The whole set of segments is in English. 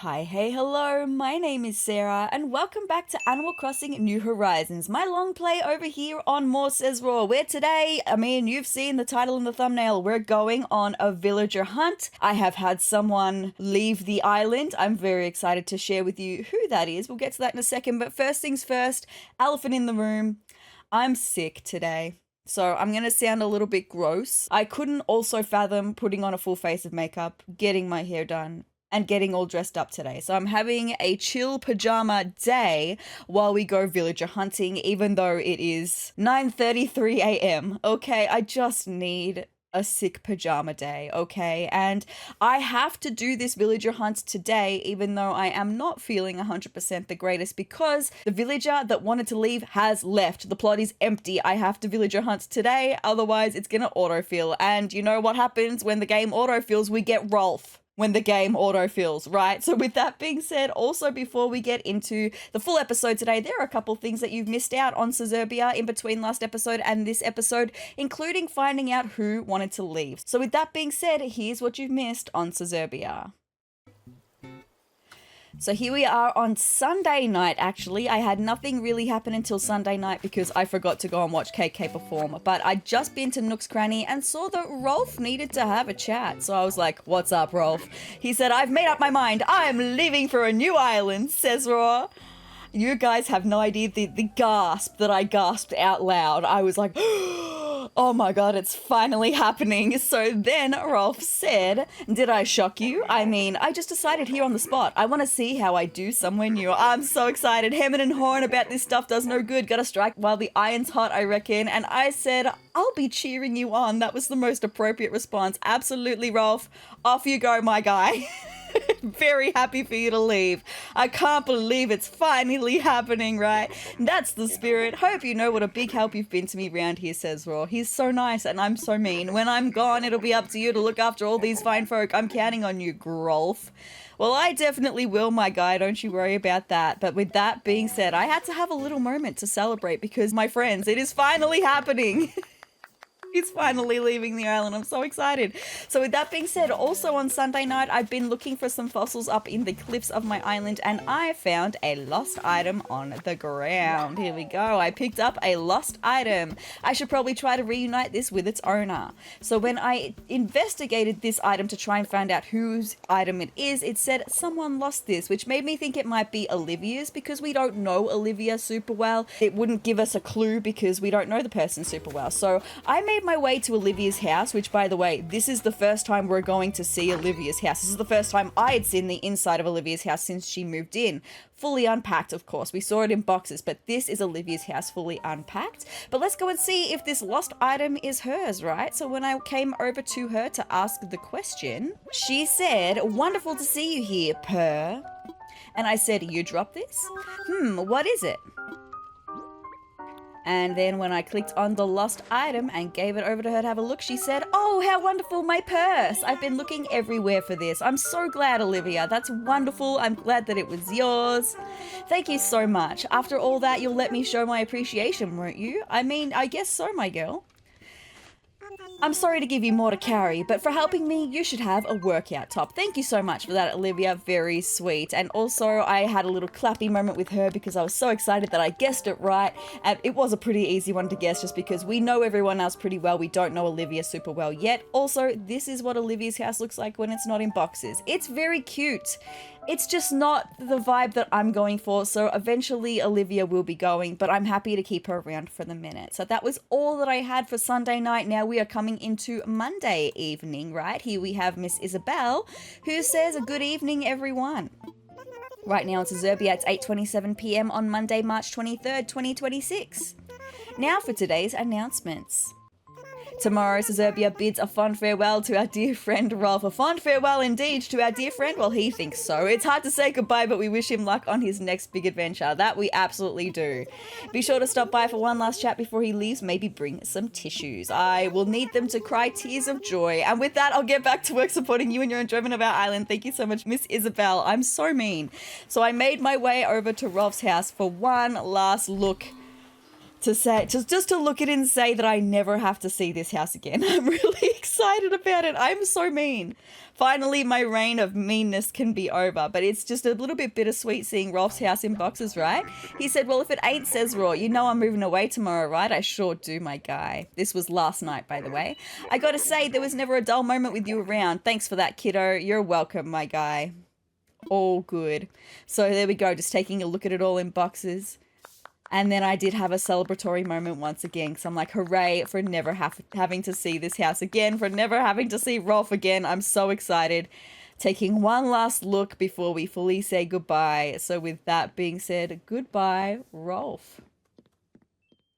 Hi, hey, hello, my name is Sarah, and welcome back to Animal Crossing New Horizons, my long play over here on More sezrawrr, where today, you've seen the title and the thumbnail, we're going on a villager hunt. I have had someone leave the island. I'm very excited to share with you who that is. We'll get to that in a second, but first things first, elephant in the room. I'm sick today. So I'm going to sound a little bit gross. I couldn't also fathom putting on a full face of makeup, getting my hair done, and getting all dressed up today. So I'm having a chill pajama day while we go villager hunting, even though it is 9:33 a.m. Okay, I just need a sick pajama day, okay? And I have to do this villager hunt today, even though I am not feeling 100% the greatest, because the villager that wanted to leave has left. The plot is empty. I have to villager hunt today, otherwise it's gonna autofill. And you know what happens when the game autofills? We get Rolf when the game autofills, right? So with that being said, also before we get into the full episode today, there are a couple things that you've missed out on Sezurbia in between last episode and this episode, including finding out who wanted to leave. So with that being said, here's what you've missed on Sezurbia. So here we are on Sunday night, actually. I had nothing really happen until Sunday night because I forgot to go and watch KK perform. But I'd just been to Nook's Cranny and saw that Rolf needed to have a chat. So I was like, what's up, Rolf? He said, I've made up my mind. I'm leaving for a new island, sezrawrr. You guys have no idea the gasp that I gasped out loud. I was like, oh my god, it's finally happening. So then Rolf said, did I shock you? I just decided here on the spot. I want to see how I do somewhere new. I'm so excited. Hemming and hawing about this stuff does no good. Gotta strike while the iron's hot, I reckon. And I said, I'll be cheering you on. That was the most appropriate response. Absolutely, Rolf. Off you go, my guy. Very happy for you to leave. I can't believe it's finally happening, right? That's the spirit. Hope you know what a big help you've been to me around here, sezrawrr. He's so nice and I'm so mean. When I'm gone, it'll be up to you to look after all these fine folk. I'm counting on you, Grolf. Well, I definitely will, my guy. Don't you worry about that. But with that being said, I had to have a little moment to celebrate because, my friends, it is finally happening. He's finally leaving the island. I'm so excited. So with that being said, also on Sunday night, I've been looking for some fossils up in the cliffs of my island and I found a lost item on the ground. Here we go. I picked up a lost item. I should probably try to reunite this with its owner. So when I investigated this item to try and find out whose item it is, it said someone lost this, which made me think it might be Olivia's because we don't know Olivia super well. It wouldn't give us a clue because we don't know the person super well. So I made my way to Olivia's house, which, by the way, this is the first time we're going to see Olivia's house. This is the first time I had seen the inside of Olivia's house since she moved in. Fully unpacked, of course. We saw it in boxes, but this is Olivia's house fully unpacked. But let's go and see if this lost item is hers, right? So when I came over to her to ask the question, she said, wonderful to see you here, purr. And I said, you dropped this? What is it? And then when I clicked on the lost item and gave it over to her to have a look, she said, oh, how wonderful, my purse. I've been looking everywhere for this. I'm so glad, Olivia. That's wonderful. I'm glad that it was yours. Thank you so much. After all that, you'll let me show my appreciation, won't you? I guess so, my girl. I'm sorry to give you more to carry, but for helping me, you should have a workout top. Thank you so much for that, Olivia. Very sweet. And also, I had a little clappy moment with her because I was so excited that I guessed it right. And it was a pretty easy one to guess just because we know everyone else pretty well. We don't know Olivia super well yet. Also, this is what Olivia's house looks like when it's not in boxes. It's very cute. It's just not the vibe that I'm going for, so eventually Olivia will be going, but I'm happy to keep her around for the minute. So that was all that I had for Sunday night. Now we are coming into Monday evening, right? Here we have Miss Isabel, who says, good evening, everyone. Right now in Sezurbia, it's 8:27 p.m. on Monday, March 23rd, 2026. Now for today's announcements. Tomorrow, Sezurbia bids a fond farewell to our dear friend Rolf. A fond farewell indeed to our dear friend. Well, he thinks so. It's hard to say goodbye, but we wish him luck on his next big adventure. That we absolutely do. Be sure to stop by for one last chat before he leaves. Maybe bring some tissues. I will need them to cry tears of joy. And with that, I'll get back to work supporting you and your enjoyment of our island. Thank you so much, Miss Isabel. I'm so mean. So I made my way over to Rolf's house for one last look to say, just to look at it and say that I never have to see this house again. I'm really excited excited about it. I'm so mean. Finally, my reign of meanness can be over, but it's just a little bit bittersweet seeing Rolf's house in boxes, right? He said, well, if it ain't sezrawrr, you know I'm moving away tomorrow, right? I sure do, my guy. This was last night, by the way. I gotta say, there was never a dull moment with you around. Thanks for that, kiddo. You're welcome, my guy. All good. So there we go, just taking a look at it all in boxes. And then I did have a celebratory moment once again, because I'm like, hooray for never having to see this house again, for never having to see Rolf again. I'm so excited. Taking one last look before we fully say goodbye. So with that being said, goodbye, Rolf.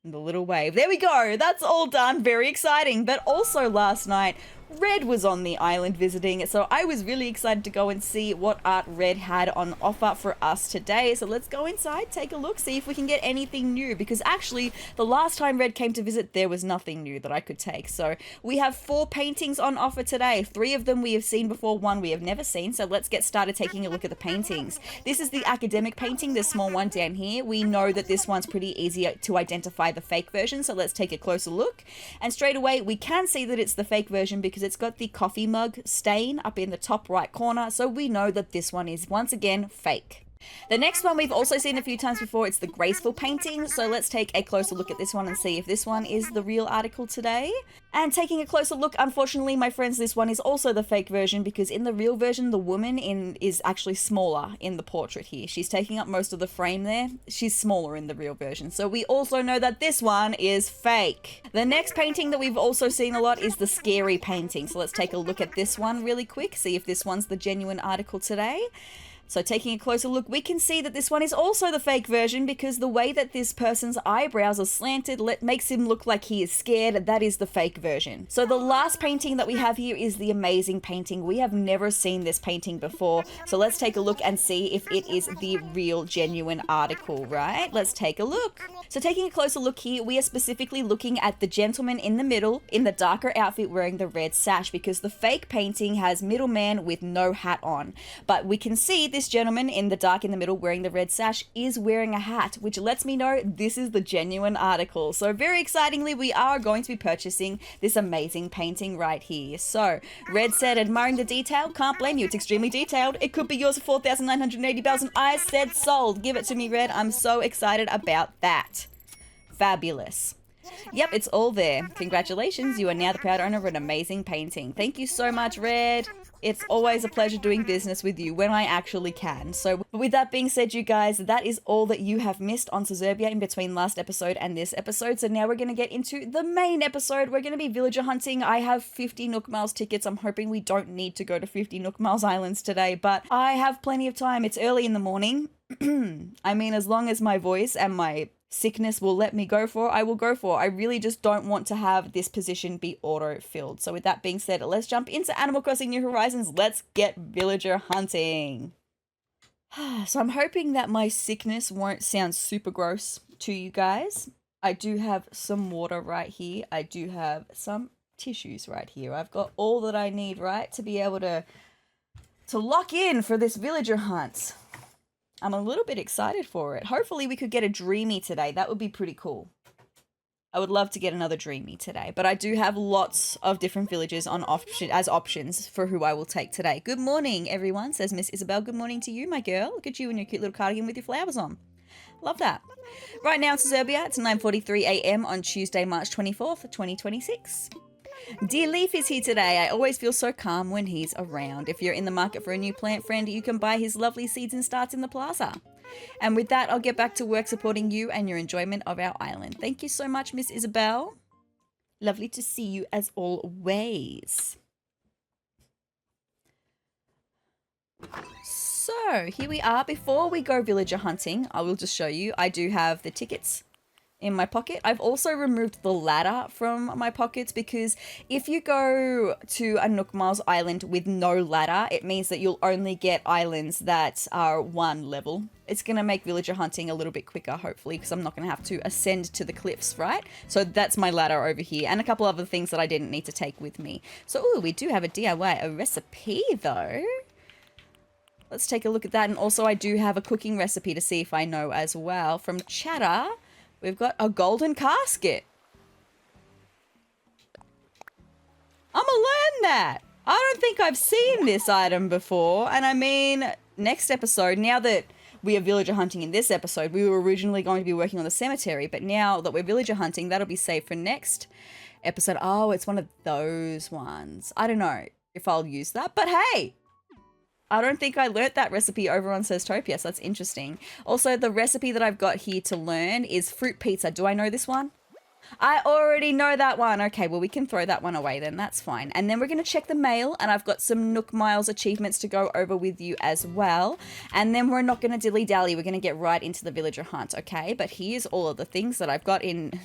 And the little wave. There we go. That's all done. Very exciting. But also last night, Red was on the island visiting, so I was really excited to go and see what art Red had on offer for us today. So let's go inside, take a look, see if we can get anything new, because actually the last time Red came to visit, there was nothing new that I could take. So we have 4 paintings on offer today. 3 of them we have seen before, 1 we have never seen. So let's get started taking a look at the paintings. This is the academic painting, the small one down here. We know that this one's pretty easy to identify the fake version, so let's take a closer look. And straight away we can see that it's the fake version because it's got the coffee mug stain up in the top right corner, so we know that this one is once again fake. The next one we've also seen a few times before. It's the graceful painting, so let's take a closer look at this one and see if this one is the real article today. And taking a closer look, unfortunately, my friends, this one is also the fake version, because in the real version, the woman is actually smaller in the portrait here. She's taking up most of the frame there. She's smaller in the real version. So we also know that this one is fake. The next painting that we've also seen a lot is the scary painting. So let's take a look at this one really quick, see if this one's the genuine article today. So taking a closer look, we can see that this one is also the fake version, because the way that this person's eyebrows are slanted makes him look like he is scared. That is the fake version. So the last painting that we have here is the amazing painting. We have never seen this painting before. So let's take a look and see if it is the real genuine article, right? Let's take a look. So taking a closer look here, we are specifically looking at the gentleman in the middle in the darker outfit wearing the red sash, because the fake painting has middleman with no hat on. But we can see this gentleman in the dark in the middle wearing the red sash is wearing a hat, which lets me know this is the genuine article. So very excitingly, we are going to be purchasing this amazing painting right here. So Red said, admiring the detail, can't blame you, it's extremely detailed. It could be yours for 4,980 bells, and I said sold. Give it to me, Red. I'm so excited about that. Fabulous. Yep, it's all there. Congratulations, you are now the proud owner of an amazing painting. Thank you so much, Red. It's always a pleasure doing business with you when I actually can. So with that being said, you guys, that is all that you have missed on Sezurbia in between last episode and this episode. So now we're going to get into the main episode. We're going to be villager hunting. I have 50 Nook Miles tickets. I'm hoping we don't need to go to 50 Nook Miles Islands today, but I have plenty of time. It's early in the morning. I mean, as long as my voice and my sickness will let me go for, I will go for. I really just don't want to have this position be auto-filled. So with that being said, let's jump into Animal Crossing New Horizons. Let's get villager hunting. So I'm hoping that my sickness won't sound super gross to you guys. I do have some water right here. I do have some tissues right here. I've got all that I need, right, to be able to lock in for this villager hunt. I'm a little bit excited for it. Hopefully we could get a Dreamy today. That would be pretty cool. I would love to get another Dreamy today, but I do have lots of different villagers on as options for who I will take today. Good morning, everyone, says Miss Isabel. Good morning to you, my girl. Look at you in your cute little cardigan with your flowers on. Love that. Right now in Sezurbia, it's 9:43 a.m. on Tuesday, March 24th, 2026. Dear Leaf is here today. I always feel so calm when he's around. If you're in the market for a new plant friend, you can buy his lovely seeds and starts in the plaza. And with that, I'll get back to work supporting you and your enjoyment of our island. Thank you so much, Miss Isabel. Lovely to see you as always. So here we are. Before we go villager hunting, I will just show you. I do have the tickets in my pocket. I've also removed the ladder from my pockets, because if you go to a Nook Miles island with no ladder, it means that you'll only get islands that are 1 level. It's going to make villager hunting a little bit quicker, hopefully, because I'm not going to have to ascend to the cliffs, right? So that's my ladder over here, and a couple other things that I didn't need to take with me. So, ooh, we do have a DIY, a recipe, though. Let's take a look at that, and also I do have a cooking recipe to see if I know as well. From Chatter, we've got a golden casket. I'm that? I don't think I've seen this item before. And I mean, next episode, now that we are villager hunting in this episode, we were originally going to be working on the cemetery, but now that we're villager hunting, that'll be saved for next episode. Oh, it's one of those ones. I don't know if I'll use that, but hey, I don't think I learnt that recipe over on Sezurbia, so that's interesting. Also, the recipe that I've got here to learn is fruit pizza. Do I know this one? I already know that one. Okay, well, we can throw that one away then. That's fine. And then we're going to check the mail, and I've got some Nook Miles achievements to go over with you as well. And then we're not going to dilly-dally. We're going to get right into the villager hunt, okay? But here's all of the things that I've got in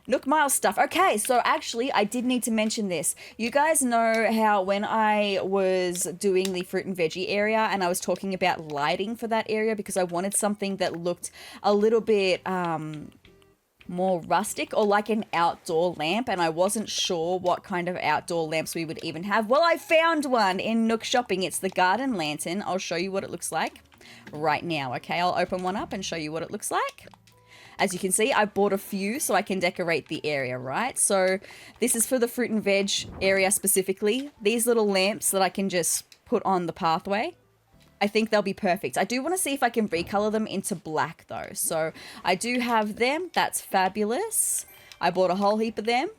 Nook Miles stuff. Okay, so actually, I did need to mention this. You guys know how when I was doing the fruit and veggie area and I was talking about lighting for that area because I wanted something that looked a little bit more rustic or like an outdoor lamp, and I wasn't sure what kind of outdoor lamps we would even have. Well, I found one in Nook Shopping. It's the garden lantern. I'll show you what it looks like right now, okay? I'll open one up and show you what it looks like. As you can see, I bought a few so I can decorate the area, right? So this is for the fruit and veg area specifically. These little lamps that I can just put on the pathway, I think they'll be perfect. I do want to see if I can recolor them into black though. So I do have them. That's fabulous. I bought a whole heap of them.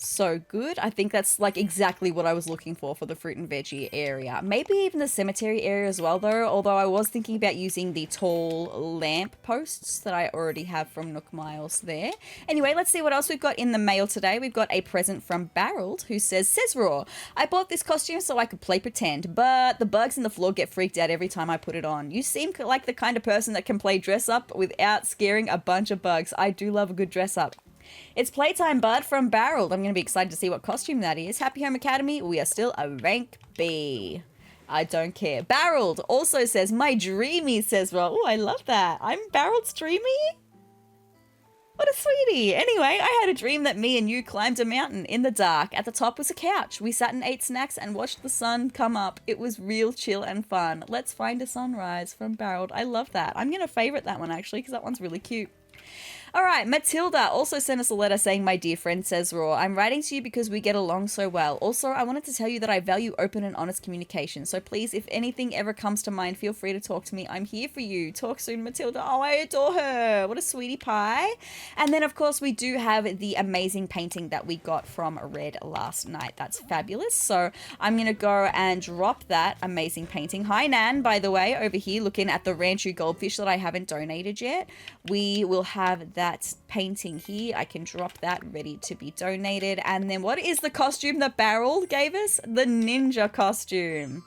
So good. I think that's like exactly what I was looking for the fruit and veggie area. Maybe even the cemetery area as well though, although I was thinking about using the tall lamp posts that I already have from Nook Miles there. Anyway, let's see what else we've got in the mail today. We've got a present from Barold who says, sezrawrr, I bought this costume so I could play pretend, but the bugs in the floor get freaked out every time I put it on. You seem like the kind of person that can play dress up without scaring a bunch of bugs. I do love a good dress up. It's playtime, bud, from Barold. I'm going to be excited to see what costume that is. Happy Home Academy, we are still a rank B. I don't care. Barold also says, my Dreamy sezrawrr. Oh, I love that. I'm Barold's Dreamy? What a sweetie. Anyway, I had a dream that me and you climbed a mountain in the dark. At the top was a couch. We sat and ate snacks and watched the sun come up. It was real chill and fun. Let's find a sunrise from Barold. I love that. I'm going to favorite that one actually because that one's really cute. All right, Mathilda also sent us a letter saying, my dear friend sezrawrr, I'm writing to you because we get along so well. Also, I wanted to tell you that I value open and honest communication. So please, if anything ever comes to mind, feel free to talk to me. I'm here for you. Talk soon, Mathilda. Oh, I adore her. What a sweetie pie. And then, of course, we do have the amazing painting that we got from Red last night. That's fabulous. So I'm going to go and drop that amazing painting. Hi, Nan, by the way, over here looking at the Ranchu goldfish that I haven't donated yet. We will have that painting here. I can drop that ready to be donated. And then what is the costume that Barold gave us? The ninja costume.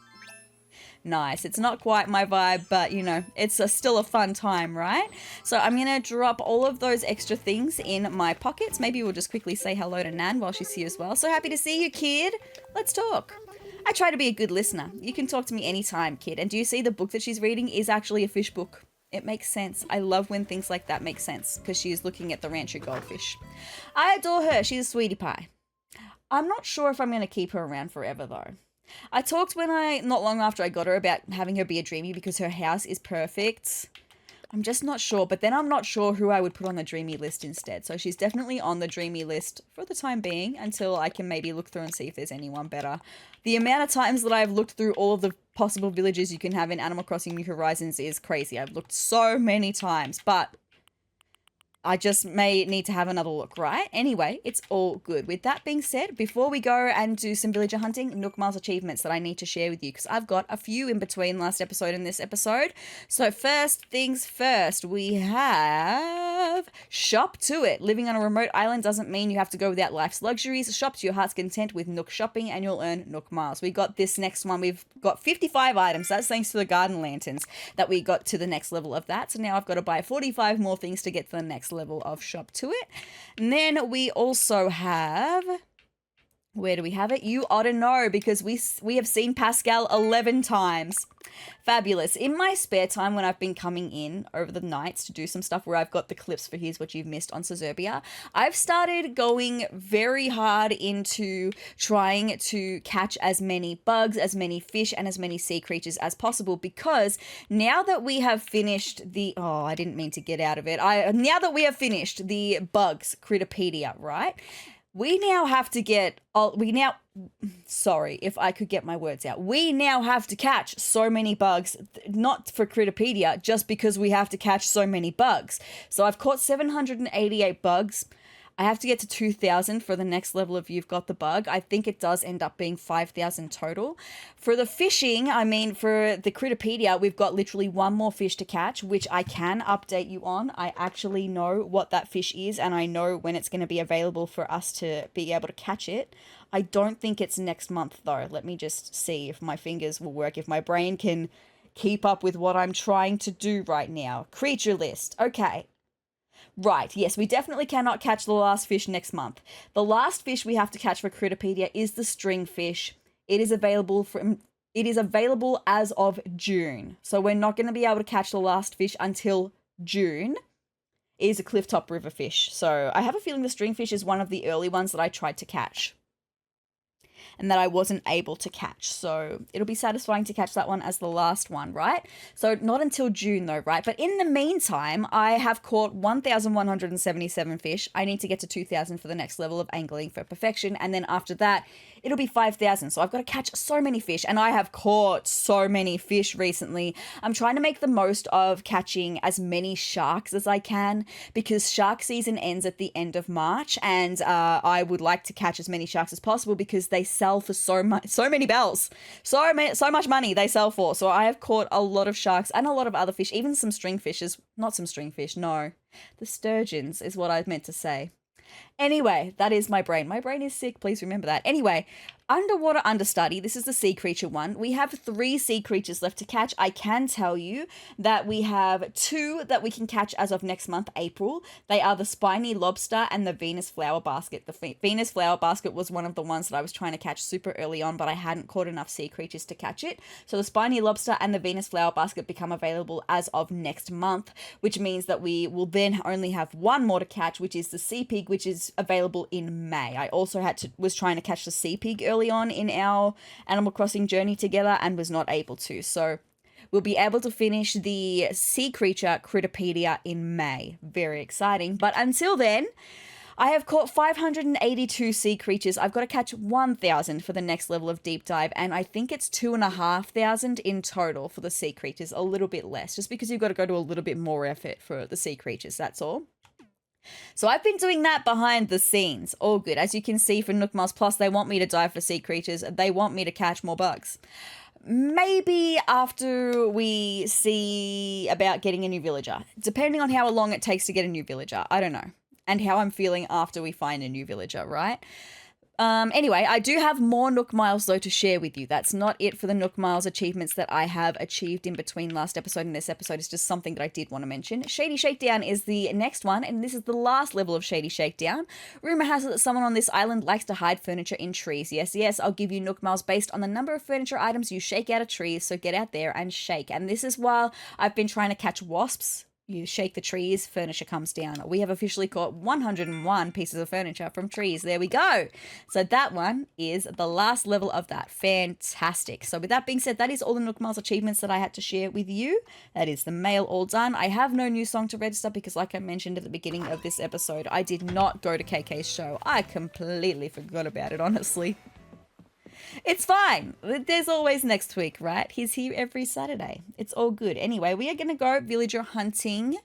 Nice. It's not quite my vibe, but you know, it's still a fun time, right? So I'm going to drop all of those extra things in my pockets. Maybe we'll just quickly say hello to Nan while she's here as well. So happy to see you, kid. Let's talk. I try to be a good listener. You can talk to me anytime, kid. And do you see the book that she's reading is actually a fish book? It makes sense. I love when things like that make sense because she is looking at the Ranchu goldfish. I adore her. She's a sweetie pie. I'm not sure if I'm going to keep her around forever though. I talked not long after I got her about having her be a Dreamy because her house is perfect. I'm just not sure, but then I'm not sure who I would put on the Dreamy list instead. So she's definitely on the Dreamy list for the time being until I can maybe look through and see if there's anyone better. The amount of times that I've looked through all of the possible villages you can have in Animal Crossing New Horizons is crazy. I've looked so many times, but I just may need to have another look, right? Anyway, it's all good. With that being said, before we go and do some villager hunting, Nook Miles achievements that I need to share with you because I've got a few in between last episode and this episode. So first things first, we have Shop to It. Living on a remote island doesn't mean you have to go without life's luxuries. Shop to your heart's content with Nook Shopping and you'll earn Nook Miles. We got this next one. We've got 55 items. That's thanks to the garden lanterns that we got to the next level of that. So now I've got to buy 45 more things to get to the next level of Shop to It. And then we also have, where do we have it? You ought to know because we have seen Pascal 11 times. Fabulous. In my spare time when I've been coming in over the nights to do some stuff where I've got the clips for Here's What You've Missed on Sezurbia, I've started going very hard into trying to catch as many bugs, as many fish, and as many sea creatures as possible because now that we have finished I didn't mean to get out of it. Now that we have finished the bugs Critterpedia, right? We now have to get, sorry if I could get my words out. We now have to catch so many bugs, not for Critterpedia, just because we have to catch so many bugs. So I've caught 788 bugs. I have to get to 2,000 for the next level of You've Got the Bug. I think it does end up being 5,000 total. For the fishing, for the Critterpedia, we've got literally one more fish to catch, which I can update you on. I actually know what that fish is, and I know when it's going to be available for us to be able to catch it. I don't think it's next month, though. Let me just see if my fingers will work, if my brain can keep up with what I'm trying to do right now. Creature list. Okay. Right, yes, we definitely cannot catch the last fish next month. The last fish we have to catch for Critterpedia is the stringfish. It is available as of June. So we're not going to be able to catch the last fish until June. It is a Clifftop River fish. So I have a feeling the stringfish is one of the early ones that I tried to catch and that I wasn't able to catch. So it'll be satisfying to catch that one as the last one, right? So not until June though, right? But in the meantime, I have caught 1,177 fish. I need to get to 2,000 for the next level of Angling for Perfection. And then after that, it'll be 5,000. So I've got to catch so many fish, and I have caught so many fish recently. I'm trying to make the most of catching as many sharks as I can, because shark season ends at the end of March, and I would like to catch as many sharks as possible because they sell for so many bells, so much money they sell for. So I have caught a lot of sharks and a lot of other fish, even some stringfishes. Not some stringfish, no, the sturgeons is what I meant to say. Anyway, that is my brain. My brain is sick. Please remember that. Anyway, underwater understudy. This is the sea creature one. We have 3 sea creatures left to catch. I can tell you that we have 2 that we can catch as of next month, April. They are the spiny lobster and the Venus flower basket. The Venus flower basket was one of the ones that I was trying to catch super early on, but I hadn't caught enough sea creatures to catch it. So the spiny lobster and the Venus flower basket become available as of next month, which means that we will then only have 1 more to catch, which is the sea pig, which is available in May. I also was trying to catch the sea pig early on in our Animal Crossing journey together and was not able to. So we'll be able to finish the sea creature Critterpedia in May. Very exciting. But until then, I have caught 582 sea creatures. I've got to catch 1,000 for the next level of deep dive, and I think it's 2,500 in total for the sea creatures, a little bit less, just because you've got to go to a little bit more effort for the sea creatures, that's all. So I've been doing that behind the scenes. All good. As you can see for Nook Miles Plus, they want me to dive for sea creatures. They want me to catch more bugs. Maybe after we see about getting a new villager, depending on how long it takes to get a new villager. I don't know. And how I'm feeling after we find a new villager, right? Anyway, I do have more Nook Miles, though, to share with you. That's not it for the Nook Miles achievements that I have achieved in between last episode and this episode. It's just something that I did want to mention. Shady Shakedown is the next one, and this is the last level of Shady Shakedown. Rumor has it that someone on this island likes to hide furniture in trees. Yes, I'll give you Nook Miles based on the number of furniture items you shake out of trees, so get out there and shake. And this is while I've been trying to catch wasps. You shake the trees, furniture comes down. We have officially caught 101 pieces of furniture from trees. There we go. So that one is the last level of that. Fantastic. So with that being said, that is all the Nook Miles achievements that I had to share with you. That is the mail all done. I have no new song to register because, like I mentioned at the beginning of this episode, I did not go to KK's show. I completely forgot about it, honestly. It's fine. There's always next week, right? He's here every Saturday. It's all good. Anyway, we are going to go villager hunting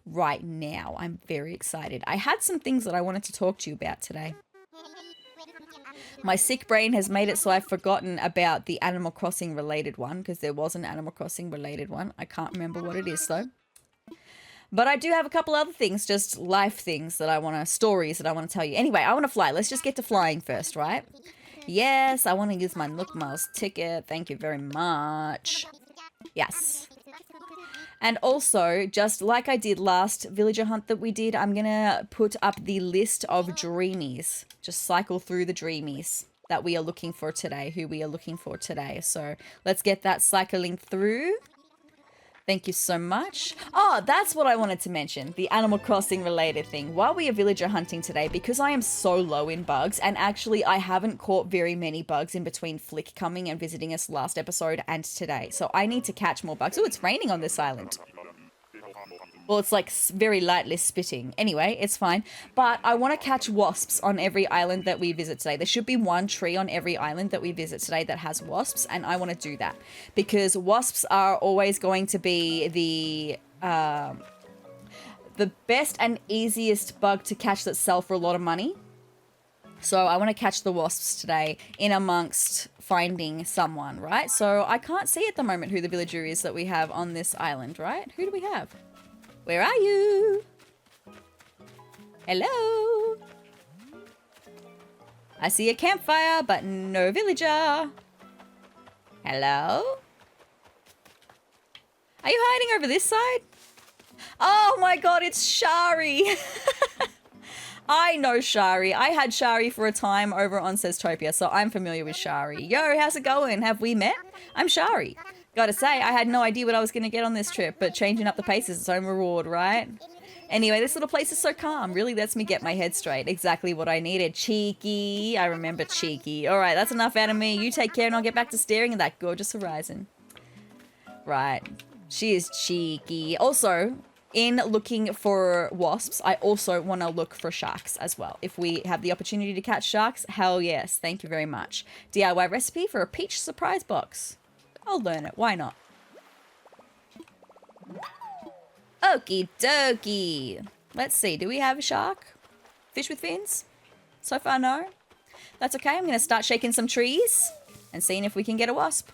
right now. I'm very excited. I had some things that I wanted to talk to you about today. My sick brain has made it so I've forgotten about the Animal Crossing related one, because there was an Animal Crossing related one. I can't remember what it is, though. But I do have a couple other things, just life things that I want to, stories that I want to tell you. Anyway, I want to fly. Let's just get to flying first, right? Yes, I want to use my Nook Miles ticket. Thank you very much. Yes. And also, just like I did last villager hunt that we did, I'm going to put up the list of Dreamies. Just cycle through the Dreamies that we are looking for today, who we are looking for today. So let's get that cycling through. Thank you so much. Oh, that's what I wanted to mention, the Animal Crossing related thing. While we are villager hunting today, because I am so low in bugs, and actually I haven't caught very many bugs in between Flick coming and visiting us last episode and today. So I need to catch more bugs. Oh, it's raining on this island. Well, it's like very lightly spitting. Anyway, it's fine. But I want to catch wasps on every island that we visit today. There should be one tree on every island that we visit today that has wasps, and I want to do that because wasps are always going to be the best and easiest bug to catch that sell for a lot of money. So I want to catch the wasps today in amongst finding someone, right? So I can't see at the moment who the villager is that we have on this island, right? Who do we have? Where are you? Hello? I see a campfire, but no villager. Hello? Are you hiding over this side? Oh my god, it's Shari. I know Shari. I had Shari for a time over on Sezurbia, so I'm familiar with Shari. Yo, how's it going? Have we met? I'm Shari. Gotta say, I had no idea what I was going to get on this trip, but changing up the pace is its own reward, right? Anyway, this little place is so calm. Really lets me get my head straight. Exactly what I needed. Cheeky. I remember cheeky. All right, that's enough out of me. You take care and I'll get back to staring at that gorgeous horizon. Right. She is cheeky. Also, in looking for wasps, I also want to look for sharks as well. If we have the opportunity to catch sharks, hell yes. Thank you very much. DIY recipe for a peach surprise box. I'll learn it. Why not? Okie dokie. Let's see. Do we have a shark? Fish with fins? So far, no. That's okay. I'm going to start shaking some trees and seeing if we can get a wasp.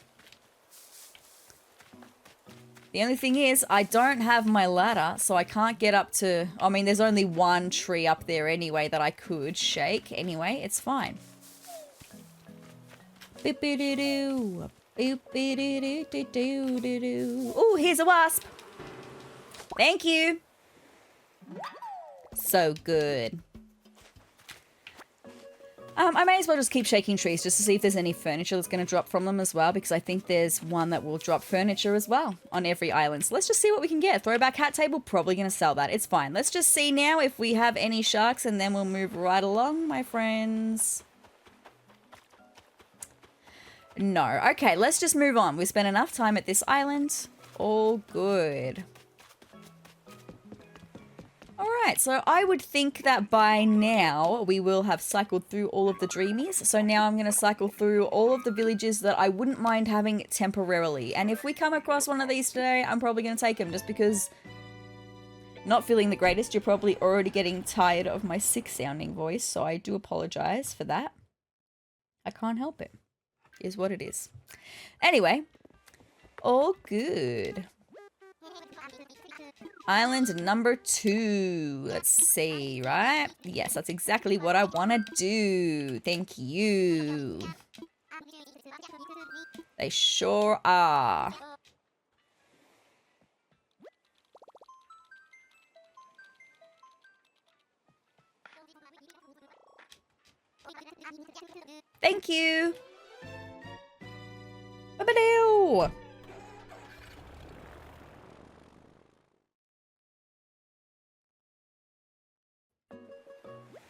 The only thing is, I don't have my ladder, so I can't get up to... I mean, there's only one tree up there anyway that I could shake. Anyway, it's fine. Boop-a-doo-doo. Boop-a-doo-doo-doo-doo-doo. Ooh, here's a wasp. Thank you. So good. I may as well just keep shaking trees just to see if there's any furniture that's going to drop from them as well, because I think there's one that will drop furniture as well on every island. So let's just see what we can get. Throwback hat table, probably going to sell that. It's fine. Let's just see now if we have any sharks, and then we'll move right along, my friends. No. Okay, let's just move on. We spent enough time at this island. All good. Alright, so I would think that by now we will have cycled through all of the Dreamies. So now I'm going to cycle through all of the villages that I wouldn't mind having temporarily. And if we come across one of these today, I'm probably going to take them just because... Not feeling the greatest. You're probably already getting tired of my sick sounding voice, so I do apologize for that. I can't help it. Is what it is. Anyway, all good. Island number 2. Let's see, right? Yes, that's exactly what I want to do. Thank you. They sure are. Thank you. Ba-ba-doo.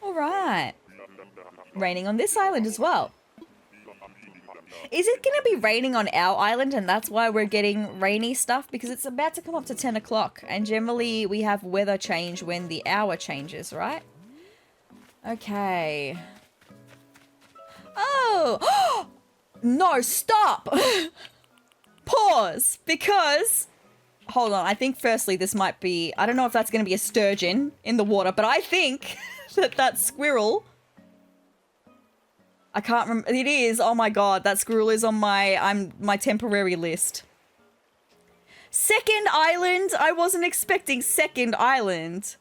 Alright. Raining on this island as well. Is it going to be raining on our island and that's why we're getting rainy stuff? Because it's about to come up to 10 o'clock and generally we have weather change when the hour changes, right? Okay. Oh! No, stop! Pause! Because... Hold on, I think firstly this might be... I don't know if that's going to be a sturgeon in the water, but I think... that squirrel, I can't remember. It is. Oh my god, that squirrel is on my temporary list. Second island. I wasn't expecting second island.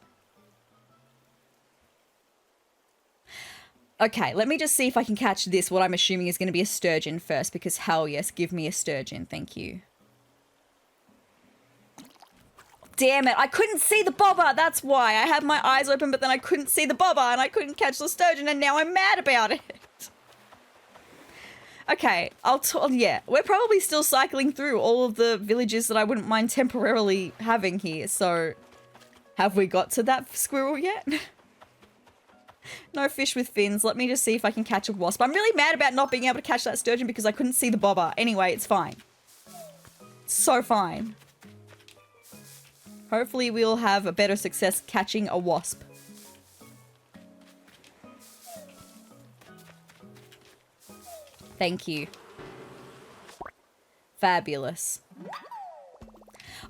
Okay, let me just see if I can catch this. What I'm assuming is going to be a sturgeon first, because hell yes, give me a sturgeon. Thank you. Damn it, I couldn't see the bobber, that's why. I had my eyes open, but then I couldn't see the bobber, and I couldn't catch the sturgeon, and now I'm mad about it. Okay, yeah, we're probably still cycling through all of the villages that I wouldn't mind temporarily having here, so... Have we got to that squirrel yet? No fish with fins. Let me just see if I can catch a wasp. I'm really mad about not being able to catch that sturgeon because I couldn't see the bobber. Anyway, it's fine. So fine. Hopefully we'll have a better success catching a wasp. Thank you. Fabulous.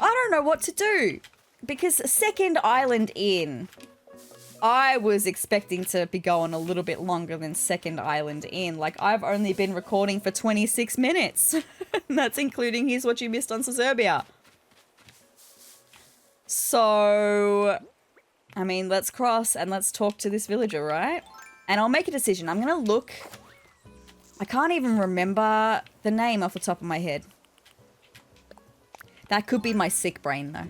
I don't know what to do because second island in, I was expecting to be going a little bit longer than second island in. Like, I've only been recording for 26 minutes. And that's including Here's What You Missed on Sezurbia. So, I mean, let's cross and let's talk to this villager, right? And I'll make a decision. I'm going to look. I can't even remember the name off the top of my head. That could be my sick brain, though.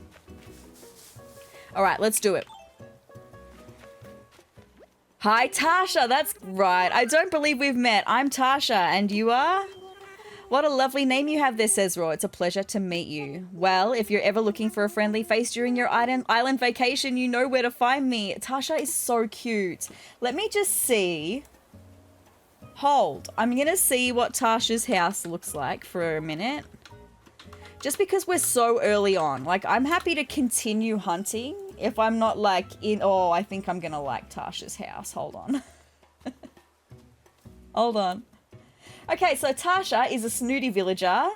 All right, let's do it. Hi, Tasha. That's right. I don't believe we've met. I'm Tasha, and you are? What a lovely name you have there, sezrawrr. It's a pleasure to meet you. Well, if you're ever looking for a friendly face during your island vacation, you know where to find me. Tasha is so cute. Let me just see. Hold. I'm going to see what Tasha's house looks like for a minute. Just because we're so early on. Like, I'm happy to continue hunting if I'm not like in... Oh, I think I'm going to like Tasha's house. Hold on. Hold on. Okay, so Tasha is a snooty villager.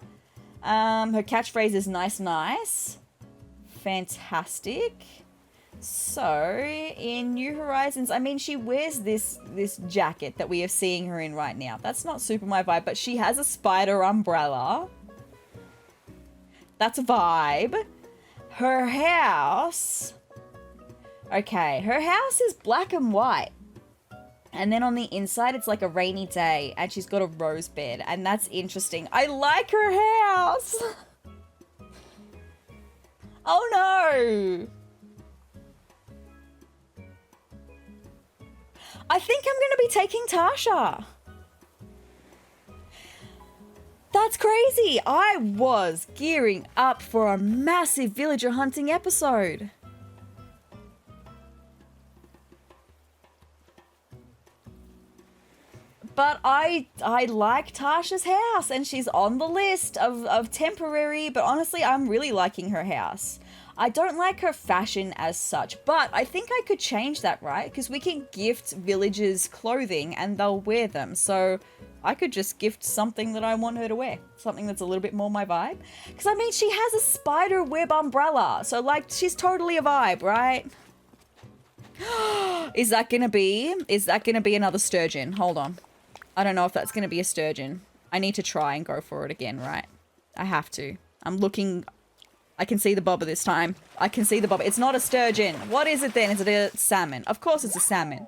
Her catchphrase is nice, nice. Fantastic. So, in New Horizons, I mean, she wears this jacket that we are seeing her in right now. That's not super my vibe, but she has a spider umbrella. That's a vibe. Her house... Okay, her house is black and white. And then on the inside, it's like a rainy day. And she's got a rose bed. And that's interesting. I like her house. Oh, no. I think I'm going to be taking Tasha. That's crazy. I was gearing up for a massive villager hunting episode. But I like Tasha's house, and she's on the list of temporary, but honestly, I'm really liking her house. I don't like her fashion as such, but I think I could change that, right? Because we can gift villagers clothing and they'll wear them. So I could just gift something that I want her to wear. Something that's a little bit more my vibe. Because I mean, she has a spider web umbrella. So like, she's totally a vibe, right? Is that gonna be another sturgeon? Hold on. I don't know if that's gonna be a sturgeon. I need to try and go for it again, right? I have to. I'm looking... I can see the bobber this time. I can see the bobber. It's not a sturgeon. What is it then? Is it a salmon? Of course it's a salmon.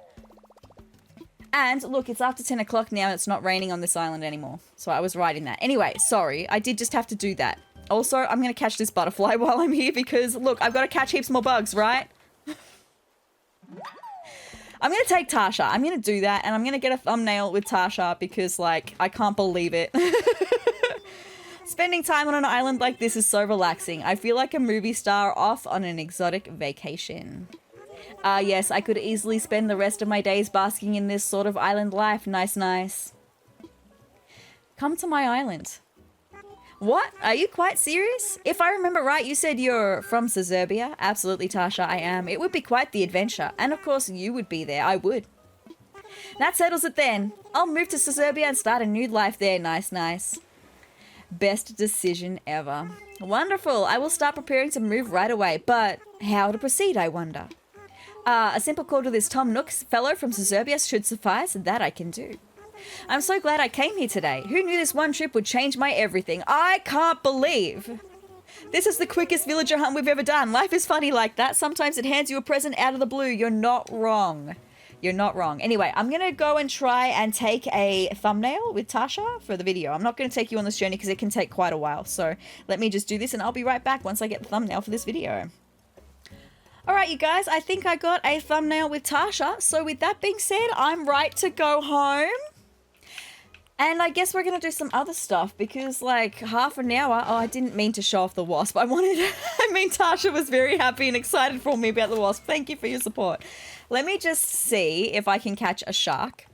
And look, it's after 10 o'clock now and it's not raining on this island anymore. So I was right in that. Anyway, sorry. I did just have to do that. Also, I'm going to catch this butterfly while I'm here because, look, I've got to catch heaps more bugs, right? I'm going to take Tasha. I'm going to do that and I'm going to get a thumbnail with Tasha because, like, I can't believe it. Spending time on an island like this is so relaxing. I feel like a movie star off on an exotic vacation. Yes, I could easily spend the rest of my days basking in this sort of island life. Nice, nice. Come to my island. What? Are you quite serious? If I remember right, you said you're from Sezurbia. Absolutely, Tasha, I am. It would be quite the adventure. And of course, you would be there. I would. That settles it then. I'll move to Sezurbia and start a new life there. Nice, nice. Best decision ever. Wonderful. I will start preparing to move right away. But how to proceed, I wonder? A simple call to this Tom Nook fellow from Sezurbia should suffice. That I can do. I'm so glad I came here today. Who knew this one trip would change my everything? I can't believe. This is the quickest villager hunt we've ever done. Life is funny like that. Sometimes it hands you a present out of the blue. You're not wrong. You're not wrong. Anyway, I'm going to go and try and take a thumbnail with Tasha for the video. I'm not going to take you on this journey because it can take quite a while. So let me just do this and I'll be right back once I get the thumbnail for this video. All right, you guys, I think I got a thumbnail with Tasha. So with that being said, I'm right to go home. And I guess we're going to do some other stuff because like half an hour. Oh, I didn't mean to show off the wasp. Tasha was very happy and excited for me about the wasp. Thank you for your support. Let me just see if I can catch a shark.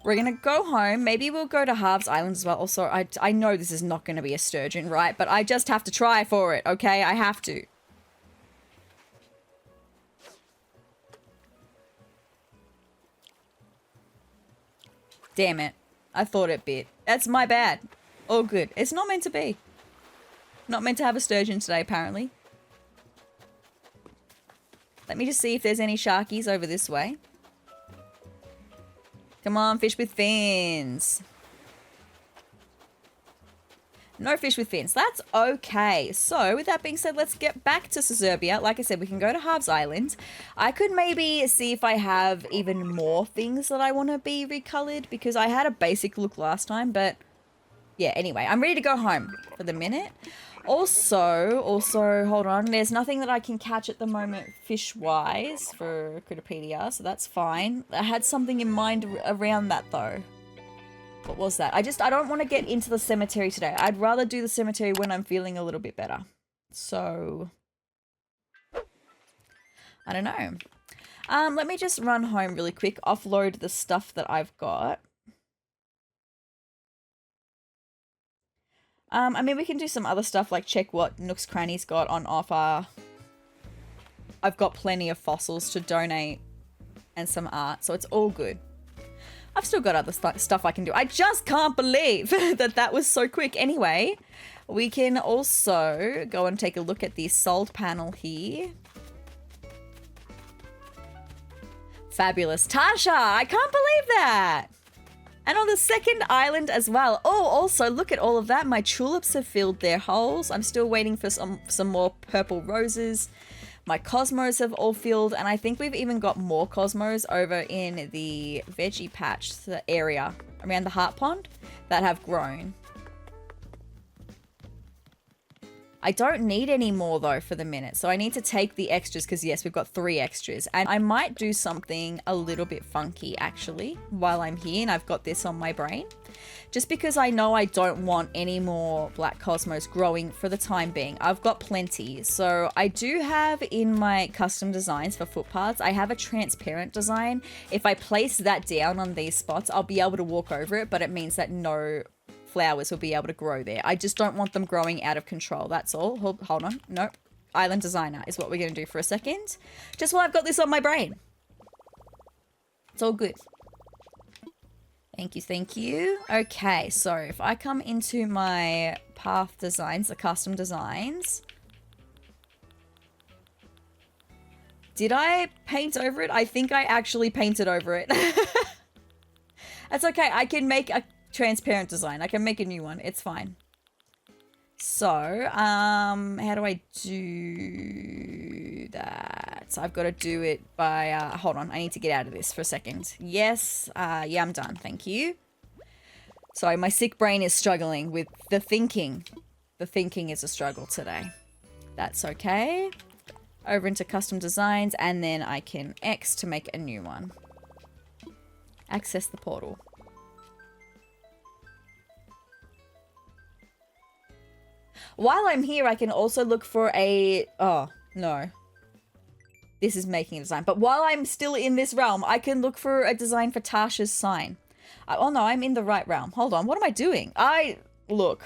We're going to go home. Maybe we'll go to Harv's Island as well. Also, I know this is not going to be a sturgeon, right? But I just have to try for it, okay? I have to. Damn it. I thought it bit. That's my bad. All good. It's not meant to be. Not meant to have a sturgeon today, apparently. Let me just see if there's any sharkies over this way. Come on, fish with fins. No fish with fins. That's okay. So, with that being said, let's get back to Sezurbia. Like I said, we can go to Harv's Island. I could maybe see if I have even more things that I want to be recolored, because I had a basic look last time, but yeah, anyway, I'm ready to go home for the minute. Also, hold on. There's nothing that I can catch at the moment fish-wise for Critterpedia, so that's fine. I had something in mind around that, though. What was that? I don't want to get into the cemetery today. I'd rather do the cemetery when I'm feeling a little bit better. So, I don't know. Let me just run home really quick, offload the stuff that I've got. I mean, we can do some other stuff like check what Nook's Cranny's got on offer. I've got plenty of fossils to donate and some art, so it's all good. I've still got other stuff I can do. I just can't believe that that was so quick. Anyway, we can also go and take a look at the sold panel here. Fabulous. Tasha, I can't believe that. And on the second island as well. Oh, also, look at all of that. My tulips have filled their holes. I'm still waiting for some more purple roses. My cosmos have all filled, and I think we've even got more cosmos over in the veggie patch, the area around the heart pond, that have grown. I don't need any more, though, for the minute. So I need to take the extras because, yes, we've got 3 extras. And I might do something a little bit funky, actually, while I'm here. And I've got this on my brain. Just because I know I don't want any more black cosmos growing for the time being. I've got plenty. So I do have in my custom designs for footpaths, I have a transparent design. If I place that down on these spots, I'll be able to walk over it. But it means that no flowers will be able to grow there. I just don't want them growing out of control. That's all. Hold on. Nope. Island designer is what we're going to do for a second. Just while I've got this on my brain. It's all good. Thank you. Thank you. Okay. So if I come into my path designs, the custom designs. Did I paint over it? I think I actually painted over it. That's okay. I can make a transparent design. I can make a new one. It's fine. So, how do I do that? So I've got to do it by, hold on. I need to get out of this for a second. Yes. Yeah, I'm done. Thank you. Sorry, my sick brain is struggling with the thinking. The thinking is a struggle today. That's okay. Over into custom designs, and then I can X to make a new one. Access the portal. While I'm here, I can also look for a... Oh, no. This is making a design. But while I'm still in this realm, I can look for a design for Tasha's sign. Oh, no, I'm in the right realm. Hold on. What am I doing? Look.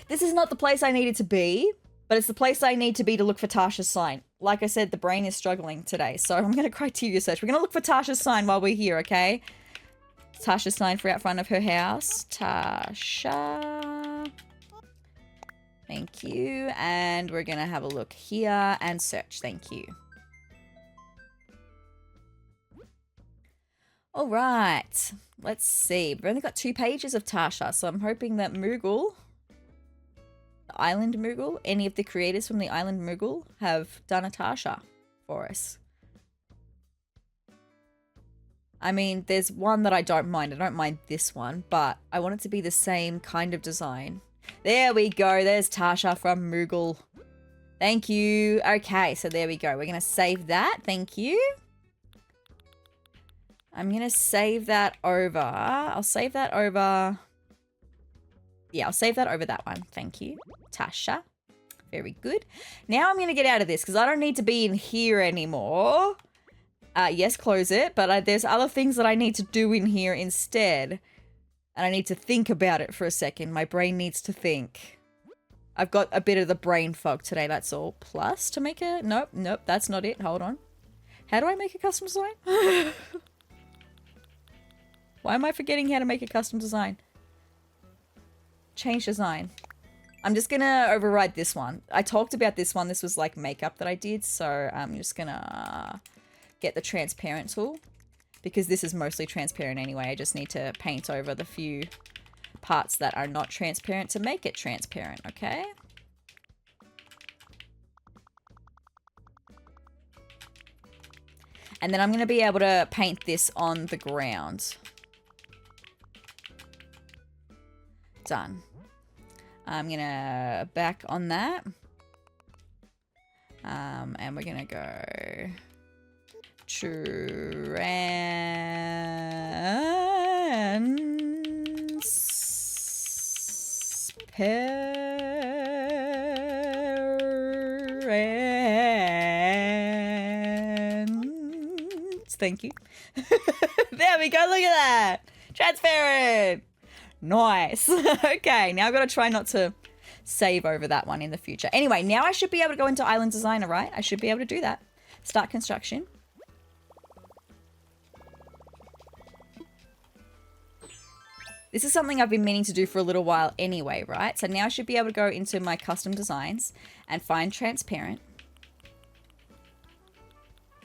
This is not the place I needed to be, but it's the place I need to be to look for Tasha's sign. Like I said, the brain is struggling today, so I'm going to criteria search. We're going to look for Tasha's sign while we're here, okay? Tasha's sign for out front of her house. Tasha... Thank you. And we're going to have a look here and search. Thank you. All right. Let's see. We've only got 2 pages of Tasha, so I'm hoping that Moogle, the Island Moogle, any of the creators from the Island Moogle have done a Tasha for us. I mean, there's one that I don't mind. I don't mind this one, but I want it to be the same kind of design. There we go. There's Tasha from Moogle. Thank you. Okay, so there we go. We're going to save that. Thank you. I'm going to save that over. I'll save that over. Yeah, I'll save that over that one. Thank you. Tasha. Very good. Now I'm going to get out of this because I don't need to be in here anymore. Yes, close it. But there's other things that I need to do in here instead. And I need to think about it for a second. My brain needs to think. I've got a bit of the brain fog today, that's all. Plus, to make a... Nope, that's not it. Hold on. How do I make a custom design? Why am I forgetting how to make a custom design? Change design. I'm just gonna override this one. I talked about this one. This was like makeup that I did. So I'm just gonna get the transparent tool because this is mostly transparent anyway. I just need to paint over the few parts that are not transparent to make it transparent, okay? And then I'm going to be able to paint this on the ground. Done. I'm going to back on that. And we're going to go thank you. There we go. Look at that. Transparent. Nice. Okay, now I've got to try not to save over that one in the future. Anyway, now I should be able to go into Island Designer, right? I should be able to do that. Start construction. This is something I've been meaning to do for a little while anyway, right? So now I should be able to go into my custom designs and find transparent.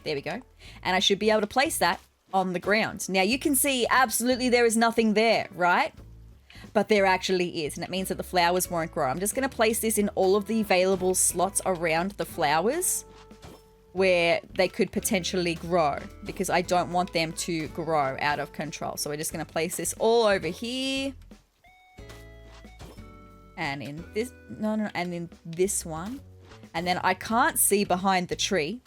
There we go. And I should be able to place that on the ground. Now you can see absolutely there is nothing there, right? But there actually is, and it means that the flowers won't grow. I'm just going to place this in all of the available slots around the flowers where they could potentially grow because I don't want them to grow out of control. So we're just going to place this all over here. And in this, and in this one. And then I can't see behind the tree.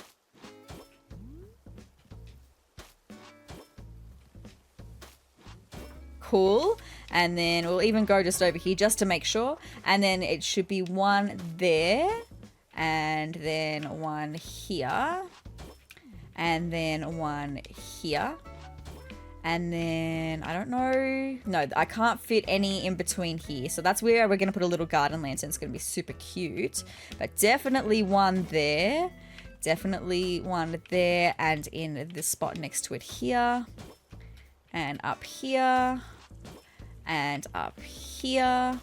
Cool. And then we'll even go just over here just to make sure. And then it should be one there. And then one here. And then one here. And then, I don't know. No, I can't fit any in between here. So that's where we're going to put a little garden lantern. It's going to be super cute. But definitely one there. Definitely one there. And in the spot next to it here. And up here. And up here.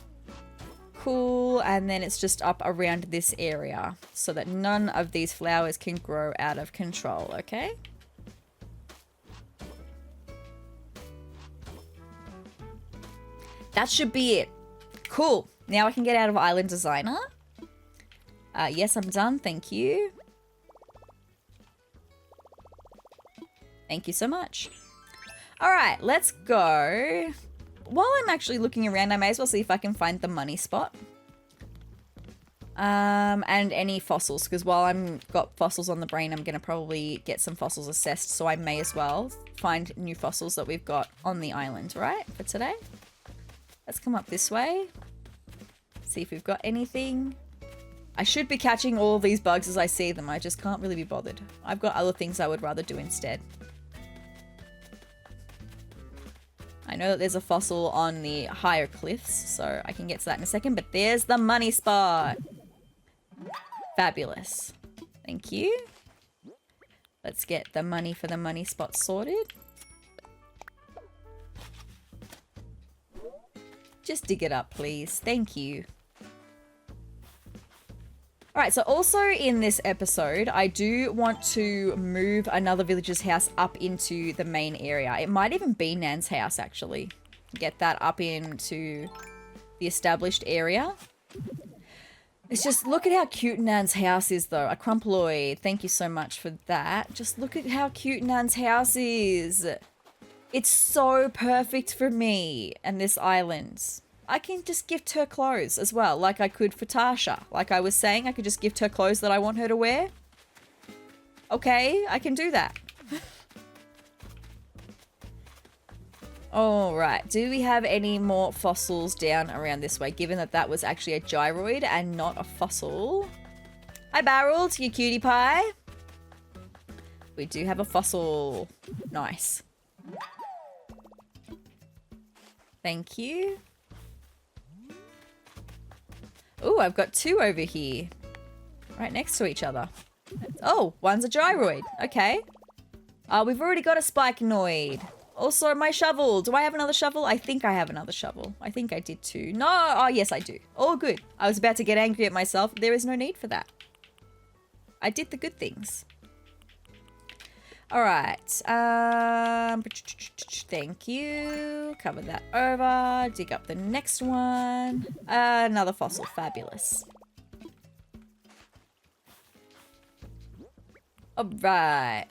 Cool. And then it's just up around this area so that none of these flowers can grow out of control, okay? That should be it. Cool. Now I can get out of Island Designer. Yes, I'm done. Thank you. Thank you so much. All right, let's go. While I'm actually looking around, I may as well see if I can find the money spot. And any fossils, because while I've got fossils on the brain, I'm going to probably get some fossils assessed, so I may as well find new fossils that we've got on the island, right, for today. Let's come up this way. See if we've got anything. I should be catching all of these bugs as I see them. I just can't really be bothered. I've got other things I would rather do instead. I know that there's a fossil on the higher cliffs, so I can get to that in a second, but there's the money spot. Fabulous. Thank you. Let's get the money for the money spot sorted. Just dig it up, please. Thank you. Alright, so also in this episode, I do want to move another villager's house up into the main area. It might even be Nan's house, actually. Get that up into the established area. It's just, look at how cute Nan's house is, though. A crumploid. Thank you so much for that. Just look at how cute Nan's house is. It's so perfect for me and this island. I can just gift her clothes as well, like I could for Tasha. Like I was saying, I could just gift her clothes that I want her to wear. Okay, I can do that. All right, do we have any more fossils down around this way, given that that was actually a gyroid and not a fossil? Hi, Barold, you cutie pie. We do have a fossil. Nice. Thank you. Ooh, I've got two over here. Right next to each other. Oh, one's a gyroid. Okay. We've already got a spikenoid. Also, my shovel. Do I have another shovel? I think I have another shovel. I think I did too. No. Oh, yes, I do. All good. I was about to get angry at myself. There is no need for that. I did the good things. All right. Thank you. Cover that over. Dig up the next one. Another fossil. Fabulous. All right.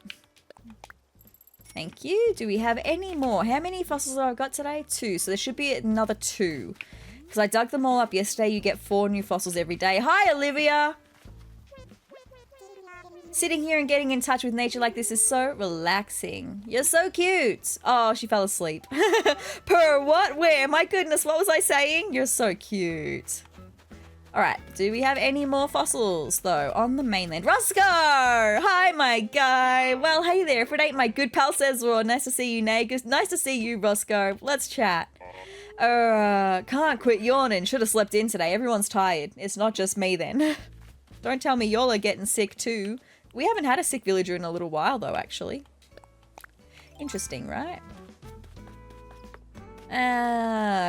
Thank you. Do we have any more? How many fossils have I got today? 2. So there should be another 2. Because I dug them all up yesterday. You get 4 new fossils every day. Hi, Olivia. Sitting here and getting in touch with nature like this is so relaxing. You're so cute. Oh, she fell asleep. Per what? Where? My goodness, what was I saying? You're so cute. All right, do we have any more fossils, though, on the mainland? Roscoe! Hi, my guy. Well, hey there. If it ain't my good pal Sezrawrr, nice to see you, Nagus. Nice to see you, Roscoe. Let's chat. Can't quit yawning. Should have slept in today. Everyone's tired. It's not just me, then. Don't tell me y'all are getting sick, too. We haven't had a sick villager in a little while, though, actually. Interesting, right?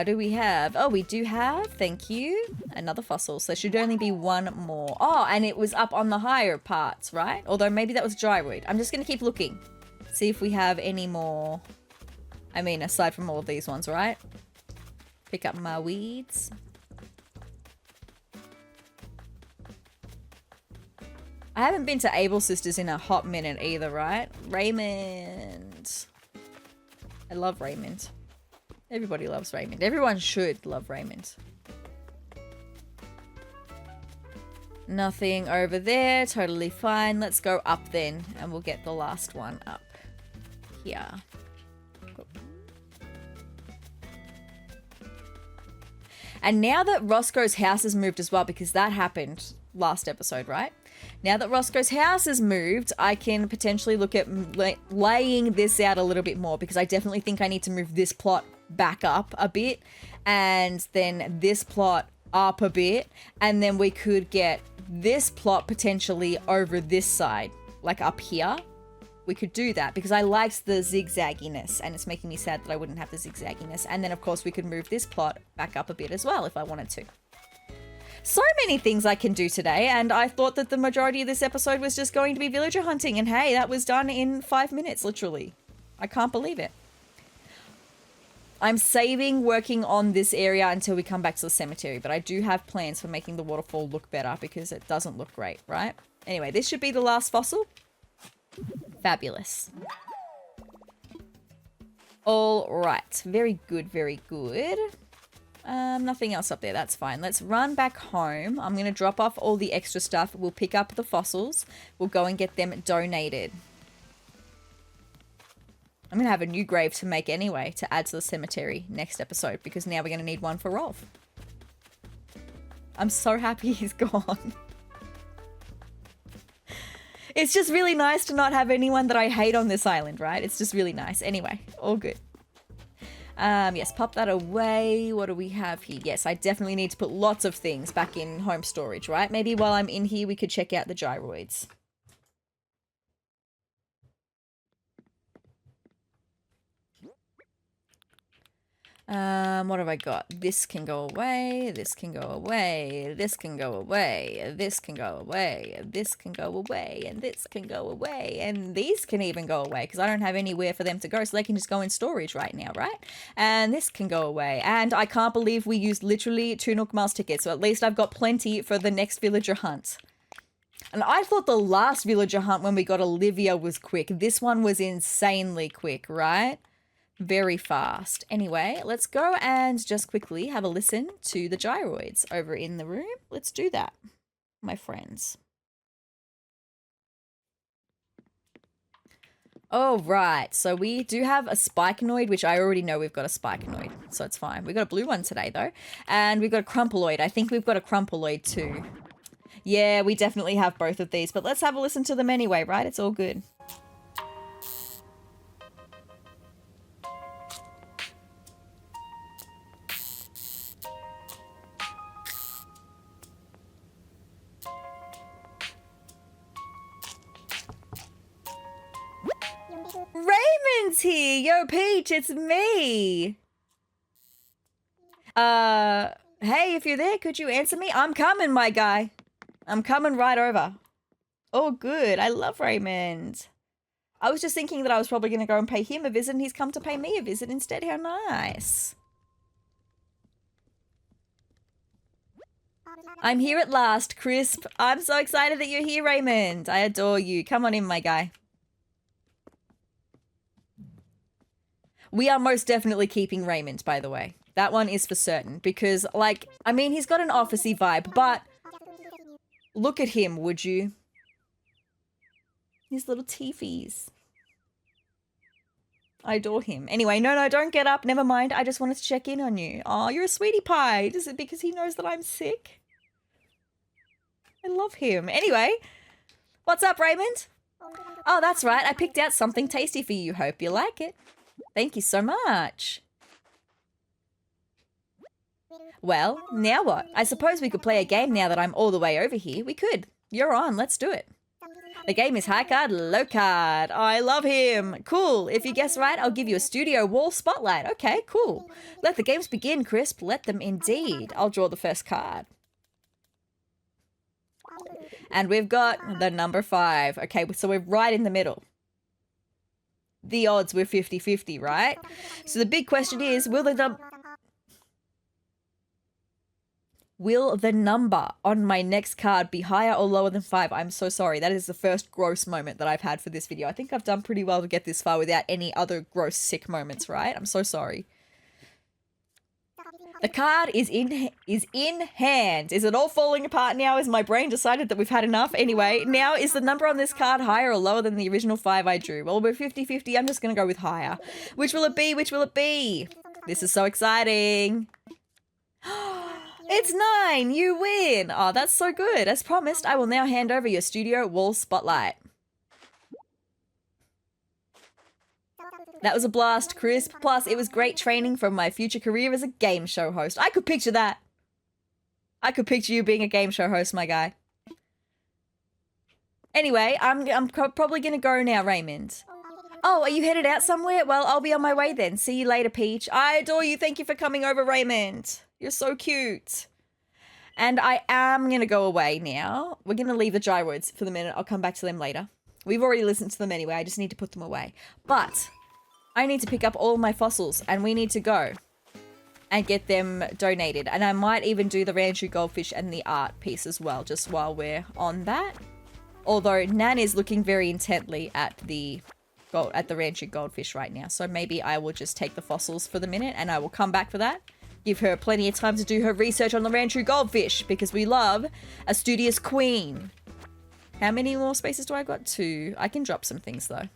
Do we have? Oh, we do have. Thank you. Another fossil. So there should only be 1 more. Oh, and it was up on the higher parts, right? Although maybe that was gyroid. I'm just going to keep looking. See if we have any more. I mean, aside from all of these ones, right? Pick up my weeds. I haven't been to Able Sisters in a hot minute either, right? Raymond. I love Raymond. Everybody loves Raymond. Everyone should love Raymond. Nothing over there. Totally fine. Let's go up then, and we'll get the last one up here. Cool. And now that Roscoe's house has moved as well, because that happened last episode, right? Now that Roscoe's house has moved, I can potentially look at laying this out a little bit more, because I definitely think I need to move this plot back up a bit, and then this plot up a bit, and then we could get this plot potentially over this side, like up here. We could do that because I liked the zigzagginess, and it's making me sad that I wouldn't have the zigzagginess. And then of course we could move this plot back up a bit as well if I wanted to. So many things I can do today, and I thought that the majority of this episode was just going to be villager hunting, and hey, that was done in 5 minutes, literally. I can't believe it. I'm saving working on this area until we come back to the cemetery, but I do have plans for making the waterfall look better because it doesn't look great, right? Anyway, this should be the last fossil. Fabulous. All right. Very good, very good. Nothing else up there. That's fine. Let's run back home. I'm going to drop off all the extra stuff. We'll pick up the fossils. We'll go and get them donated. I'm going to have a new grave to make anyway to add to the cemetery next episode because now we're going to need one for Rolf. I'm so happy he's gone. It's just really nice to not have anyone that I hate on this island, right? It's just really nice. Anyway, all good. Yes, pop that away. What do we have here? Yes, I definitely need to put lots of things back in home storage, right? Maybe while I'm in here, we could check out the gyroids. What have I got? This can go away, this can go away, this can go away, this can go away, this can go away, and this can go away, and these can even go away because I don't have anywhere for them to go, so they can just go in storage right now, right? And this can go away, and I can't believe we used literally 2 Nook Miles tickets, so at least I've got plenty for the next villager hunt. And I thought the last villager hunt when we got Olivia was quick. This one was insanely quick, right? Very fast. Anyway, let's go and just quickly have a listen to the gyroids over in the room. Let's do that, my friends. Oh, right. So we do have a spikenoid, which I already know we've got a spikenoid, so it's fine. We've got a blue one today, though. And we've got a crumpeloid. I think we've got a crumpeloid, too. Yeah, we definitely have both of these, but let's have a listen to them anyway, right? It's all good. Raymond's Peach's here. Yo, Peach, it's me. Hey, if you're there, could you answer me? I'm coming, my guy. I'm coming right over. Oh, good. I love Raymond. I was just thinking that I was probably going to go and pay him a visit, and he's come to pay me a visit instead. How nice. I'm here at last, Crisp. I'm so excited that you're here, Raymond. I adore you. Come on in, my guy. We are most definitely keeping Raymond, by the way. That one is for certain. Because, like, I mean, he's got an officey vibe, but look at him, would you? His little teefies. I adore him. Anyway, no, don't get up. Never mind. I just wanted to check in on you. Oh, you're a sweetie pie. Is it because he knows that I'm sick? I love him. Anyway, what's up, Raymond? Oh, that's right. I picked out something tasty for you. Hope you like it. Thank you so much. Well, now what? I suppose we could play a game now that I'm all the way over here. We could. You're on. Let's do it. The game is high card, low card. I love him. Cool. If you guess right, I'll give you a studio wall spotlight. Okay, cool. Let the games begin, Crisp. Let them indeed. I'll draw the first card. And we've got the number 5. Okay, so we're right in the middle. The odds were 50-50, right? So the big question is, will the number on my next card be higher or lower than 5? I'm so sorry. That is the first gross moment that I've had for this video. I think I've done pretty well to get this far without any other gross sick moments, right? I'm so sorry. The card is in hand. Is it all falling apart now? Has my brain decided that we've had enough? Anyway, now is the number on this card higher or lower than the original 5 I drew? Well, we're 50-50. I'm just going to go with higher. Which will it be? Which will it be? This is so exciting. It's 9. You win. Oh, that's so good. As promised, I will now hand over your studio wall spotlight. That was a blast, Crisp. Plus, it was great training from my future career as a game show host. I could picture that. I could picture you being a game show host, my guy. Anyway, I'm probably going to go now, Raymond. Oh, are you headed out somewhere? Well, I'll be on my way then. See you later, Peach. I adore you. Thank you for coming over, Raymond. You're so cute. And I am going to go away now. We're going to leave the gyroids for the minute. I'll come back to them later. We've already listened to them anyway. I just need to put them away. But I need to pick up all my fossils and we need to go and get them donated. And I might even do the Ranchu goldfish and the art piece as well, just while we're on that. Although Nan is looking very intently at the Ranchu goldfish right now. So maybe I will just take the fossils for the minute and I will come back for that. Give her plenty of time to do her research on the Ranchu goldfish because we love a studious queen. How many more spaces do I got? 2. I can drop some things though.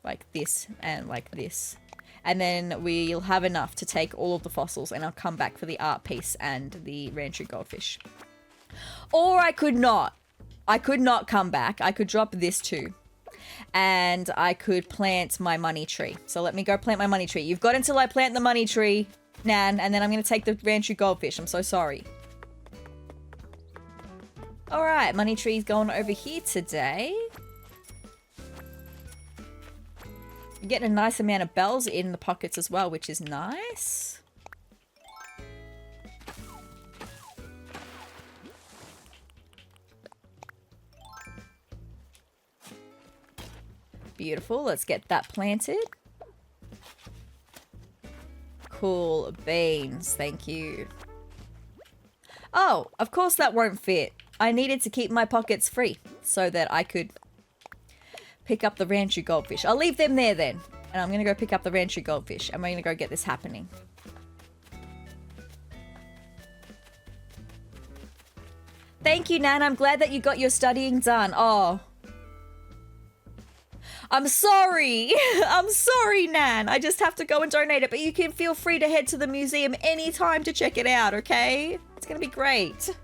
Like this and like this. And then we'll have enough to take all of the fossils and I'll come back for the art piece and the Ranchu goldfish. Or I could not. I could not come back. I could drop this too. And I could plant my money tree. So let me go plant my money tree. You've got until I plant the money tree, Nan, and then I'm going to take the Ranchu goldfish. I'm so sorry. All right, money tree's going over here today. You're getting a nice amount of bells in the pockets as well, which is nice. Beautiful. Let's get that planted. Cool beans. Thank you. Oh, of course that won't fit. I needed to keep my pockets free so that I could pick up the Ranchu goldfish. I'll leave them there then. And I'm going to go pick up the Ranchu goldfish. And we're going to go get this happening. Thank you, Nan. I'm glad that you got your studying done. Oh, I'm sorry. I'm sorry, Nan. I just have to go and donate it. But you can feel free to head to the museum anytime to check it out, okay? It's going to be great.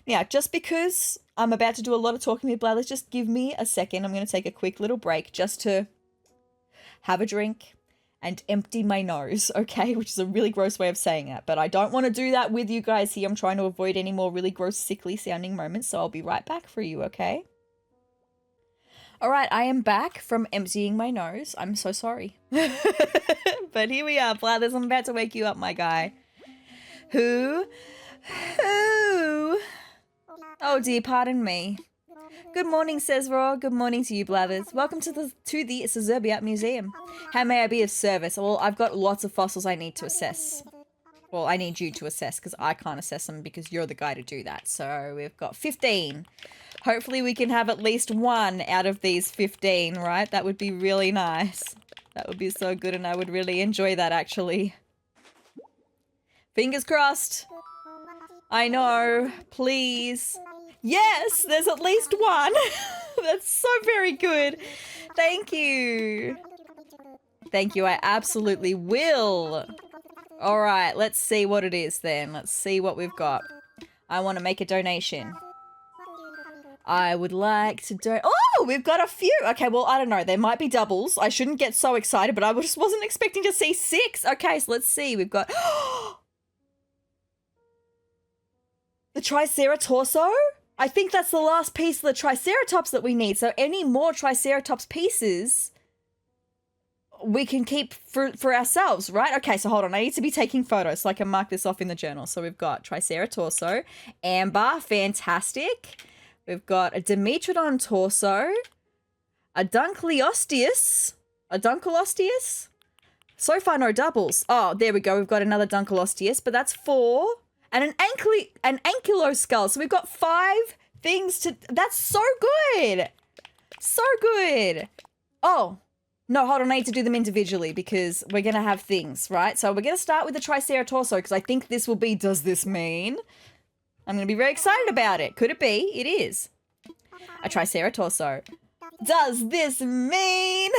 Now, just because I'm about to do a lot of talking with Blathers, just give me a second. I'm going to take a quick little break just to have a drink and empty my nose, okay? Which is a really gross way of saying it. But I don't want to do that with you guys here. I'm trying to avoid any more really gross, sickly sounding moments. So I'll be right back for you, okay? All right, I am back from emptying my nose. I'm so sorry. But here we are, Blathers. I'm about to wake you up, my guy. Who? Oh dear, pardon me. Good morning, sezrawrr. Good morning to you, Blathers. Welcome to the Sezurbia Museum. How may I be of service? Well, I've got lots of fossils I need to assess. Well, I need you to assess because I can't assess them because you're the guy to do that. So we've got 15. Hopefully we can have at least one out of these 15, right? That would be really nice. That would be so good and I would really enjoy that, actually. Fingers crossed. I know. Please. Yes, there's at least one. That's so very good. Thank you. Thank you. I absolutely will. All right, let's see what it is then. Let's see what we've got. I want to make a donation. I would like to donate. Oh, we've got a few. Okay, well, I don't know. There might be doubles. I shouldn't get so excited, but I just wasn't expecting to see 6. Okay, so let's see. We've got the Triceratops. I think that's the last piece of the Triceratops that we need. So any more Triceratops pieces we can keep for ourselves, right? Okay, so hold on. I need to be taking photos so I can mark this off in the journal. So we've got Triceratops, amber, fantastic. We've got a Dimetrodon torso, a Dunkleosteus, So far, no doubles. Oh, there we go. We've got another Dunkleosteus, but that's 4. And an ankyloskull. So we've got 5 things to... That's so good. So good. Oh, no, hold on. I need to do them individually because we're going to have things, right? So we're going to start with the Triceratops because I think this will be, does this mean? I'm going to be very excited about it. Could it be? It is. A Triceratops. Does this mean?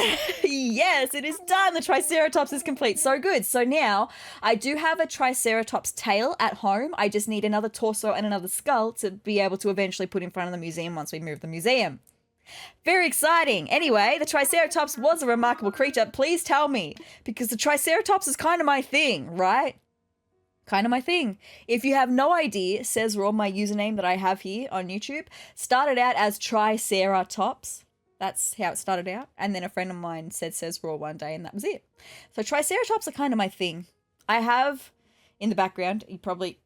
Yes, it is done. The Triceratops is complete. So good. So now I do have a Triceratops tail at home. I just need another torso and another skull to be able to eventually put in front of the museum once we move the museum. Very exciting. Anyway, the Triceratops was a remarkable creature. Please tell me, because the Triceratops is kind of my thing, right? Kind of my thing. If you have no idea, sezrawrr, my username that I have here on YouTube, started out as Triceratops. That's how it started out. And then a friend of mine said sezrawrr one day and that was it. So Triceratops are kind of my thing. I have in the background, you probably,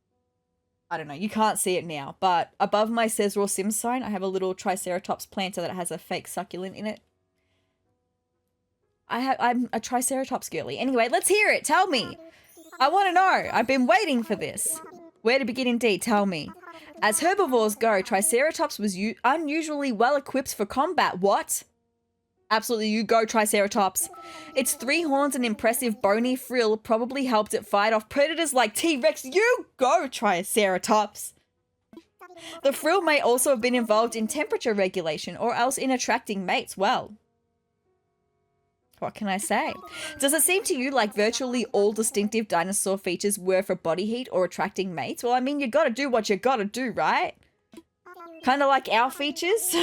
I don't know, you can't see it now, but above my sezrawrr Sims sign, I have a little Triceratops planter that has a fake succulent in it. I'm a Triceratops girly. Anyway, let's hear it. Tell me. I want to know. I've been waiting for this. Where to begin indeed? Tell me. As herbivores go, Triceratops was unusually well equipped for combat. What? Absolutely, you go, Triceratops. Its 3 horns and impressive bony frill probably helped it fight off predators like T-Rex. You go, Triceratops. The frill may also have been involved in temperature regulation or else in attracting mates. Well, what can I say? Does it seem to you like virtually all distinctive dinosaur features were for body heat or attracting mates? Well, I mean, you gotta do what you gotta do, right? Kind of like our features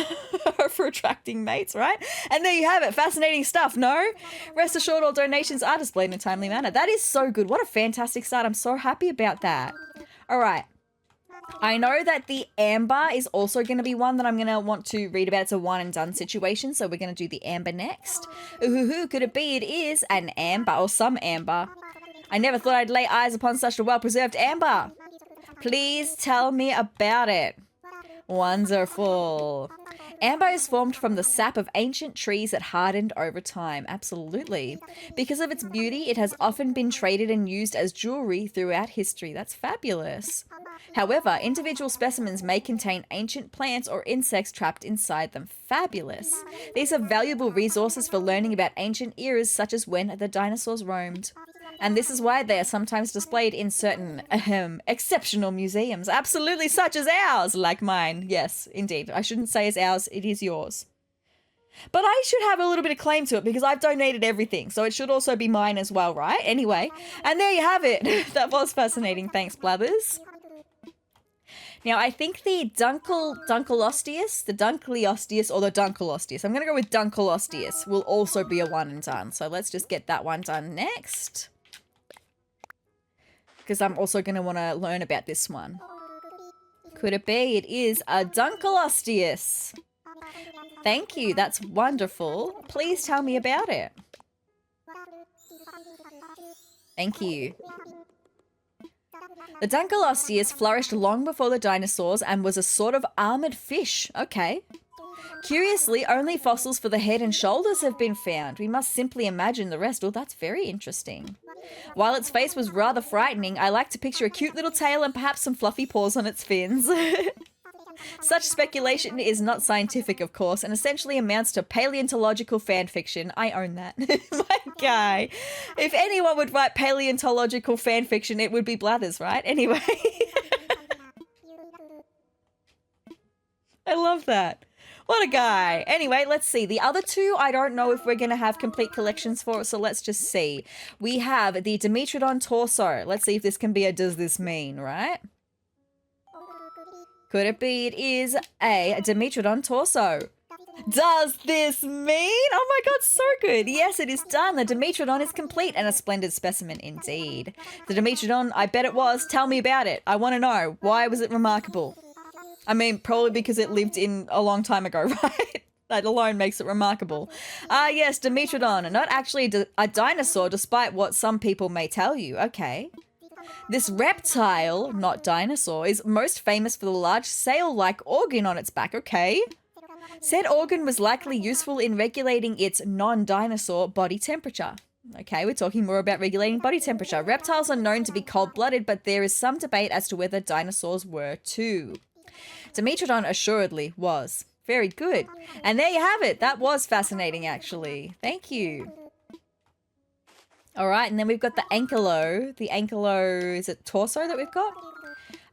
for attracting mates, right? And there you have it. Fascinating stuff, no? Rest assured, all donations are displayed in a timely manner. That is so good. What a fantastic start. I'm so happy about that. All right. I know that the amber is also going to be one that I'm going to want to read about. It's a one and done situation, so we're going to do the amber next. Ooh, could it be? It is an amber or some amber. I never thought I'd lay eyes upon such a well-preserved amber. Please tell me about it. Wonderful. Amber is formed from the sap of ancient trees that hardened over time. Absolutely. Because of its beauty, it has often been traded and used as jewelry throughout history. That's fabulous. However, individual specimens may contain ancient plants or insects trapped inside them. Fabulous. These are valuable resources for learning about ancient eras such as when the dinosaurs roamed. And this is why they are sometimes displayed in certain exceptional museums. Absolutely, such as ours, like mine. Yes, indeed. I shouldn't say as ours, it is yours. But I should have a little bit of claim to it because I've donated everything, so it should also be mine as well, right? Anyway, and there you have it. That was fascinating. Thanks, Blathers. Now, I think the Dunkleosteus, I'm going to go with Dunkleosteus, will also be a one and done. So let's just get that one done next. Because I'm also going to want to learn about this one. Could it be? It is a Dunkleosteus. Thank you, that's wonderful. Please tell me about it. Thank you. The Dunkleosteus flourished long before the dinosaurs and was a sort of armoured fish. Okay. Curiously, only fossils for the head and shoulders have been found. We must simply imagine the rest. Oh, that's very interesting. While its face was rather frightening, I like to picture a cute little tail and perhaps some fluffy paws on its fins. Such speculation is not scientific, of course, and essentially amounts to paleontological fan fiction. I own that. My guy. If anyone would write paleontological fan fiction, it would be Blathers, right? Anyway. I love that. What a guy. Anyway, let's see. The other two, I don't know if we're going to have complete collections for, so let's just see. We have the Dimetrodon torso. Let's see if this can be a does this mean, right? Could it be it is a Dimetrodon torso? Does this mean? Oh my god, so good. Yes, it is done. The Dimetrodon is complete and a splendid specimen indeed. The Dimetrodon, I bet it was. Tell me about it. I want to know. Why was it remarkable? I mean, probably because it lived in a long time ago, right? That alone makes it remarkable. Yes, Dimetrodon, not actually a dinosaur, despite what some people may tell you. Okay. This reptile, not dinosaur, is most famous for the large sail-like organ on its back. Okay. Said organ was likely useful in regulating its non-dinosaur body temperature. Okay, we're talking more about regulating body temperature. Reptiles are known to be cold-blooded, but there is some debate as to whether dinosaurs were too. Dimetrodon assuredly was. Very good. And there you have it. That was fascinating, actually. Thank you. All right, and then we've got the ankylo. The ankylo, is it torso that we've got?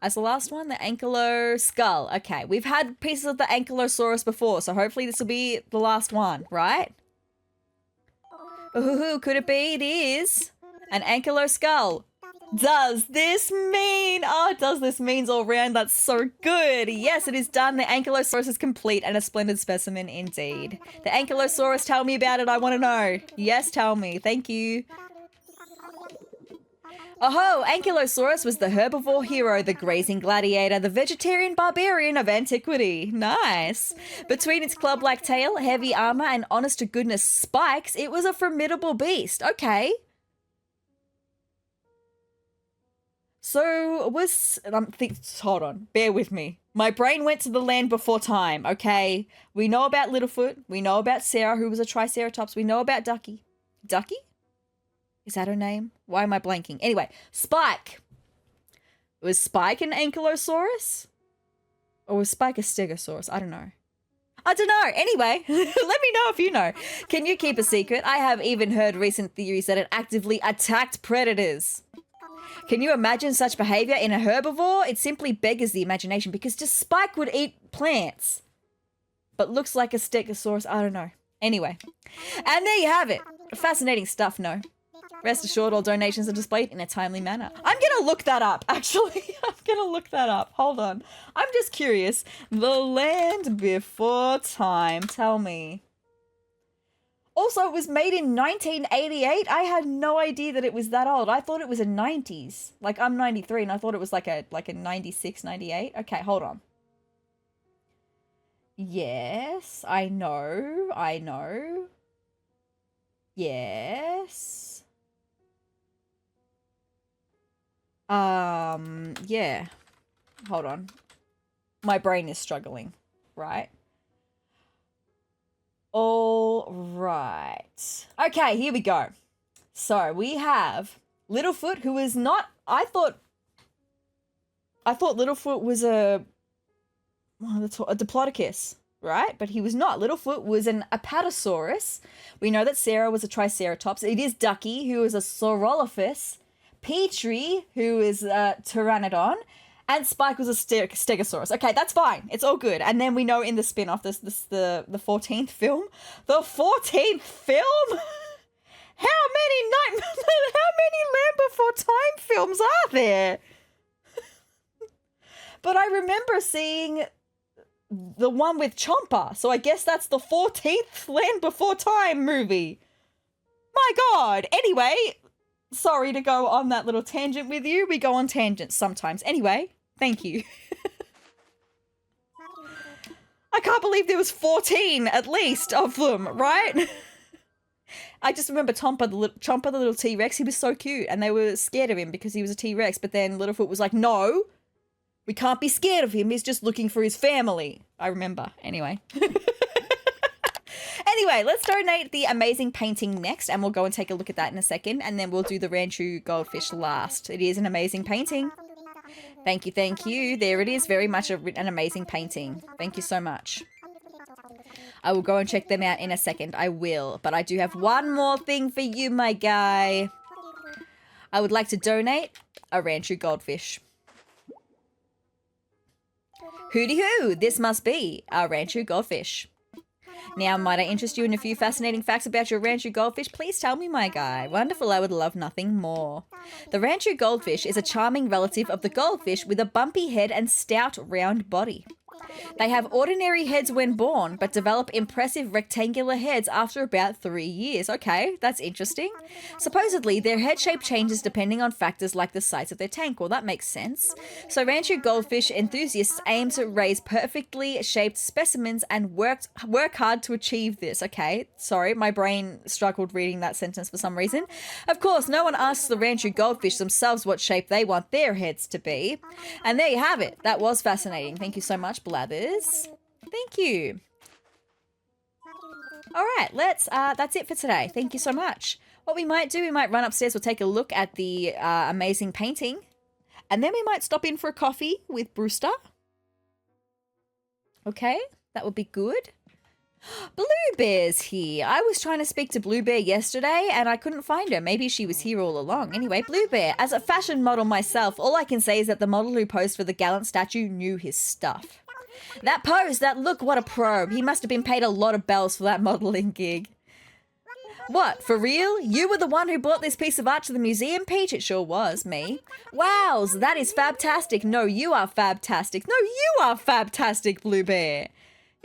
As the last one, the ankylo skull. Okay, we've had pieces of the ankylosaurus before, so hopefully this will be the last one, right? Ooh, could it be? It is an ankylo skull. Does this mean? Oh, does this means all round. That's so good. Yes, it is done. The ankylosaurus is complete and a splendid specimen indeed. The ankylosaurus, tell me about it. I want to know. Yes, tell me. Thank you. Oh, Ankylosaurus was the herbivore hero, the grazing gladiator, the vegetarian barbarian of antiquity. Nice. Between its club-like tail, heavy armor, and honest-to-goodness spikes, it was a formidable beast. Okay. So, hold on, bear with me. My brain went to the land before time, okay? We know about Littlefoot. We know about Sarah, who was a Triceratops. We know about Ducky. Ducky? Is that her name? Why am I blanking? Anyway, Spike. Was Spike an Ankylosaurus? Or was Spike a Stegosaurus? I don't know. I don't know. Anyway, let me know if you know. Can you keep a secret? I have even heard recent theories that it actively attacked predators. Can you imagine such behavior in a herbivore? It simply beggars the imagination because just Spike would eat plants. But looks like a Stegosaurus. I don't know. Anyway. And there you have it. Fascinating stuff, no? Rest assured, all donations are displayed in a timely manner. I'm going to look that up, actually. I'm going to look that up. Hold on. I'm just curious. The land before time. Tell me. Also, it was made in 1988. I had no idea that it was that old. I thought it was a 90s. Like, I'm 93, and I thought it was like a 96, 98. Okay, hold on. Yes, I know. Yes. Yeah. Hold on. My brain is struggling, right? All right. Okay, here we go. So we have Littlefoot, who is not, I thought Littlefoot was a Diplodocus, right? But he was not. Littlefoot was an Apatosaurus. We know that Sarah was a Triceratops. It is Ducky, who is a Saurolophus. Petrie, who is a Pteranodon, and Spike was a Stegosaurus. Okay, that's fine. It's all good. And then we know in the spin-off, the 14th film. The 14th film? How many Land Before Time films are there? But I remember seeing the one with Chomper, so I guess that's the 14th Land Before Time movie. My God. Anyway, sorry to go on that little tangent with you. We go on tangents sometimes. Anyway, thank you. I can't believe there was 14 at least of them, right? I just remember Chomper, the little T-Rex. He was so cute, and they were scared of him because he was a T-Rex. But then Littlefoot was like, no, we can't be scared of him. He's just looking for his family. I remember. Anyway. Anyway, let's donate the amazing painting next, and we'll go and take a look at that in a second, and then we'll do the Ranchu goldfish last. It is an amazing painting. Thank you, thank you. There it is. Very much an amazing painting. Thank you so much. I will go and check them out in a second. I will. But I do have one more thing for you, my guy. I would like to donate a Ranchu goldfish. Hooty hoo! This must be our Ranchu goldfish. Now, might I interest you in a few fascinating facts about your Ranchu goldfish? Please tell me, my guy. Wonderful, I would love nothing more. The Ranchu goldfish is a charming relative of the goldfish with a bumpy head and stout, round body. They have ordinary heads when born, but develop impressive rectangular heads after about 3 years. Okay, that's interesting. Supposedly, their head shape changes depending on factors like the size of their tank. Well, that makes sense. So Ranchu goldfish enthusiasts aim to raise perfectly shaped specimens and work hard to achieve this. Okay, sorry, my brain struggled reading that sentence for some reason. Of course, no one asks the Ranchu goldfish themselves what shape they want their heads to be. And there you have it. That was fascinating. Thank you so much, Blathers. Thank you. All right, that's it for today. Thank you so much. What we might do, we might run upstairs, we'll take a look at the amazing painting, and then we might stop in for a coffee with Brewster. Okay, that would be good. Blue Bear's here. I was trying to speak to Blue Bear yesterday and I couldn't find her. Maybe she was here all along. Anyway, Blue Bear, as a fashion model myself, all I can say is that the model who posed for the gallant statue knew his stuff. That pose, that look, what a pro. He must have been paid a lot of bells for that modelling gig. What, for real? You were the one who brought this piece of art to the museum, Peach? It sure was, me. Wows, that is fabtastic. No, you are fabtastic. No, you are fabtastic, Blue Bear.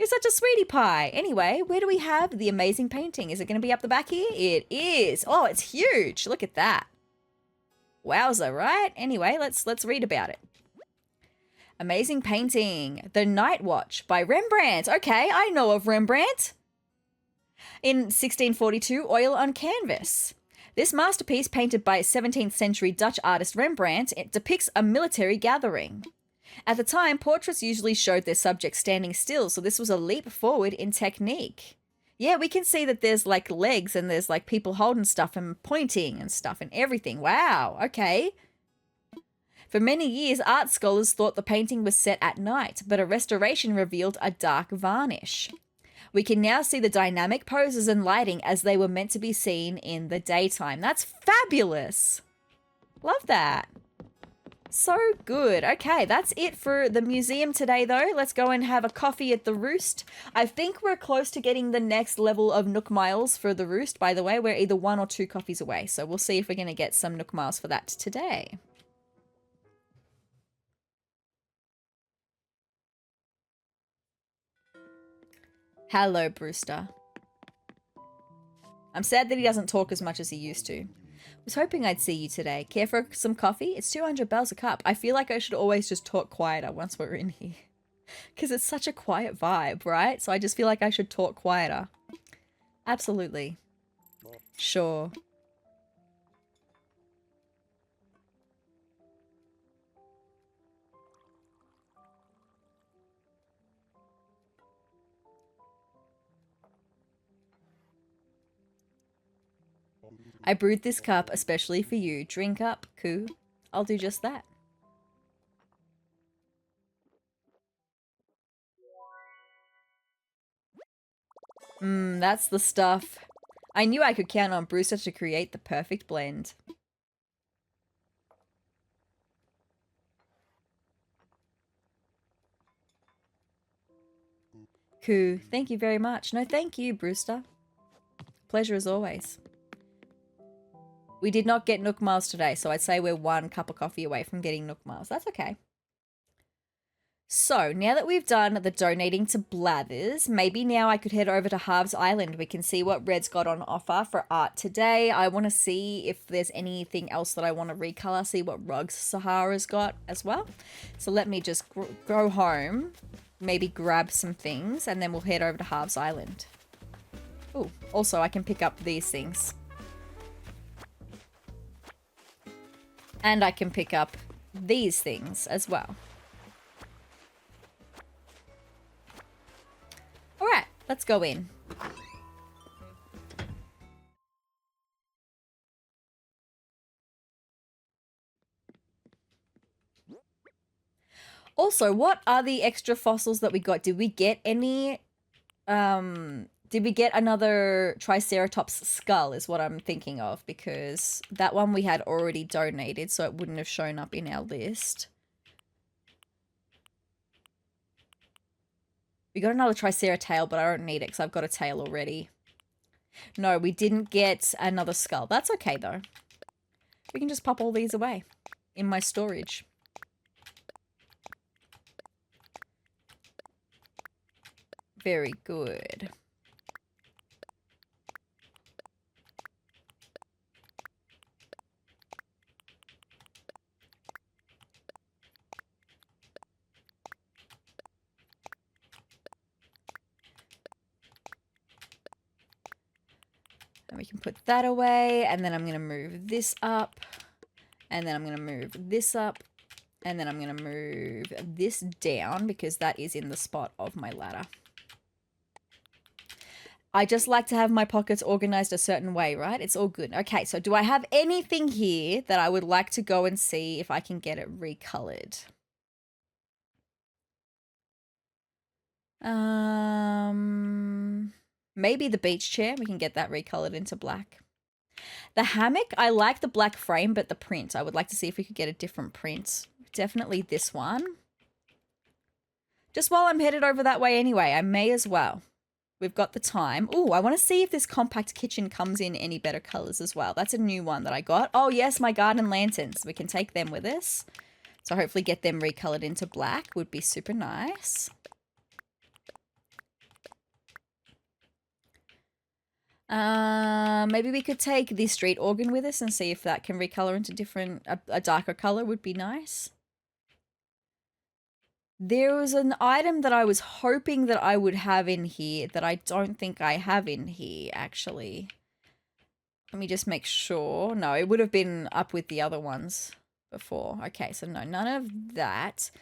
You're such a sweetie pie. Anyway, where do we have the amazing painting? Is it going to be up the back here? It is. Oh, it's huge. Look at that. Wowza, right? Anyway, let's read about it. Amazing painting. The Night Watch by Rembrandt. Okay, I know of Rembrandt. In 1642, oil on canvas. This masterpiece, painted by 17th century Dutch artist Rembrandt, it depicts a military gathering. At the time, portraits usually showed their subject standing still, so this was a leap forward in technique. Yeah, we can see that there's like legs and there's like people holding stuff and pointing and stuff and everything. Wow, okay. For many years, art scholars thought the painting was set at night, but a restoration revealed a dark varnish. We can now see the dynamic poses and lighting as they were meant to be seen in the daytime. That's fabulous. Love that. So good. Okay, that's it for the museum today, though. Let's go and have a coffee at the Roost. I think we're close to getting the next level of Nook Miles for the Roost, by the way. We're either 1 or 2 coffees away, so we'll see if we're going to get some Nook Miles for that today. Hello, Brewster. I'm sad that he doesn't talk as much as he used to. Was hoping I'd see you today. Care for some coffee? It's 200 bells a cup. I feel like I should always just talk quieter once we're in here. Because it's such a quiet vibe, right? So I just feel like I should talk quieter. Absolutely. Sure. I brewed this cup especially for you. Drink up, Koo. I'll do just that. That's the stuff. I knew I could count on Brewster to create the perfect blend. Koo, thank you very much. No, thank you, Brewster. Pleasure as always. We did not get Nook Miles today, so I'd say we're 1 cup of coffee away from getting Nook Miles. That's okay. So, now that we've done the donating to Blathers, maybe now I could head over to Harv's Island. We can see what Red's got on offer for art today. I want to see if there's anything else that I want to recolor, see what rugs Sahara's got as well. So let me just go home, maybe grab some things and then we'll head over to Harv's Island. Oh, also I can pick up these things. And I can pick up these things as well. Alright, let's go in. Also, what are the extra fossils that we got? Did we get any, did we get another Triceratops skull is what I'm thinking of, because that one we had already donated, so it wouldn't have shown up in our list. We got another Triceratail, but I don't need it because I've got a tail already. No, we didn't get another skull. That's okay, though. We can just pop all these away in my storage. Very good. And we can put that away, and then I'm going to move this up, and then I'm going to move this up, and then I'm going to move this down because that is in the spot of my ladder. I just like to have my pockets organized a certain way, right? It's all good. Okay, so do I have anything here that I would like to go and see if I can get it recolored? Maybe the beach chair. We can get that recolored into black. The hammock, I like the black frame, but the print. I would like to see if we could get a different print. Definitely this one. Just while I'm headed over that way anyway, I may as well. We've got the time. Oh, I want to see if this compact kitchen comes in any better colors as well. That's a new one that I got. Oh, yes, my garden lanterns. We can take them with us. So hopefully get them recolored into black would be super nice. Maybe we could take the street organ with us and see if that can recolor into different, a darker color would be nice. There was an item that I was hoping that I would have in here that I don't think I have in here, actually. Let me just make sure. No, it would have been up with the other ones before. Okay, so no, none of that.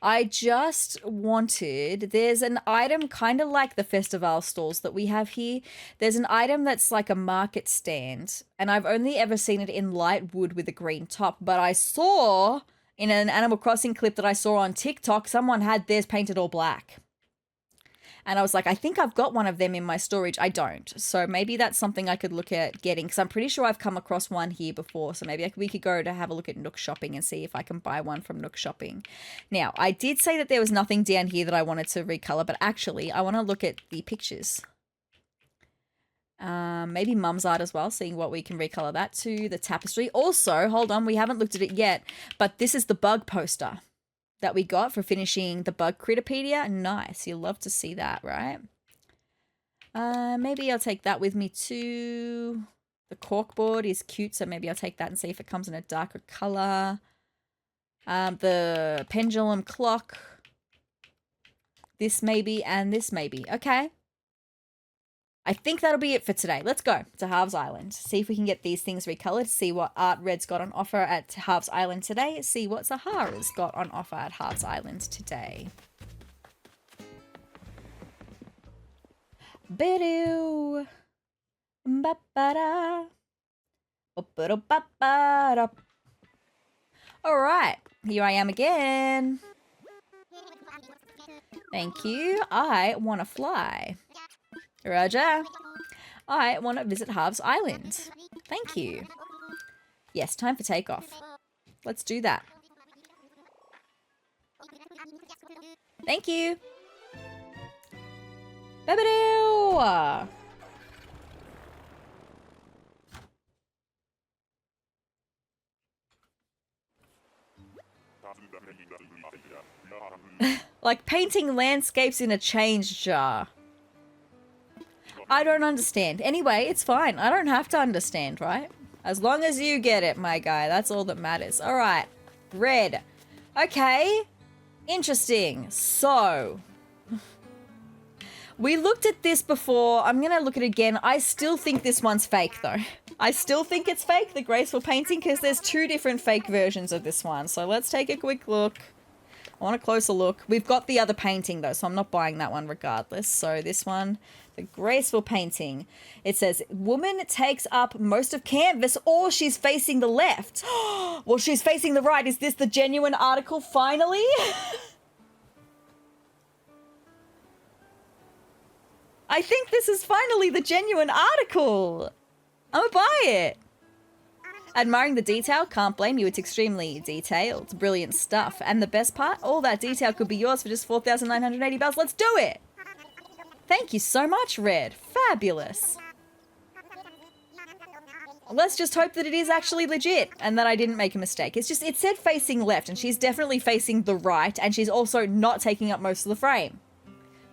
I just wanted, there's an item kind of like the festival stalls that we have here. There's an item that's like a market stand, and I've only ever seen it in light wood with a green top, but I saw in an Animal Crossing clip that I saw on TikTok, someone had theirs painted all black. And I was like, I think I've got one of them in my storage. I don't. So maybe that's something I could look at getting, because I'm pretty sure I've come across one here before. So maybe we could go to have a look at Nook Shopping and see if I can buy one from Nook Shopping. Now, I did say that there was nothing down here that I wanted to recolor, but actually I want to look at the pictures. Maybe Mum's art as well, seeing what we can recolor that to. The tapestry. Also, hold on, we haven't looked at it yet, but this is the bug poster that we got for finishing the bug Critterpedia. Nice. You'll love to see that, right? Maybe I'll take that with me too. The corkboard is cute, so maybe I'll take that and see if it comes in a darker color. The pendulum clock. This maybe, and this maybe. Okay. I think that'll be it for today. Let's go to Harv's Island. See if we can get these things recolored. See what Art Red's got on offer at Harv's Island today. See what Sahara's got on offer at Harv's Island today. Ba-doo. Ba-ba-da. Ba-ba-da-ba-ba-da. All right, here I am again. Thank you. I want to fly. Roger. I want to visit Harv's Island. Thank you. Yes, time for takeoff. Let's do that. Thank you. Babadoo. Like painting landscapes in a change jar. I don't understand. Anyway, it's fine. I don't have to understand, right? As long as you get it, my guy. That's all that matters. All right. Red. Okay. Interesting. So, We looked at this before. I'm going to look at it again. I still think this one's fake, though. I still think it's fake, the graceful painting, because there's two different fake versions of this one. So let's take a quick look. I want a closer look. We've got the other painting, though, so I'm not buying that one regardless. So this one, the graceful painting. It says, woman takes up most of canvas, or she's facing the left. Well, she's facing the right. Is this the genuine article, finally? I think this is finally the genuine article. I'm gonna buy it. Admiring the detail? Can't blame you. It's extremely detailed. Brilliant stuff. And the best part? All that detail could be yours for just 4,980 bells. Let's do it. Thank you so much, Red. Fabulous. Let's just hope that it is actually legit and that I didn't make a mistake. It's just, it said facing left and she's definitely facing the right and she's also not taking up most of the frame.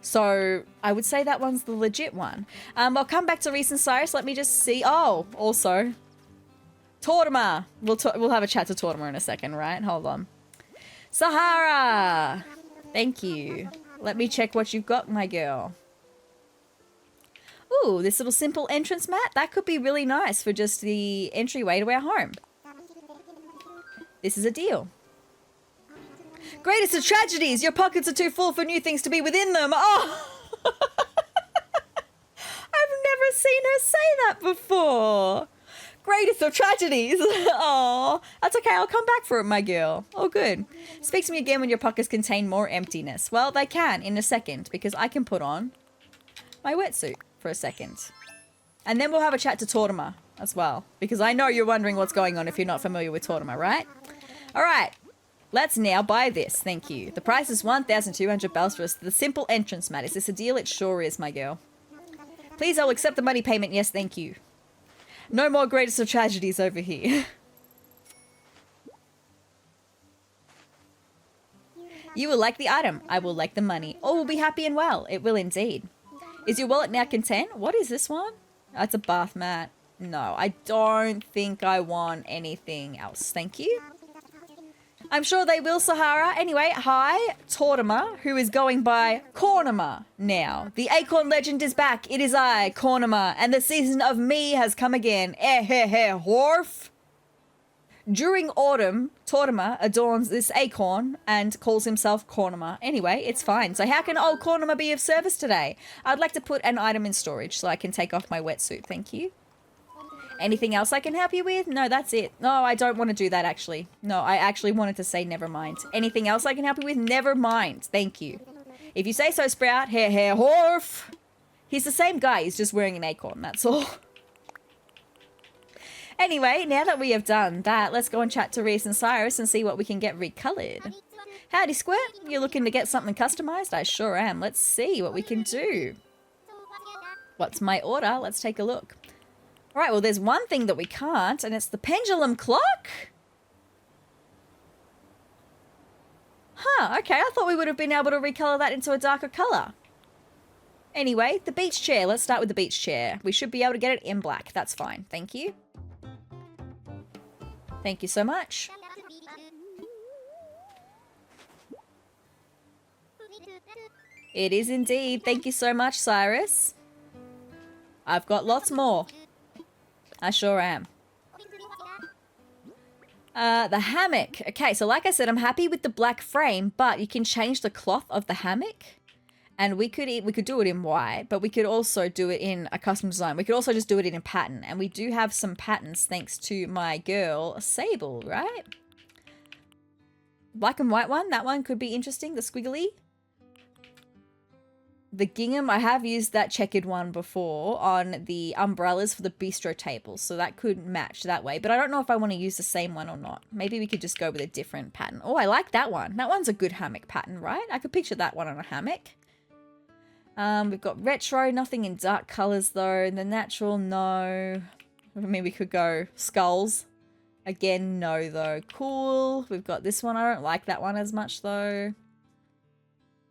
So I would say that one's the legit one. I'll come back to Reese and Cyrus. Let me just see. Oh, also, Tortimer. We'll have a chat to Tortimer in a second, right? Hold on. Sahara. Thank you. Let me check what you've got, my girl. Ooh, this little simple entrance mat. That could be really nice for just the entryway to our home. This is a deal. Greatest of tragedies, your pockets are too full for new things to be within them. Oh! I've never seen her say that before. Greatest of tragedies. Oh, that's okay. I'll come back for it, my girl. Oh, good. Speak to me again when your pockets contain more emptiness. Well, they can in a second because I can put on my wetsuit for a second. And then we'll have a chat to Tortimer as well because I know you're wondering what's going on if you're not familiar with Tortimer, right? All right. Let's now buy this. Thank you. The price is 1,200 bells for us. The simple entrance mat. Is this a deal? It sure is, my girl. Please, I'll accept the money payment. Yes, thank you. No more greatest of tragedies over here. You will like the item. I will like the money. All will be happy and well. It will indeed. Is your wallet now content? What is this one? That's a bath mat. No, I don't think I want anything else. Thank you. I'm sure they will, Sahara. Anyway, hi, Tortimer, who is going by Cornimer now. The acorn legend is back. It is I, Cornimer, and the season of me has come again. Horf. During autumn, Tortimer adorns this acorn and calls himself Cornimer. Anyway, it's fine. So how can old Cornimer be of service today? I'd like to put an item in storage so I can take off my wetsuit. Thank you. Anything else I can help you with? No, that's it. No, I don't want to do that, actually. No, I actually wanted to say never mind. Anything else I can help you with? Never mind. Thank you. If you say so, Sprout. Horf. He's the same guy. He's just wearing an acorn. That's all. Anyway, now that we have done that, let's go and chat to Reese and Cyrus and see what we can get recolored. Howdy, Squirt. You're looking to get something customized? I sure am. Let's see what we can do. What's my order? Let's take a look. All right, well, there's one thing that we can't, and it's the pendulum clock. Huh, okay, I thought we would have been able to recolor that into a darker color. Anyway, the beach chair. Let's start with the beach chair. We should be able to get it in black. That's fine. Thank you. Thank you so much. It is indeed. Thank you so much, Cyrus. I've got lots more. I sure am. The hammock. Okay, so like I said, I'm happy with the black frame, but you can change the cloth of the hammock. And we could do it in white, but we could also do it in a custom design. We could also just do it in a pattern. And we do have some patterns thanks to my girl, Sable, right? Black and white one. That one could be interesting. The squiggly. The gingham, I have used that checkered one before on the umbrellas for the bistro tables, so that could match that way. But I don't know if I want to use the same one or not. Maybe we could just go with a different pattern. Oh, I like that one. That one's a good hammock pattern, right? I could picture that one on a hammock. We've got retro, nothing in dark colors though. The natural, no. I mean, we could go skulls. Again, no though. Cool. We've got this one. I don't like that one as much though.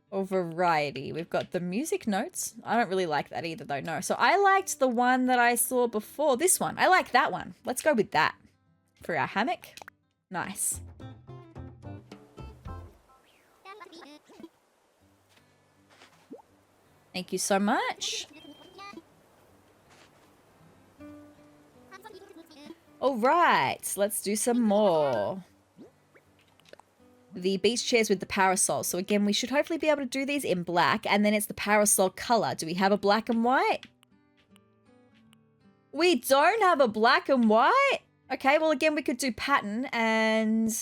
Or variety. We've got the music notes. I don't really like that either though, no. So I liked the one that I saw before. This one. I like that one. Let's go with that for our hammock. Nice. Thank you so much. All right, let's do some more. The beach chairs with the parasol. So again, we should hopefully be able to do these in black, and then it's the parasol color. Do we have a black and white? We don't have a black and white? Okay, well again, we could do pattern, and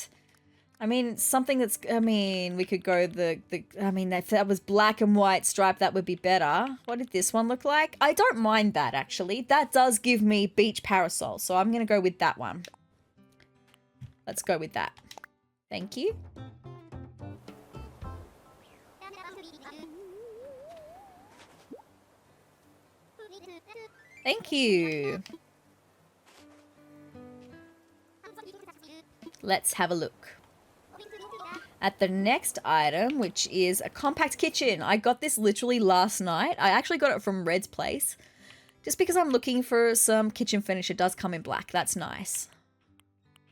I mean, something that's, I mean, we could go I mean, if that was black and white stripe, that would be better. What did this one look like? I don't mind that, actually. That does give me beach parasol, so I'm going to go with that one. Let's go with that. Thank you. Thank you. Let's have a look at the next item, which is a compact kitchen. I got this literally last night. I actually got it from Red's place just because I'm looking for some kitchen furniture. It does come in black. That's nice.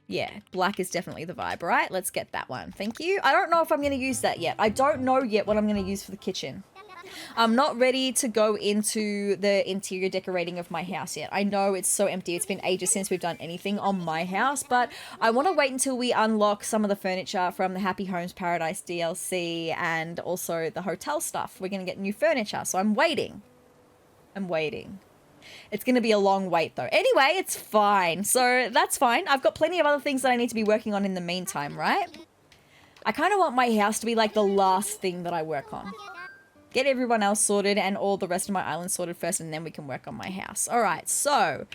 Yeah, black is definitely the vibe, right? Let's get that one. Thank you. I don't know if I'm going to use that yet. I don't know yet what I'm going to use for the kitchen. I'm not ready to go into the interior decorating of my house yet. I know it's so empty. It's been ages since we've done anything on my house, but I want to wait until we unlock some of the furniture from the Happy Homes Paradise DLC and also the hotel stuff. We're going to get new furniture, so I'm waiting. I'm waiting. It's going to be a long wait though. Anyway, it's fine. So that's fine. I've got plenty of other things that I need to be working on in the meantime, right? I kind of want my house to be like the last thing that I work on. Get everyone else sorted and all the rest of my island sorted first, and then we can work on my house. All right, so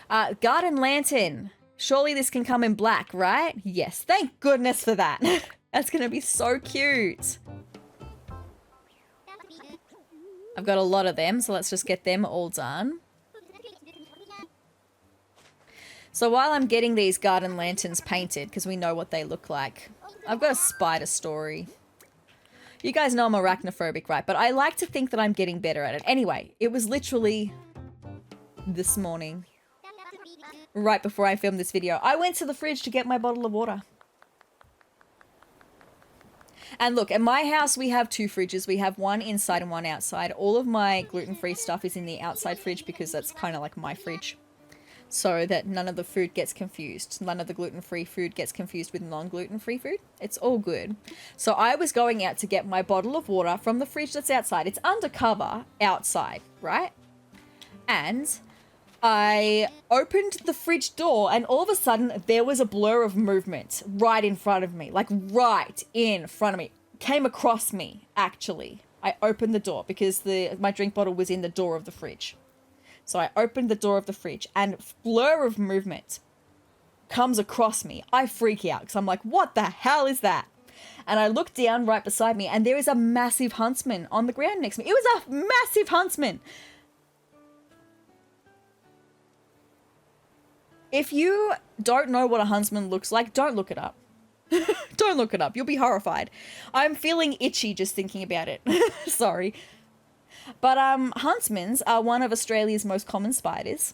garden lantern. Surely this can come in black, right? Yes, thank goodness for that. That's going to be so cute. I've got a lot of them, so let's just get them all done. So while I'm getting these garden lanterns painted, because we know what they look like, I've got a spider story. You guys know I'm arachnophobic, right? But I like to think that I'm getting better at it. Anyway, it was literally this morning, right before I filmed this video. I went to the fridge to get my bottle of water. And look, at my house, we have two fridges. We have one inside and one outside. All of my gluten-free stuff is in the outside fridge because that's kind of like my fridge. So that none of the food gets confused. None of the gluten-free food gets confused with non-gluten-free food. It's all good. So I was going out to get my bottle of water from the fridge that's outside. It's undercover outside, right? And I opened the fridge door and all of a sudden there was a blur of movement right in front of me. Like right in front of me. Came across me, actually. I opened the door because my drink bottle was in the door of the fridge. So I opened the door of the fridge and blur of movement comes across me. I freak out because I'm like, what the hell is that? And I look down right beside me and there is a massive huntsman on the ground next to me. It was a massive huntsman. If you don't know what a huntsman looks like, don't look it up. Don't look it up. You'll be horrified. I'm feeling itchy just thinking about it. Sorry. But huntsmans are one of Australia's most common spiders.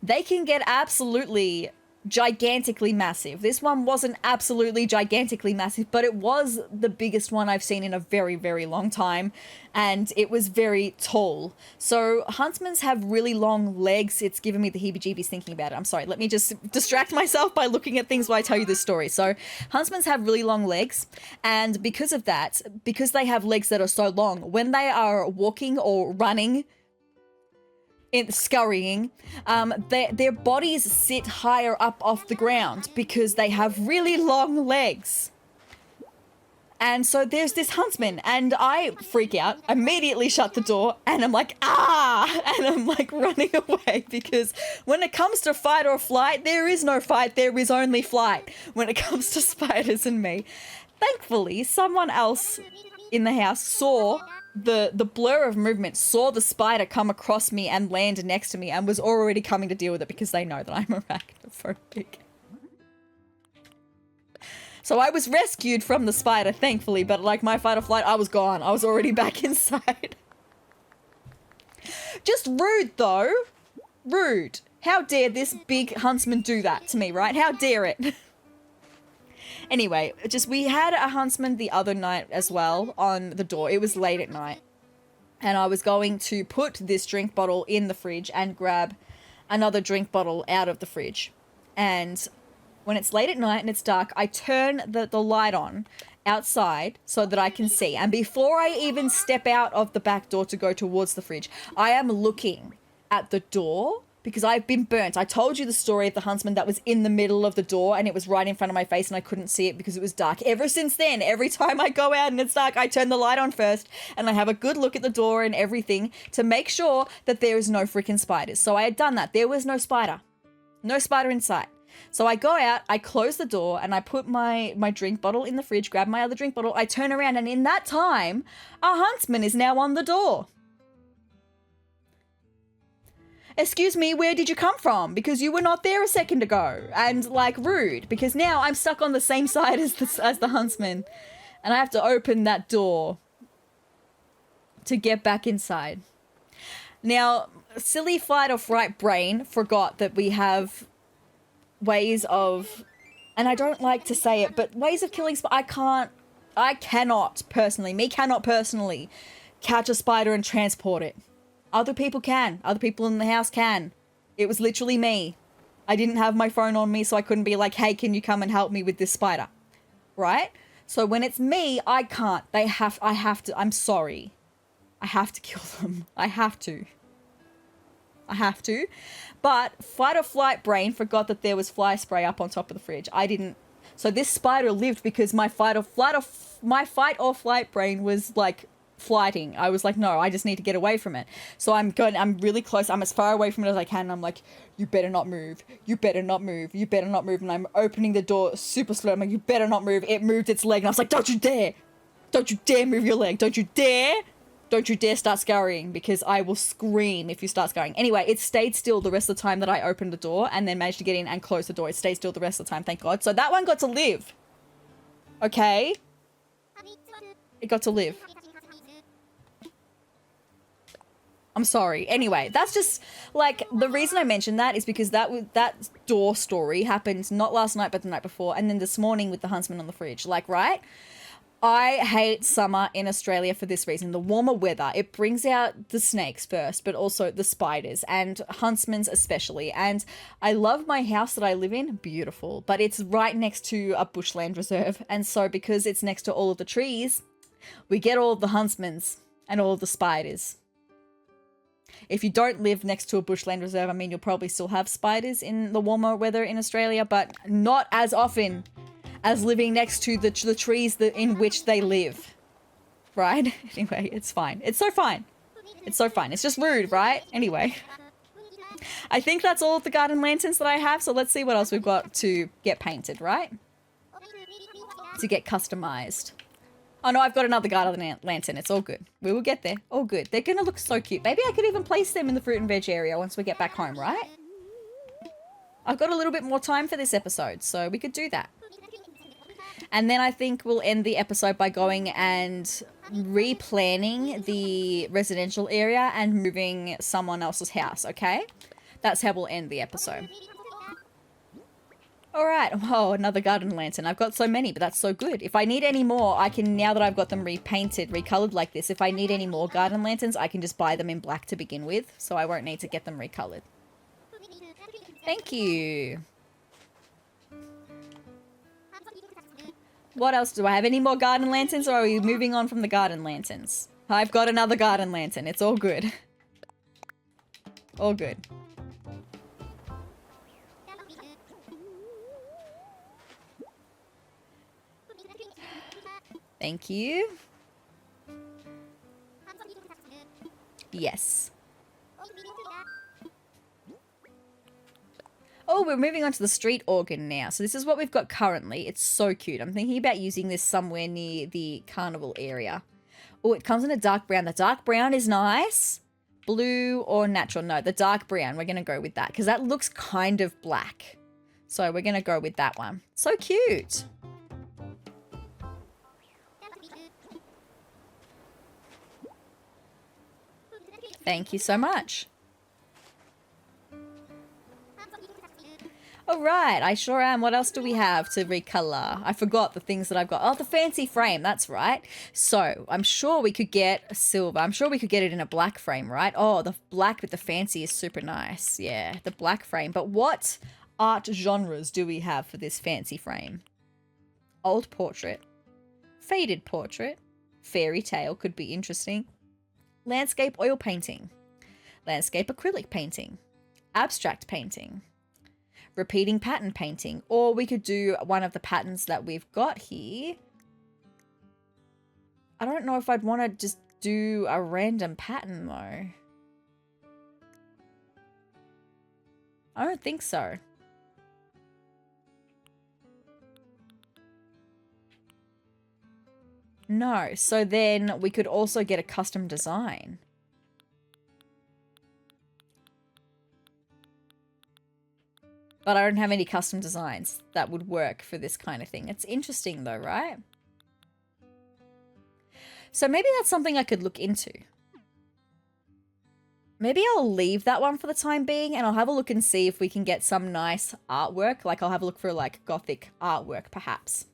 They can get absolutely gigantically massive. This one wasn't absolutely gigantically massive, but it was the biggest one I've seen in a very, very long time, and it was very tall. So huntsmans have really long legs. It's given me the heebie-jeebies thinking about it. I'm sorry, let me just distract myself by looking at things while I tell you this story. So huntsmans have really long legs, and because of that, because they have legs that are so long, when they are walking or running, scurrying, their bodies sit higher up off the ground because they have really long legs. And so there's this huntsman and I freak out, immediately shut the door and I'm like, ah, and I'm like running away because when it comes to fight or flight, there is no fight, there is only flight when it comes to spiders and me. Thankfully, someone else in the house saw the blur of movement, saw the spider come across me and land next to me and was already coming to deal with it because they know that I'm arachnophobic. So I was rescued from the spider, thankfully, but like my fight or flight, I was gone. I was already back inside. Just rude though. Rude. How dare this big huntsman do that to me, right? How dare it? Anyway, we had a huntsman the other night as well on the door. It was late at night. and I was going to put this drink bottle in the fridge and grab another drink bottle out of the fridge. And when it's late at night and it's dark, I turn the light on outside so that I can see. And before I even step out of the back door to go towards the fridge, I am looking at the door because I've been burnt. I told you the story of the huntsman that was in the middle of the door and it was right in front of my face and I couldn't see it because it was dark. Ever since then, every time I go out and it's dark, I turn the light on first and I have a good look at the door and everything to make sure that there is no freaking spiders. So I had done that. There was no spider. No spider in sight. So I go out, I close the door, and I put my drink bottle in the fridge, grab my other drink bottle, I turn around, and in that time, a huntsman is now on the door. Excuse me, where did you come from? Because you were not there a second ago. And, like, rude, because now I'm stuck on the same side as the huntsman, and I have to open that door to get back inside. Now, silly fight or fright brain forgot that we have ways of, and I don't like to say it, but ways of killing I cannot personally catch a spider and transport it. Other people can. Other people in the house can. It was literally me. I didn't have my phone on me, so I couldn't be like, hey, can you come and help me with this spider? Right? So when it's me, I can't. I have to. I'm sorry. I have to kill them. I have to. But fight or flight brain forgot that there was fly spray up on top of the fridge. I didn't. So this spider lived because my fight or flight brain was like flighting. I was like, no, I just need to get away from it. So I'm really close. I'm as far away from it as I can. And I'm like, you better not move. You better not move. You better not move. And I'm opening the door super slow. I'm like, you better not move. It moved its leg. And I was like, don't you dare. Don't you dare move your leg. Don't you dare. Don't you dare start scurrying because I will scream if you start scurrying. Anyway, it stayed still the rest of the time that I opened the door and then managed to get in and close the door. It stayed still the rest of the time, thank God. So that one got to live. Okay? It got to live. I'm sorry. Anyway, that's just, like, the reason I mentioned that is because that door story happened not last night but the night before and then this morning with the huntsman on the fridge. Like, right? I hate summer in Australia for this reason. The warmer weather, it brings out the snakes first, but also the spiders and huntsmans especially. And I love my house that I live in, beautiful, but it's right next to a bushland reserve. And so because it's next to all of the trees, we get all of the huntsmans and all of the spiders. If you don't live next to a bushland reserve, I mean, you'll probably still have spiders in the warmer weather in Australia, but not as often as living next to the trees in which they live, right? Anyway, it's fine. It's so fine. It's so fine. It's just rude, right? Anyway, I think that's all of the garden lanterns that I have, so let's see what else we've got to get painted, right? To get customized. Oh no, I've got another garden lantern. It's all good. We will get there. All good. They're gonna look so cute. Maybe I could even place them in the fruit and veg area once we get back home, right? I've got a little bit more time for this episode, so we could do that. And then I think we'll end the episode by going and replanning the residential area and moving someone else's house, okay? That's how we'll end the episode. All right. Oh, another garden lantern. I've got so many, but that's so good. If I need any more, I can, now that I've got them repainted, recolored like this, if I need any more garden lanterns, I can just buy them in black to begin with, so I won't need to get them recolored. Thank you. What else do I have? Any more garden lanterns, or are we moving on from the garden lanterns? I've got another garden lantern. It's all good. All good. Thank you. Yes. Oh, we're moving on to the street organ now. So this is what we've got currently. It's so cute. I'm thinking about using this somewhere near the carnival area. Oh, it comes in a dark brown. The dark brown is nice. Blue or natural? No, the dark brown. We're going to go with that because that looks kind of black. So we're going to go with that one. So cute. Thank you so much. All right, I sure am. What else do we have to recolor? I forgot the things that I've got. Oh, the fancy frame. That's right. So I'm sure we could get a silver. I'm sure we could get it in a black frame, right? Oh, the black with the fancy is super nice. Yeah, the black frame. But what art genres do we have for this fancy frame? Old portrait, faded portrait, fairy tale could be interesting, landscape oil painting, landscape acrylic painting, abstract painting, repeating pattern painting, or we could do one of the patterns that we've got here. I don't know if I'd want to just do a random pattern though. I don't think so. No, so then we could also get a custom design. But I don't have any custom designs that would work for this kind of thing. It's interesting though, right? So maybe that's something I could look into. Maybe I'll leave that one for the time being and I'll have a look and see if we can get some nice artwork. Like I'll have a look for like gothic artwork perhaps.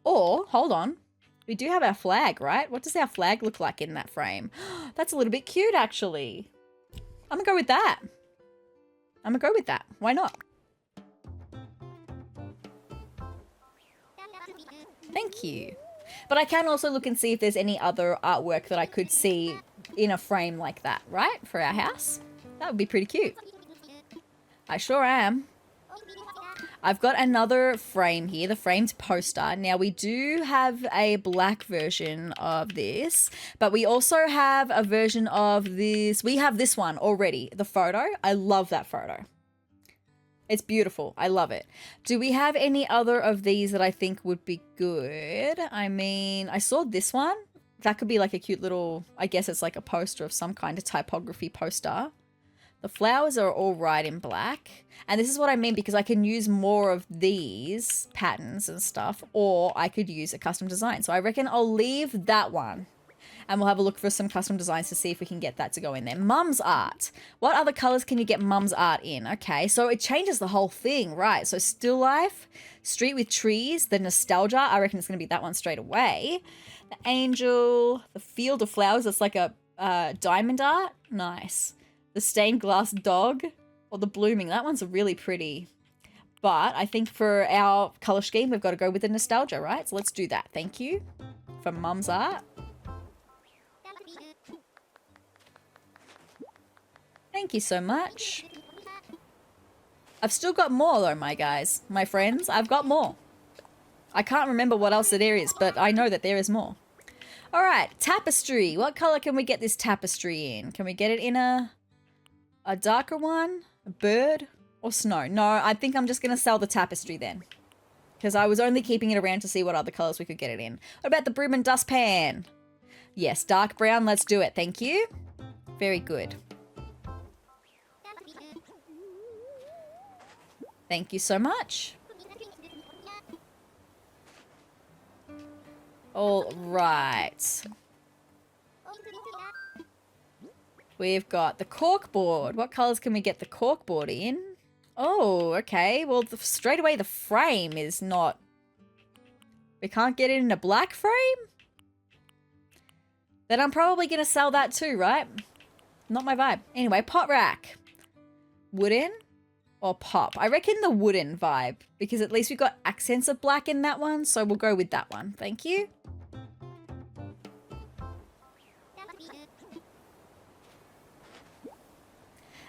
Or, hold on, we do have our flag, right? What does our flag look like in that frame? That's a little bit cute actually. I'm gonna go with that. I'm gonna go with that. Why not? Thank you. But I can also look and see if there's any other artwork that I could see in a frame like that, right? For our house. That would be pretty cute. I sure am. I've got another frame here, the framed poster. Now we do have a black version of this, but we also have a version of this. We have this one already, the photo. I love that photo. It's beautiful. I love it. Do we have any other of these that I think would be good? I mean, I saw this one. That could be like a cute little, I guess it's like a poster of some kind of typography poster. The flowers are all right in black. And this is what I mean because I can use more of these patterns and stuff, or I could use a custom design. So I reckon I'll leave that one and we'll have a look for some custom designs to see if we can get that to go in there. Mum's art. What other colors can you get mum's art in? Okay, so it changes the whole thing, right? So still life, street with trees, the nostalgia. I reckon it's going to be that one straight away. The angel, the field of flowers. It's like a diamond art. Nice. The stained glass dog or the blooming. That one's really pretty. But I think for our color scheme, we've got to go with the nostalgia, right? So let's do that. Thank you for mum's art. Thank you so much. I've still got more though, my guys. My friends, I've got more. I can't remember what else there is, but I know that there is more. All right, tapestry. What color can we get this tapestry in? Can we get it in a darker one, a bird, or snow? No, I think I'm just going to sell the tapestry then. Because I was only keeping it around to see what other colors we could get it in. What about the broom and dustpan? Yes, dark brown. Let's do it. Thank you. Very good. Thank you so much. All right. We've got the corkboard. What colors can we get the corkboard in? Oh, okay. Well, straight away the frame is not... We can't get it in a black frame? Then I'm probably going to sell that too, right? Not my vibe. Anyway, pot rack. Wooden or pop? I reckon the wooden vibe, because at least we've got accents of black in that one, so we'll go with that one. Thank you.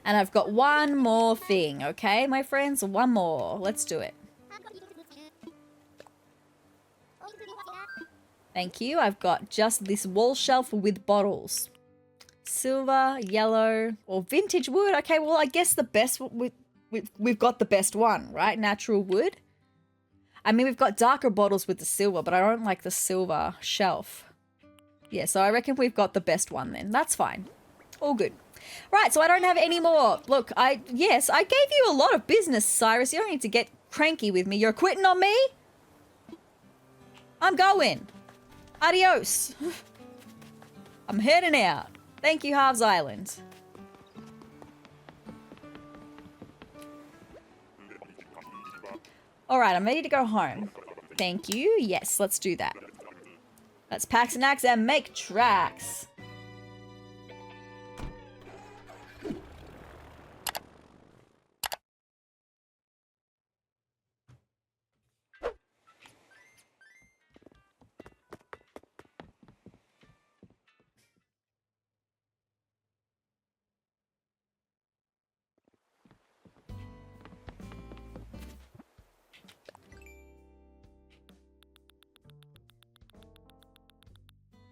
And I've got one more thing, okay, my friends? One more. Let's do it. Thank you. I've got just this wall shelf with bottles. Silver, yellow, or vintage wood. Okay, well, I guess the best... We've got the best one, right? Natural wood. I mean, we've got darker bottles with the silver, but I don't like the silver shelf. Yeah, so I reckon we've got the best one then. That's fine. All good. Right, so I don't have any more. Look, yes, I gave you a lot of business, Cyrus. You don't need to get cranky with me. You're quitting on me? I'm going. Adios. I'm heading out. Thank you, Harv's Island. All right, I'm ready to go home. Thank you. Yes, let's do that. Let's pack snacks and make tracks.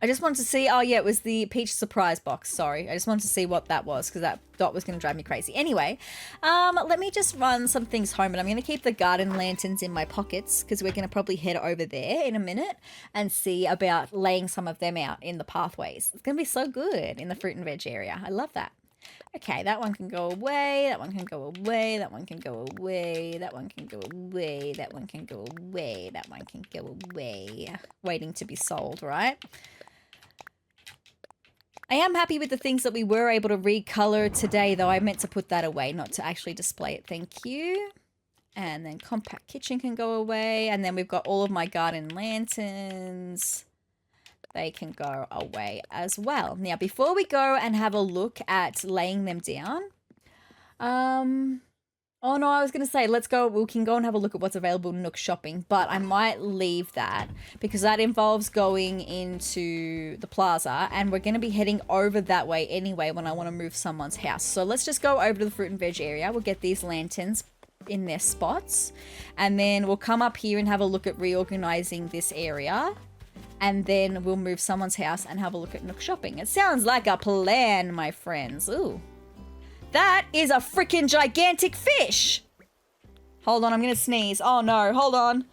I just wanted to see, oh yeah, it was the peach surprise box, sorry. I just wanted to see what that was because that dot was going to drive me crazy. Anyway, let me just run some things home, and I'm going to keep the garden lanterns in my pockets because we're going to probably head over there in a minute and see about laying some of them out in the pathways. It's going to be so good in the fruit and veg area. I love that. Okay, that one can go away, that one can go away, that one can go away, that one can go away, that one can go away, that one can go away. Waiting to be sold, right? I am happy with the things that we were able to recolor today, though. I meant to put that away, not to actually display it. Thank you. And then compact kitchen can go away. And then we've got all of my garden lanterns. They can go away as well. Now, before we go and have a look at laying them down, oh no, I was going to say, we can go and have a look at what's available in Nook shopping, but I might leave that because that involves going into the plaza and we're going to be heading over that way anyway when I want to move someone's house. So let's just go over to the fruit and veg area. We'll get these lanterns in their spots and then we'll come up here and have a look at reorganizing this area. And then we'll move someone's house and have a look at Nook shopping. It sounds like a plan, my friends. Ooh. That is a freaking gigantic fish. Hold on, I'm going to sneeze. Oh no, hold on.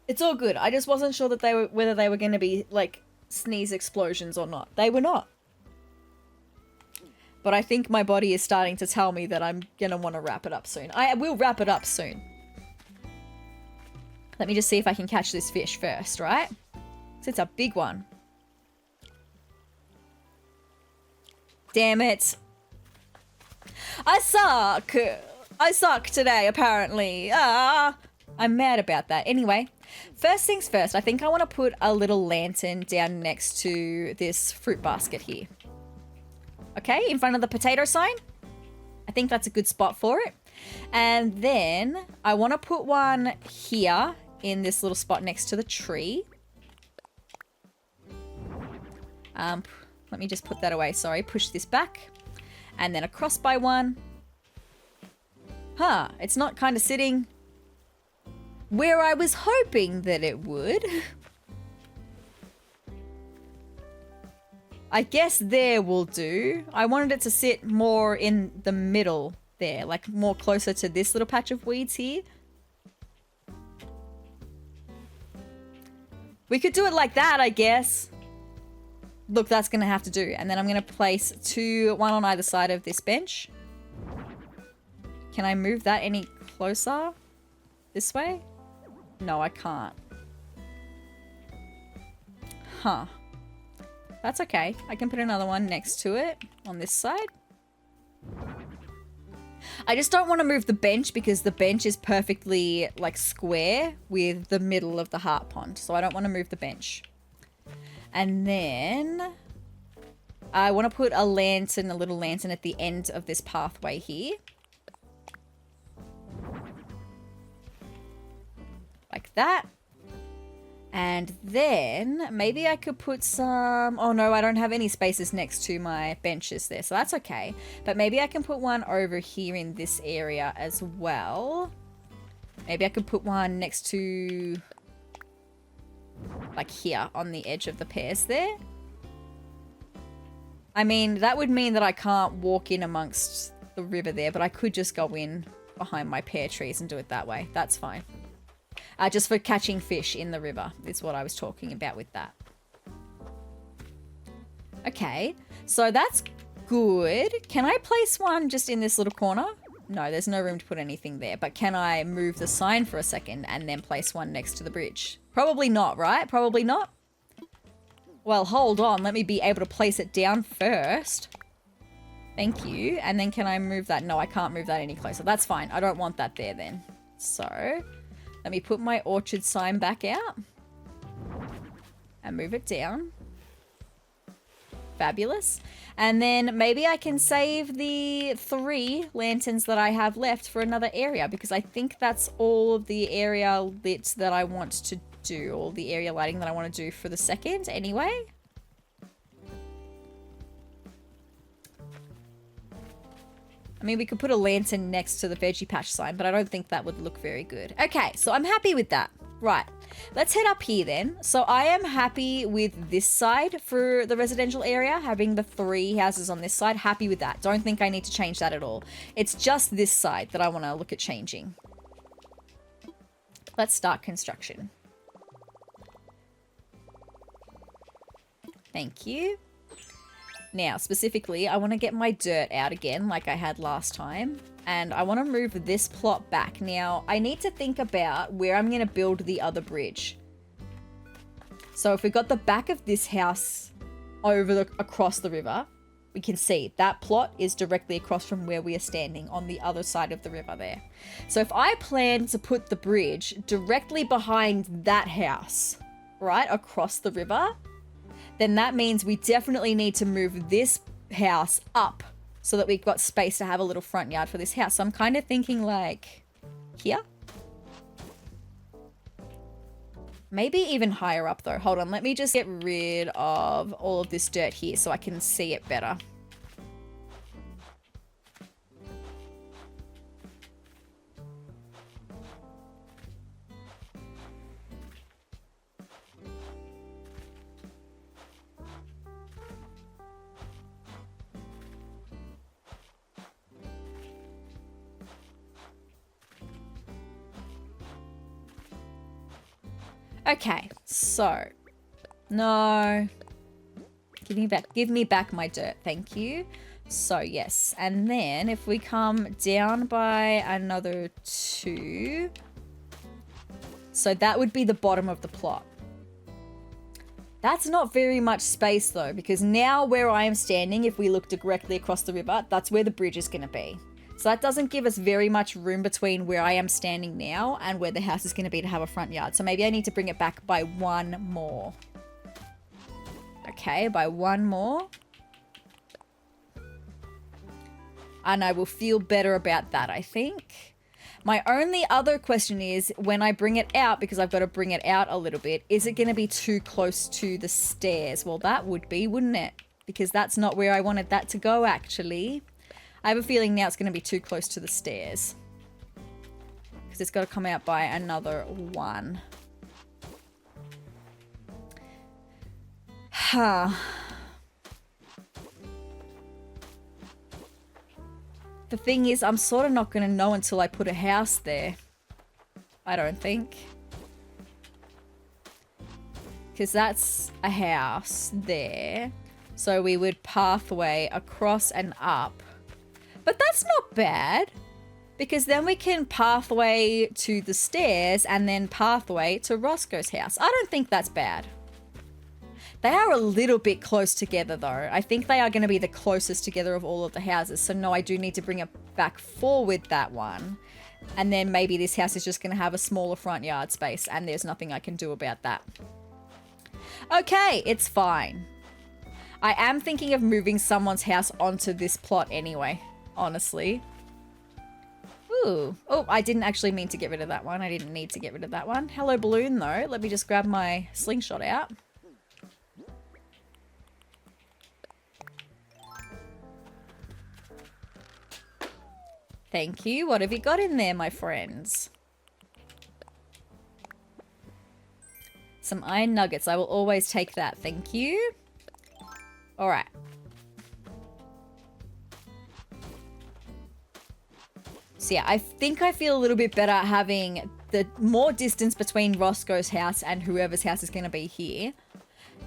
It's all good. I just wasn't sure that whether they were going to be like sneeze explosions or not. They were not. But I think my body is starting to tell me that I'm going to want to wrap it up soon. I will wrap it up soon. Let me just see if I can catch this fish first, right? So it's a big one. Damn it. I suck. I suck today, apparently. I'm mad about that. Anyway, first things first, I think I want to put a little lantern down next to this fruit basket here. Okay, in front of the potato sign. I think that's a good spot for it. And then I want to put one here in this little spot next to the tree. Let me just put that away. Sorry, push this back. And then a cross by one. Huh, it's not kind of sitting where I was hoping that it would. I guess there will do. I wanted it to sit more in the middle there, like more closer to this little patch of weeds here. We could do it like that, I guess. Look, that's going to have to do. And then I'm going to place one on either side of this bench. Can I move that any closer? This way? No, I can't. Huh. That's okay. I can put another one next to it on this side. I just don't want to move the bench because the bench is perfectly like square with the middle of the heart pond. So I don't want to move the bench. And then I want to put a little lantern at the end of this pathway here. Like that. And then maybe I could put some... Oh no, I don't have any spaces next to my benches there, so that's okay. But maybe I can put one over here in this area as well. Maybe I could put one next to... like here on the edge of the pears there. I mean, that would mean that I can't walk in amongst the river there, but I could just go in behind my pear trees and do it that way. That's fine. Just for catching fish in the river is what I was talking about with that. Okay, so that's good. Can I place one just in this little corner? No, there's no room to put anything there. But can I move the sign for a second and then place one next to the bridge? Probably not, right? Probably not. Well, hold on. Let me be able to place it down first. Thank you. And then can I move that? No, I can't move that any closer. That's fine. I don't want that there then. So, let me put my orchard sign back out. And move it down. Fabulous. And then maybe I can save the 3 lanterns that I have left for another area, because I think that's all of the area lit that I want to do, all the area lighting that I want to do for the second anyway. I mean, we could put a lantern next to the veggie patch sign, but I don't think that would look very good. Okay, so I'm happy with that. Right, let's head up here then. So I am happy with this side for the residential area, having the 3 houses on this side. Happy with that. Don't think I need to change that at all. It's just this side that I want to look at changing. Let's start construction. Thank you. Now, specifically, I want to get my dirt out again like I had last time. And I want to move this plot back. Now, I need to think about where I'm going to build the other bridge. So if we've got the back of this house across the river, we can see that plot is directly across from where we are standing on the other side of the river there. So if I plan to put the bridge directly behind that house, right, across the river, then that means we definitely need to move this house up so that we've got space to have a little front yard for this house. So I'm kind of thinking like here. Maybe even higher up though. Hold on, let me just get rid of all of this dirt here so I can see it better. Okay, so, no, give me back my dirt, thank you. So yes, and then if we come down by another 2, so that would be the bottom of the plot. That's not very much space though, because now where I am standing, if we look directly across the river, that's where the bridge is going to be. So that doesn't give us very much room between where I am standing now and where the house is going to be to have a front yard. So maybe I need to bring it back by 1 more. Okay, by 1 more. And I will feel better about that, I think. My only other question is, when I bring it out, because I've got to bring it out a little bit, is it going to be too close to the stairs? Well, that would be, wouldn't it? Because that's not where I wanted that to go, actually. I have a feeling now it's going to be too close to the stairs. Because it's got to come out by another 1. Huh. The thing is, I'm sort of not going to know until I put a house there. I don't think. Because that's a house there. So we would pathway across and up. But that's not bad, because then we can pathway to the stairs and then pathway to Roscoe's house. I don't think that's bad. They are a little bit close together though. I think they are going to be the closest together of all of the houses. So no, I do need to bring it back forward that one. And then maybe this house is just going to have a smaller front yard space and there's nothing I can do about that. Okay, it's fine. I am thinking of moving someone's house onto this plot anyway. Honestly. Ooh. Oh, I didn't actually mean to get rid of that one. I didn't need to get rid of that one. Hello, balloon, though. Let me just grab my slingshot out. Thank you. What have you got in there, my friends? Some iron nuggets. I will always take that. Thank you. All right. So yeah, I think I feel a little bit better having the more distance between Roscoe's house and whoever's house is going to be here.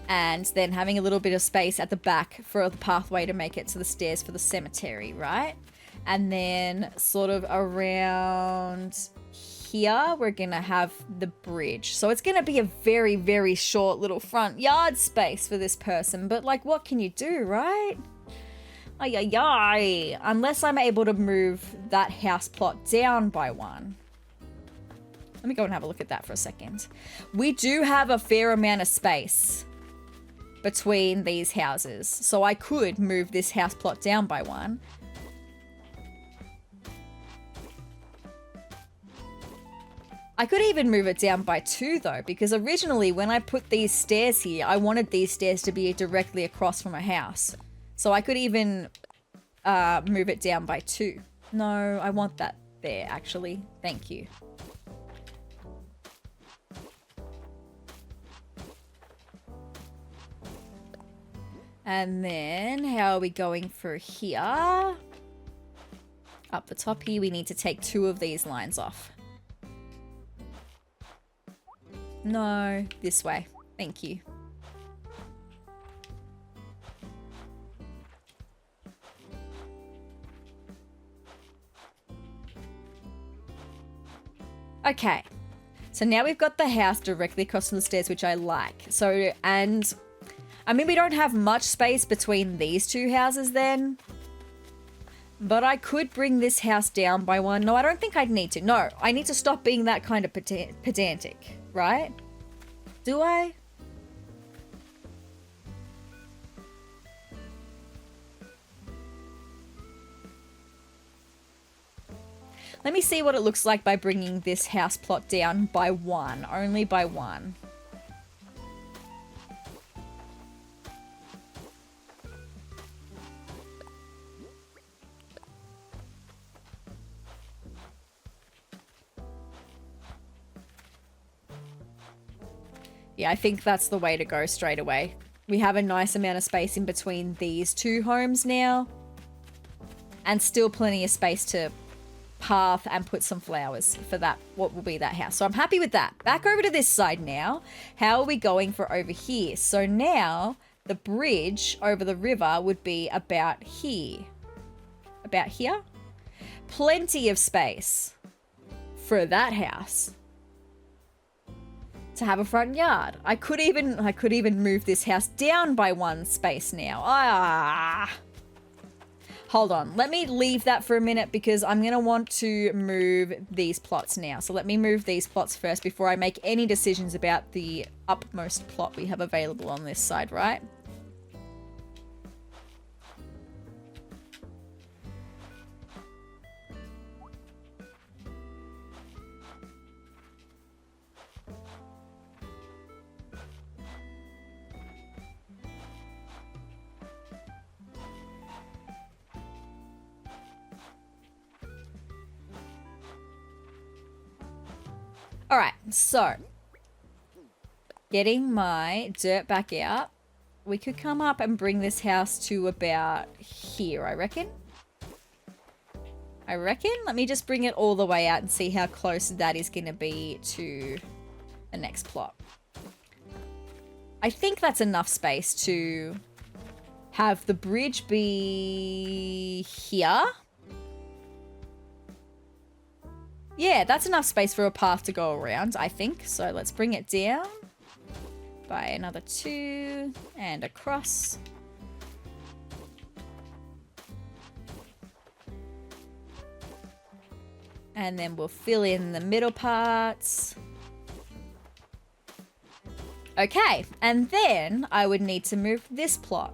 And then having a little bit of space at the back for the pathway to make it to the stairs for the cemetery, right? And then sort of around here, we're going to have the bridge. So it's going to be a very, very short little front yard space for this person. But like, what can you do, right? Ay, ay, ay. Unless I'm able to move that house plot down by one. Let me go and have a look at that for a second. We do have a fair amount of space between these houses. So I could move this house plot down by one. I could even move it down by two though, because originally when I put these stairs here, I wanted these stairs to be directly across from a house. So I could even move it down by two. No, I want that there actually. Thank you. And then how are we going for here? Up the top here, we need to take two of these lines off. No, this way. Thank you. Okay. So now we've got the house directly across from the stairs, which I like. So, and I mean, we don't have much space between these two houses then. But I could bring this house down by one. No, I don't think I'd need to. No, I need to stop being that kind of pedantic, right? Do I? Let me see what it looks like by bringing this house plot down by one. Only by one. Yeah, I think that's the way to go straight away. We have a nice amount of space in between these two homes now. And still plenty of space to path and put some flowers for that, what will be that house. So I'm happy with that. Back over to this side now. How are we going for over here? So now the bridge over the river would be about here. About here? Plenty of space for that house to have a front yard. I could even move this house down by one space now. Hold on. Let me leave that for a minute because I'm going to want to move these plots now. So let me move these plots first before I make any decisions about the upmost plot we have available on this side, right? All right, so getting my dirt back out, we could come up and bring this house to about here, I reckon. Let me just bring it all the way out and see how close that is going to be to the next plot. I think that's enough space to have the bridge be here. Yeah, that's enough space for a path to go around, I think. So let's bring it down by another two and across. And then we'll fill in the middle parts. Okay, and then I would need to move this plot.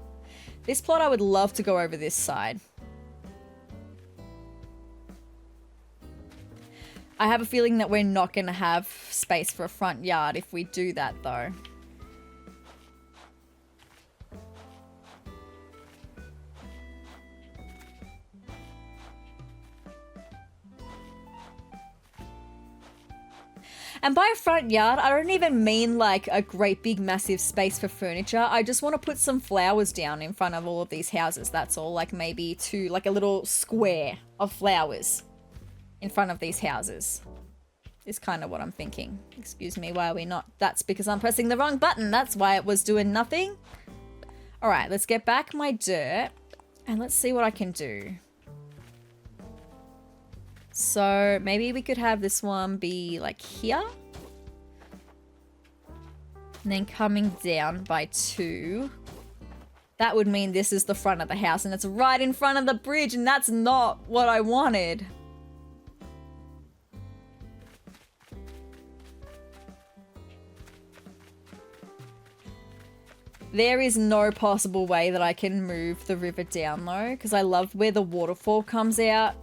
This plot I would love to go over this side. I have a feeling that we're not going to have space for a front yard if we do that, though. And by a front yard, I don't even mean like a great big massive space for furniture. I just want to put some flowers down in front of all of these houses, that's all. Like maybe like a little square of flowers in front of these houses is kind of what I'm thinking. Excuse me, why are we not? That's because I'm pressing the wrong button. That's why it was doing nothing. All right, let's get back my dirt and let's see what I can do. So maybe we could have this one be like here. And then coming down by 2. That would mean this is the front of the house and it's right in front of the bridge, and that's not what I wanted. There is no possible way that I can move the river down though, because I love where the waterfall comes out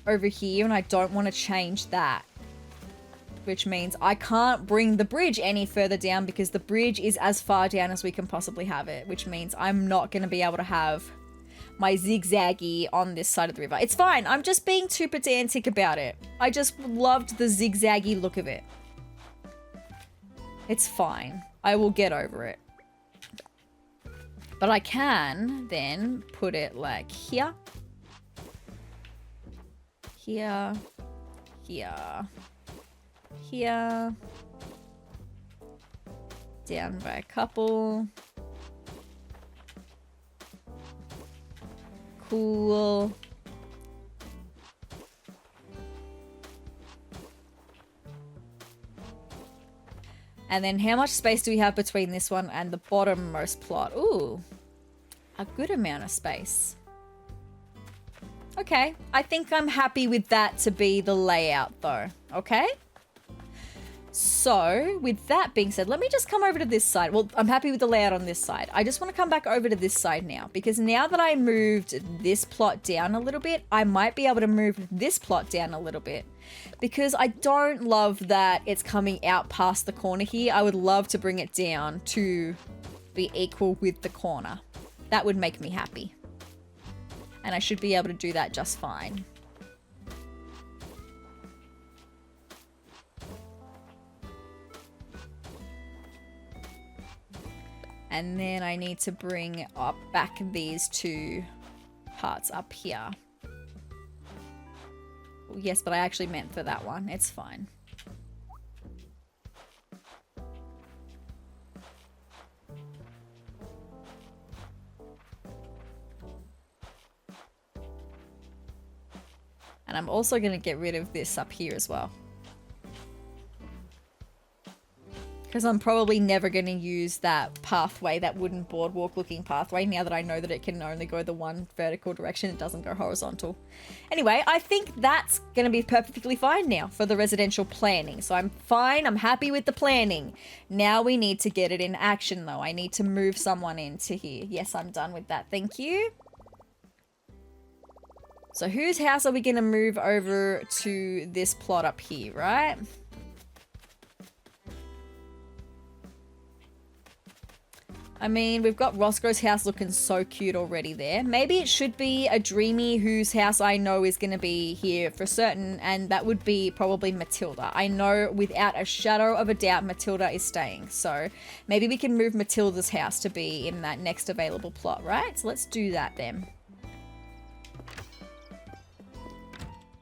over here and I don't want to change that. Which means I can't bring the bridge any further down because the bridge is as far down as we can possibly have it, which means I'm not going to be able to have my zigzaggy on this side of the river. It's fine. I'm just being too pedantic about it. I just loved the zigzaggy look of it. It's fine. I will get over it. But I can then put it like here. Here. Here. Here. Down by a couple. Cool. And then how much space do we have between this one and the bottommost plot? Ooh, a good amount of space. Okay, I think I'm happy with that to be the layout though, okay? So, with that being said, let me just come over to this side. Well, I'm happy with the layout on this side. I just want to come back over to this side now, because now that I moved this plot down a little bit, I might be able to move this plot down a little bit. Because I don't love that it's coming out past the corner here. I would love to bring it down to be equal with the corner. That would make me happy. And I should be able to do that just fine. And then I need to bring up back these 2 parts up here. Yes, but I actually meant for that one. It's fine. And I'm also going to get rid of this up here as well. Because I'm probably never going to use that pathway, that wooden boardwalk looking pathway, now that I know that it can only go the one vertical direction. It doesn't go horizontal. Anyway, I think that's going to be perfectly fine now for the residential planning. So I'm fine. I'm happy with the planning. Now we need to get it in action though. I need to move someone into here. Yes, I'm done with that. Thank you. So whose house are we going to move over to this plot up here, right? I mean, we've got Roscoe's house looking so cute already there. Maybe it should be a Dreamy whose house I know is going to be here for certain, and that would be probably Mathilda. I know without a shadow of a doubt Mathilda is staying, so maybe we can move Mathilda's house to be in that next available plot, right? So let's do that then.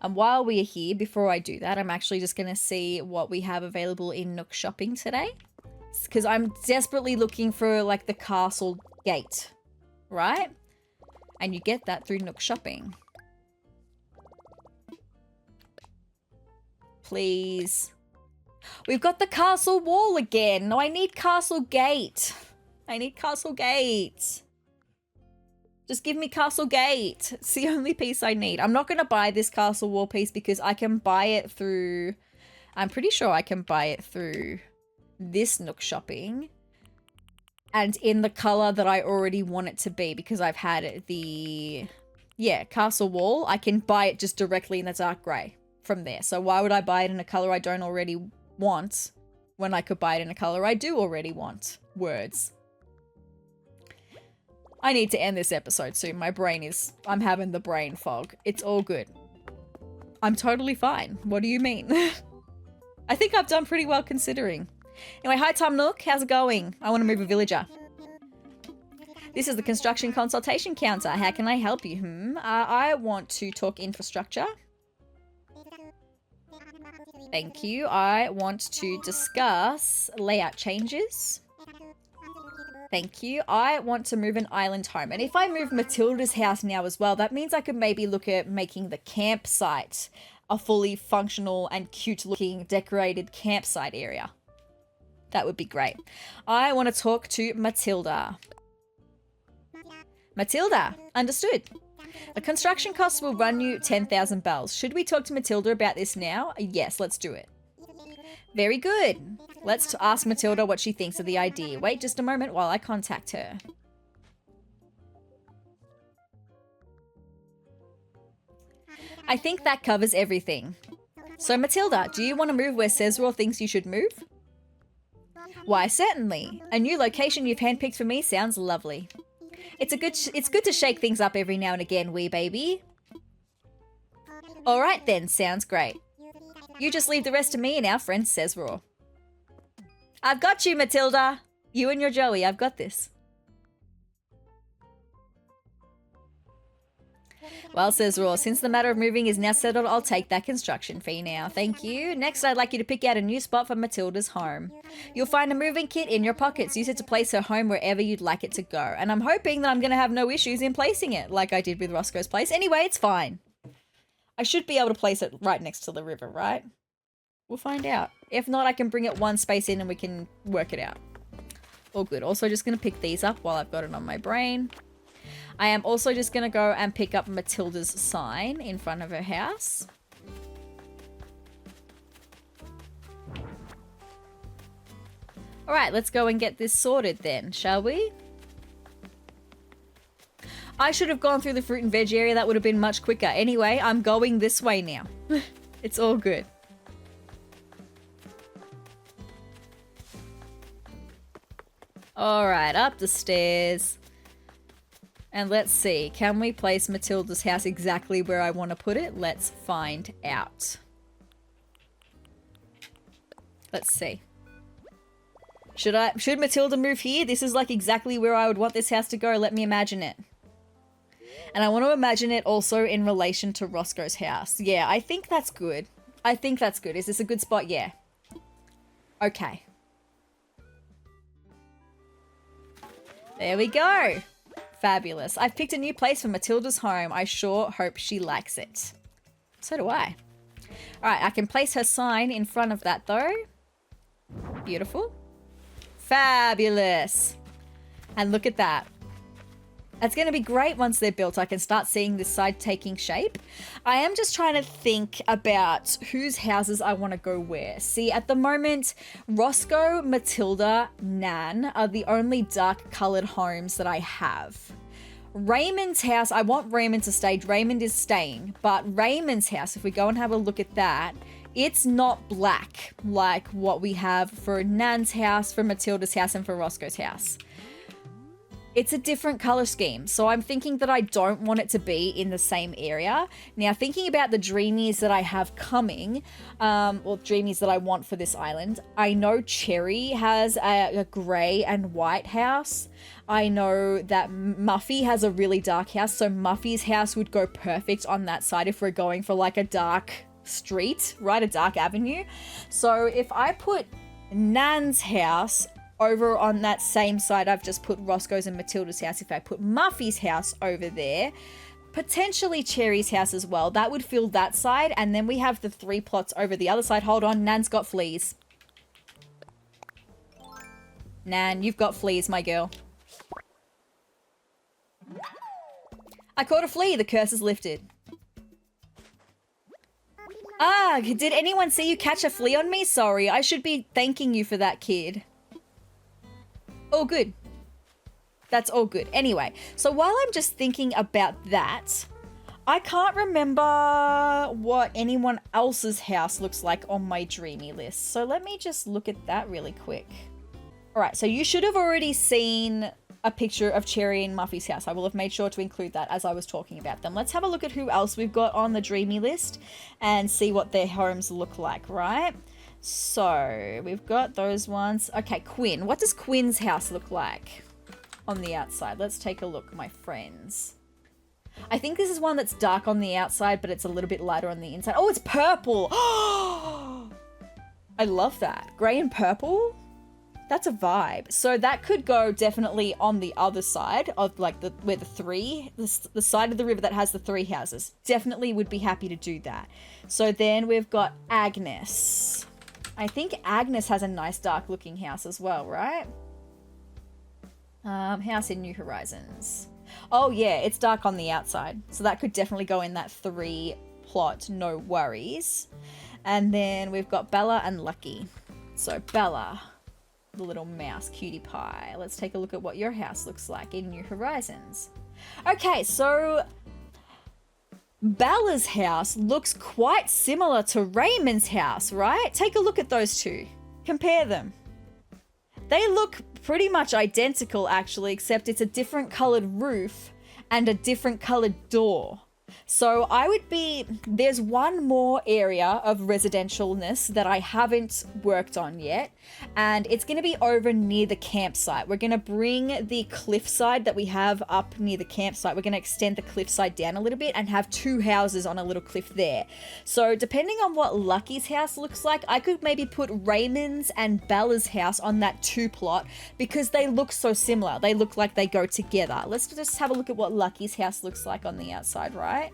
And while we are here, before I do that, I'm actually just going to see what we have available in Nook shopping today. Because I'm desperately looking for like the castle gate, right? And you get that through Nook shopping. Please. We've got the castle wall again. No, I need castle gate. I need castle gate. Just give me castle gate. It's the only piece I need. I'm not going to buy this castle wall piece because I can buy it through... I'm pretty sure I can buy it through this Nook shopping. And in the color that I already want it to be, because I've had the... Yeah, castle wall. I can buy it just directly in the dark grey from there. So why would I buy it in a color I don't already want when I could buy it in a color I do already want? Words. I need to end this episode soon. My brain is... I'm having the brain fog. It's all good. I'm totally fine. What do you mean? I think I've done pretty well considering. Anyway, hi Tom Nook. How's it going? I want to move a villager. This is the construction consultation counter. How can I help you? I want to talk infrastructure. Thank you. I want to discuss layout changes. Thank you. I want to move an island home. And if I move Mathilda's house now as well, that means I could maybe look at making the campsite a fully functional and cute looking decorated campsite area. That would be great. I want to talk to Mathilda. Mathilda, understood. The construction costs will run you 10,000 bells. Should we talk to Mathilda about this now? Yes, let's do it. Very good. Let's ask Mathilda what she thinks of the idea. Wait just a moment while I contact her. I think that covers everything. So Mathilda, do you want to move where sezrawrr thinks you should move? Why, certainly. A new location you've handpicked for me sounds lovely. It's good to shake things up every now and again, wee baby. All right then, sounds great. You just leave the rest to me and our friend sezrawrr. I've got you, Mathilda. You and your Joey, I've got this. Well, sezrawrr, since the matter of moving is now settled, I'll take that construction fee now. Thank you. Next, I'd like you to pick out a new spot for Mathilda's home. You'll find a moving kit in your pockets. Use it to place her home wherever you'd like it to go. And I'm hoping that I'm going to have no issues in placing it, like I did with Roscoe's place. Anyway, it's fine. I should be able to place it right next to the river, right? We'll find out. If not, I can bring it one space in and we can work it out. All good. Also, just going to pick these up while I've got it on my brain. I am also just going to go and pick up Mathilda's sign in front of her house. All right, let's go and get this sorted then, shall we? I should have gone through the fruit and veg area. That would have been much quicker. Anyway, I'm going this way now. It's all good. All right, up the stairs. And let's see, can we place Mathilda's house exactly where I want to put it? Let's find out. Let's see. Should Mathilda move here? This is like exactly where I would want this house to go. Let me imagine it. And I want to imagine it also in relation to Roscoe's house. Yeah, I think that's good. I think that's good. Is this a good spot? Yeah. Okay. There we go. Fabulous. I've picked a new place for Mathilda's home. I sure hope she likes it. So do I. All right, I can place her sign in front of that though. Beautiful. Fabulous. And look at that. That's going to be great once they're built. I can start seeing this side taking shape. I am just trying to think about whose houses I want to go where. See, at the moment, Roscoe, Mathilda, Nan are the only dark colored homes that I have. Raymond's house, I want Raymond to stay. Raymond is staying. But Raymond's house, if we go and have a look at that, it's not black like what we have for Nan's house, for Mathilda's house, and for Roscoe's house. It's a different color scheme, so I'm thinking that I don't want it to be in the same area. Now, thinking about the Dreamies that I have coming, or Dreamies that I want for this island, I know Cherry has a grey and white house. I know that Muffy has a really dark house, so Muffy's house would go perfect on that side if we're going for like a dark street, right? A dark avenue. So if I put Nan's house over on that same side, I've just put Roscoe's and Mathilda's house. If I put Muffy's house over there, potentially Cherry's house as well, that would fill that side. And then we have the 3 plots over the other side. Hold on, Nan's got fleas. Nan, you've got fleas, my girl. I caught a flea. The curse is lifted. Ah, did anyone see you catch a flea on me? Sorry, I should be thanking you for that, kid. All good. That's all good. Anyway, so while I'm just thinking about that, I can't remember what anyone else's house looks like on my Dreamy list. So let me just look at that really quick. All right, so you should have already seen a picture of Cherry and Muffy's house. I will have made sure to include that as I was talking about them. Let's have a look at who else we've got on the Dreamy list and see what their homes look like, right? So we've got those ones. Okay, Quinn. What does Quinn's house look like on the outside? Let's take a look, my friends. I think this is one that's dark on the outside, but it's a little bit lighter on the inside. Oh, it's purple. I love that. Grey and purple. That's a vibe. So that could go definitely on the other side of like the side of the river that has the 3 houses. Definitely would be happy to do that. So then we've got Agnes. I think Agnes has a nice dark looking house as well, right? House in New Horizons. Oh yeah, it's dark on the outside. So that could definitely go in that 3 plot, no worries. And then we've got Bella and Lucky. So Bella, the little mouse cutie pie. Let's take a look at what your house looks like in New Horizons. Okay, so Bella's house looks quite similar to Raymond's house, right? Take a look at those two. Compare them. They look pretty much identical actually, except it's a different colored roof and a different colored door. So there's one more area of residentialness that I haven't worked on yet, and it's going to be over near the campsite. We're going to bring the cliffside that we have up near the campsite. We're going to extend the cliffside down a little bit and have 2 houses on a little cliff there. So depending on what Lucky's house looks like, I could maybe put Raymond's and Bella's house on that 2 plot because they look so similar. They look like they go together. Let's just have a look at what Lucky's house looks like on the outside, right?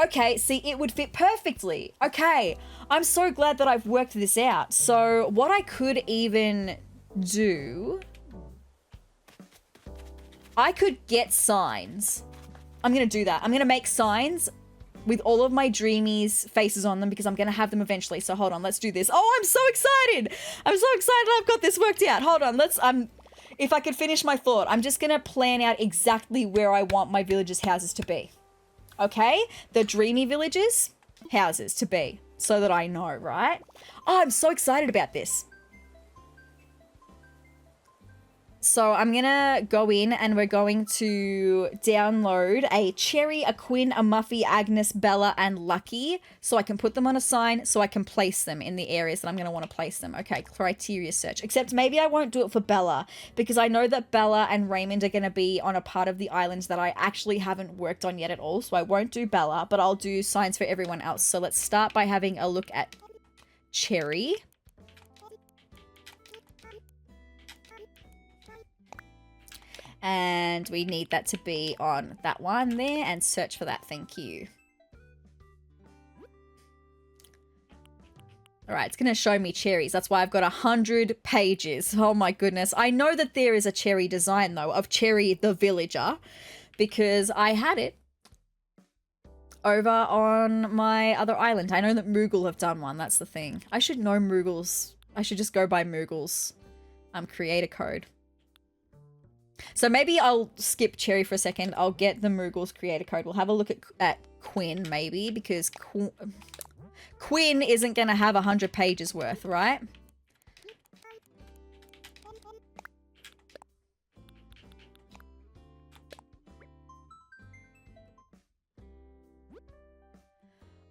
Okay, see, it would fit perfectly. Okay, I'm so glad that I've worked this out. So what I could even do, I could get signs. I'm going to do that. I'm going to make signs with all of my Dreamies' faces on them because I'm going to have them eventually. So hold on, let's do this. Oh, I'm so excited. I'm so excited I've got this worked out. Hold on, if I could finish my thought, I'm just going to plan out exactly where I want my villagers' houses to be. Okay, the Dreamy villagers' houses to be, so that I know, right? Oh, I'm so excited about this. So I'm gonna go in and we're going to download a Cherry, a Quinn, a Muffy, Agnes, Bella, and Lucky, so I can put them on a sign, so I can place them in the areas that I'm gonna want to place them. Okay, criteria search. Except maybe I won't do it for Bella, because I know that Bella and Raymond are gonna be on a part of the islands that I actually haven't worked on yet at all, so I won't do Bella, but I'll do signs for everyone else. So let's start by having a look at Cherry. And we need that to be on that one there, and search for that. Thank you. All right, it's going to show me cherries. That's why I've got 100 pages. Oh my goodness. I know that there is a cherry design though, of Cherry the villager, because I had it over on my other island. I know that Moogle have done one. That's the thing. I should know Moogle's. I should just go by Moogle's creator code. So maybe I'll skip Cherry for a second. I'll get the Moogle's creator code. We'll have a look at Quinn maybe, because Quinn isn't going to have 100 pages worth, right?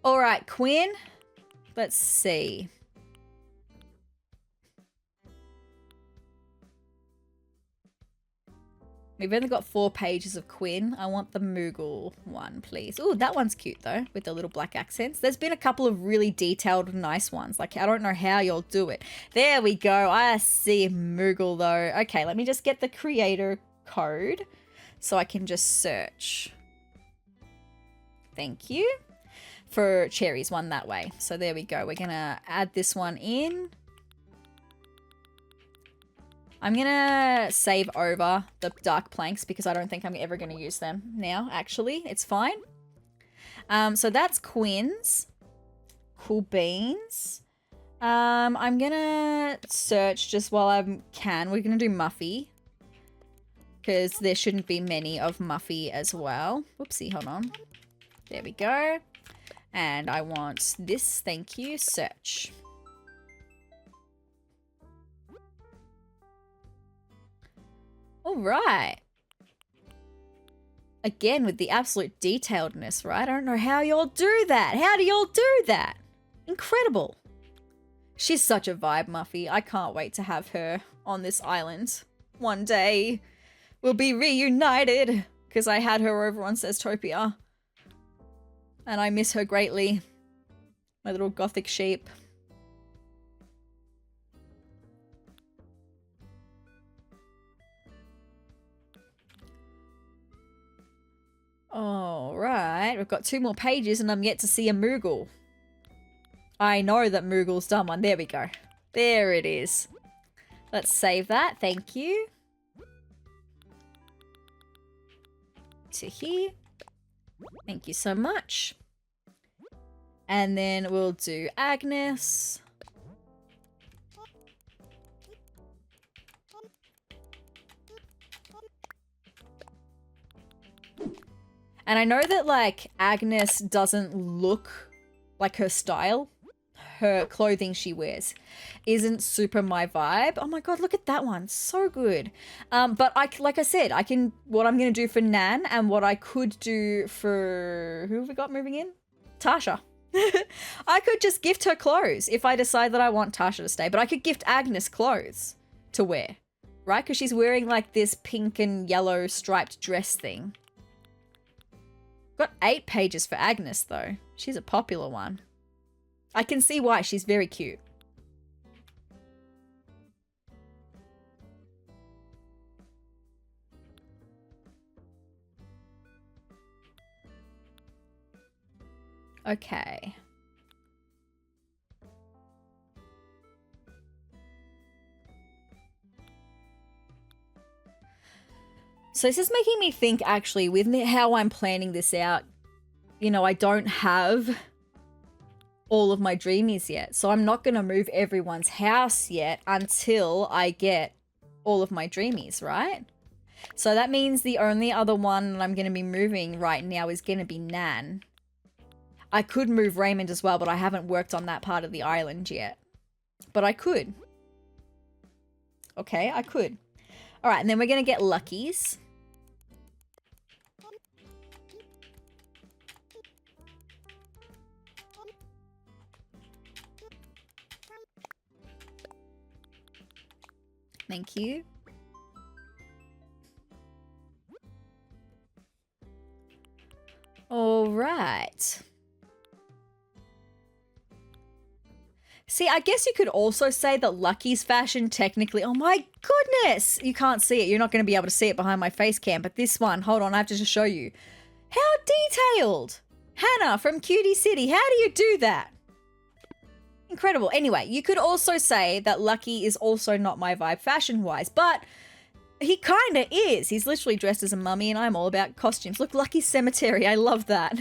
All right, Quinn. Let's see. We've only got 4 pages of Quinn. I want the Moogle one, please. Oh, that one's cute, though, with the little black accents. There's been a couple of really detailed, nice ones. Like, I don't know how you'll do it. There we go. I see Moogle, though. Okay, let me just get the creator code so I can just search. Thank you. For Cherry's one that way. So there we go. We're going to add this one in. I'm going to save over the dark planks because I don't think I'm ever going to use them now, actually. It's fine. So that's Quinn's. Cool beans. I'm going to search just while I can. We're going to do Muffy, because there shouldn't be many of Muffy as well. Whoopsie, hold on. There we go. And I want this. Thank you. Search. All right. Again, with the absolute detailedness, right? I don't know how y'all do that. How do y'all do that? Incredible. She's such a vibe, Muffy. I can't wait to have her on this island. One day we'll be reunited, because I had her over on Seztopia. And I miss her greatly. My little gothic sheep. All right, we've got 2 more pages and I'm yet to see a Moogle. I know that Moogle's done one. There we go. There it is. Let's save that. Thank you. To here. Thank you so much. And then we'll do Agnes. And I know that, like, Agnes doesn't look like her style. Her clothing she wears isn't super my vibe. Oh my god, look at that one. So good. But like I said, what I'm going to do for Nan and what I could do for... Who have we got moving in? Tasha. I could just gift her clothes if I decide that I want Tasha to stay. But I could gift Agnes clothes to wear. Right? Because she's wearing, like, this pink and yellow striped dress thing. Got 8 pages for Agnes, though. She's a popular one. I can see why. She's very cute. Okay. So this is making me think, actually, with how I'm planning this out, you know, I don't have all of my Dreamies yet. So I'm not going to move everyone's house yet until I get all of my Dreamies, right? So that means the only other one that I'm going to be moving right now is going to be Nan. I could move Raymond as well, but I haven't worked on that part of the island yet. But I could. Okay, I could. All right, and then we're going to get Lucky's. Thank you. All right. See, I guess you could also say that Lucky's fashion technically... Oh my goodness! You can't see it. You're not going to be able to see it behind my face cam. But this one, hold on, I have to just show you. How detailed! Hannah from Cutie City, how do you do that? Incredible. Anyway, you could also say that Lucky is also not my vibe fashion-wise, but he kind of is. He's literally dressed as a mummy and I'm all about costumes. Look, Lucky's Cemetery. I love that.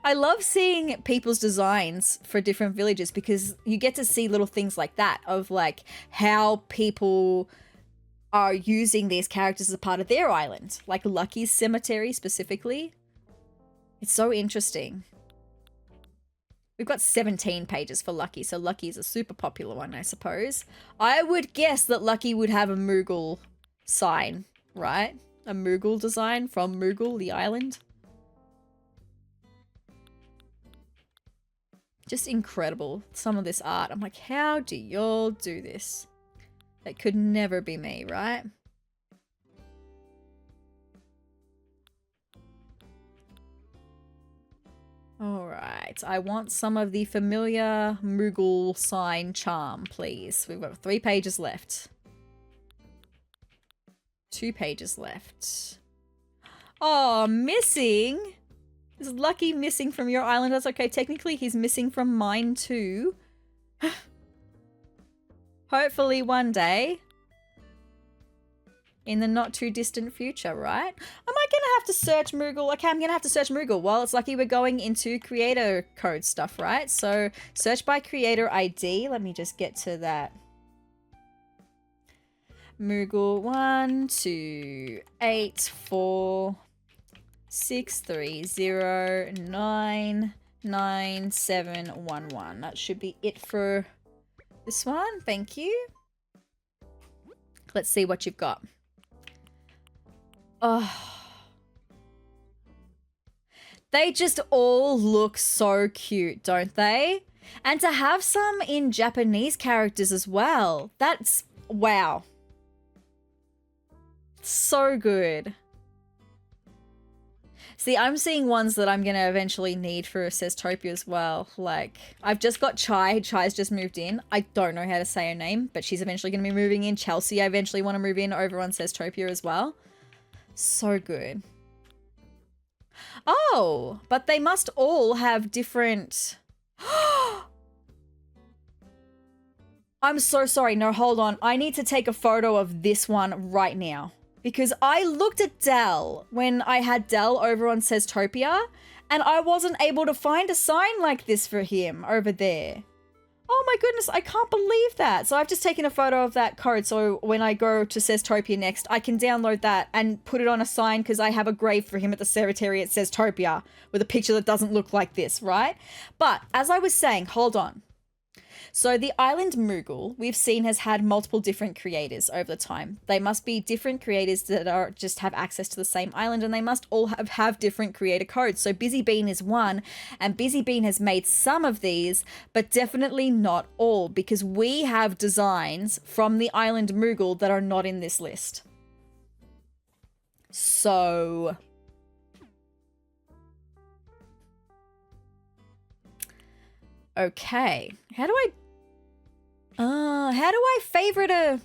I love seeing people's designs for different villages because you get to see little things like that of like how people are using these characters as a part of their island. Like Lucky's Cemetery specifically. It's so interesting. We've got 17 pages for Lucky, so Lucky is a super popular one, I suppose. I would guess that Lucky would have a Moogle sign, right? A Moogle design from Moogle, the island. Just incredible, some of this art. I'm like, how do y'all do this? That could never be me, right? Alright, I want some of the familiar Moogle sign charm, please. We've got 3 pages left. 2 pages left. Oh, missing? Is Lucky missing from your island? That's okay. Technically, he's missing from mine too. Hopefully one day. In the not too distant future, right? Am I gonna have to search Moogle? Okay, I'm gonna have to search Moogle. Well, it's lucky we're going into creator code stuff, right? So search by creator ID. Let me just get to that. Moogle 1 2 8 4 6 3 0 9 9 7 1 1. That should be it for this one. Thank you. Let's see what you've got. Oh. They just all look so cute, don't they? And to have some in Japanese characters as well. That's... wow. So good. See, I'm seeing ones that I'm going to eventually need for Sezurbia as well. Like, I've just got Chai. Chai's just moved in. I don't know how to say her name, but she's eventually going to be moving in. Chelsea, I eventually want to move in over on Sezurbia as well. So good. Oh, but they must all have different... I'm so sorry. No, hold on. I need to take a photo of this one right now. Because I looked at Dell when I had Dell over on Seztopia, and I wasn't able to find a sign like this for him over there. Oh my goodness, I can't believe that. So I've just taken a photo of that code, so when I go to Seztopia next, I can download that and put it on a sign because I have a grave for him at the cemetery at Seztopia with a picture that doesn't look like this, right? But as I was saying, hold on. So the island Moogle we've seen has had multiple different creators over the time. They must be different creators that are just have access to the same island, and they must all have different creator codes. So Busy Bean is one, and Busy Bean has made some of these, but definitely not all, because we have designs from the island Moogle that are not in this list. So... okay. How do I favorite a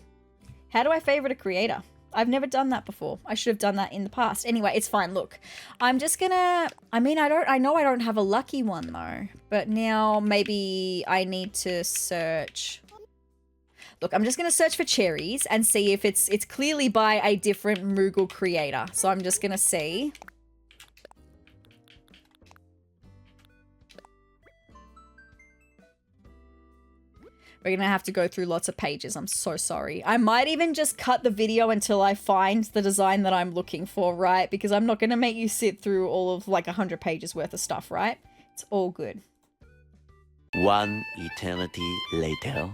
creator? I've never done that before. I should have done that in the past. Anyway, it's fine. Look, I'm just gonna, I know I don't have a lucky one though, but now maybe I need to search. Look, I'm just gonna search for cherries and see if it's clearly by a different Moogle creator. So I'm just gonna see. We're going to have to go through lots of pages. I'm so sorry. I might even just cut the video until I find the design that I'm looking for, right? Because I'm not going to make you sit through all of like 100 pages worth of stuff, right? It's all good. One eternity later.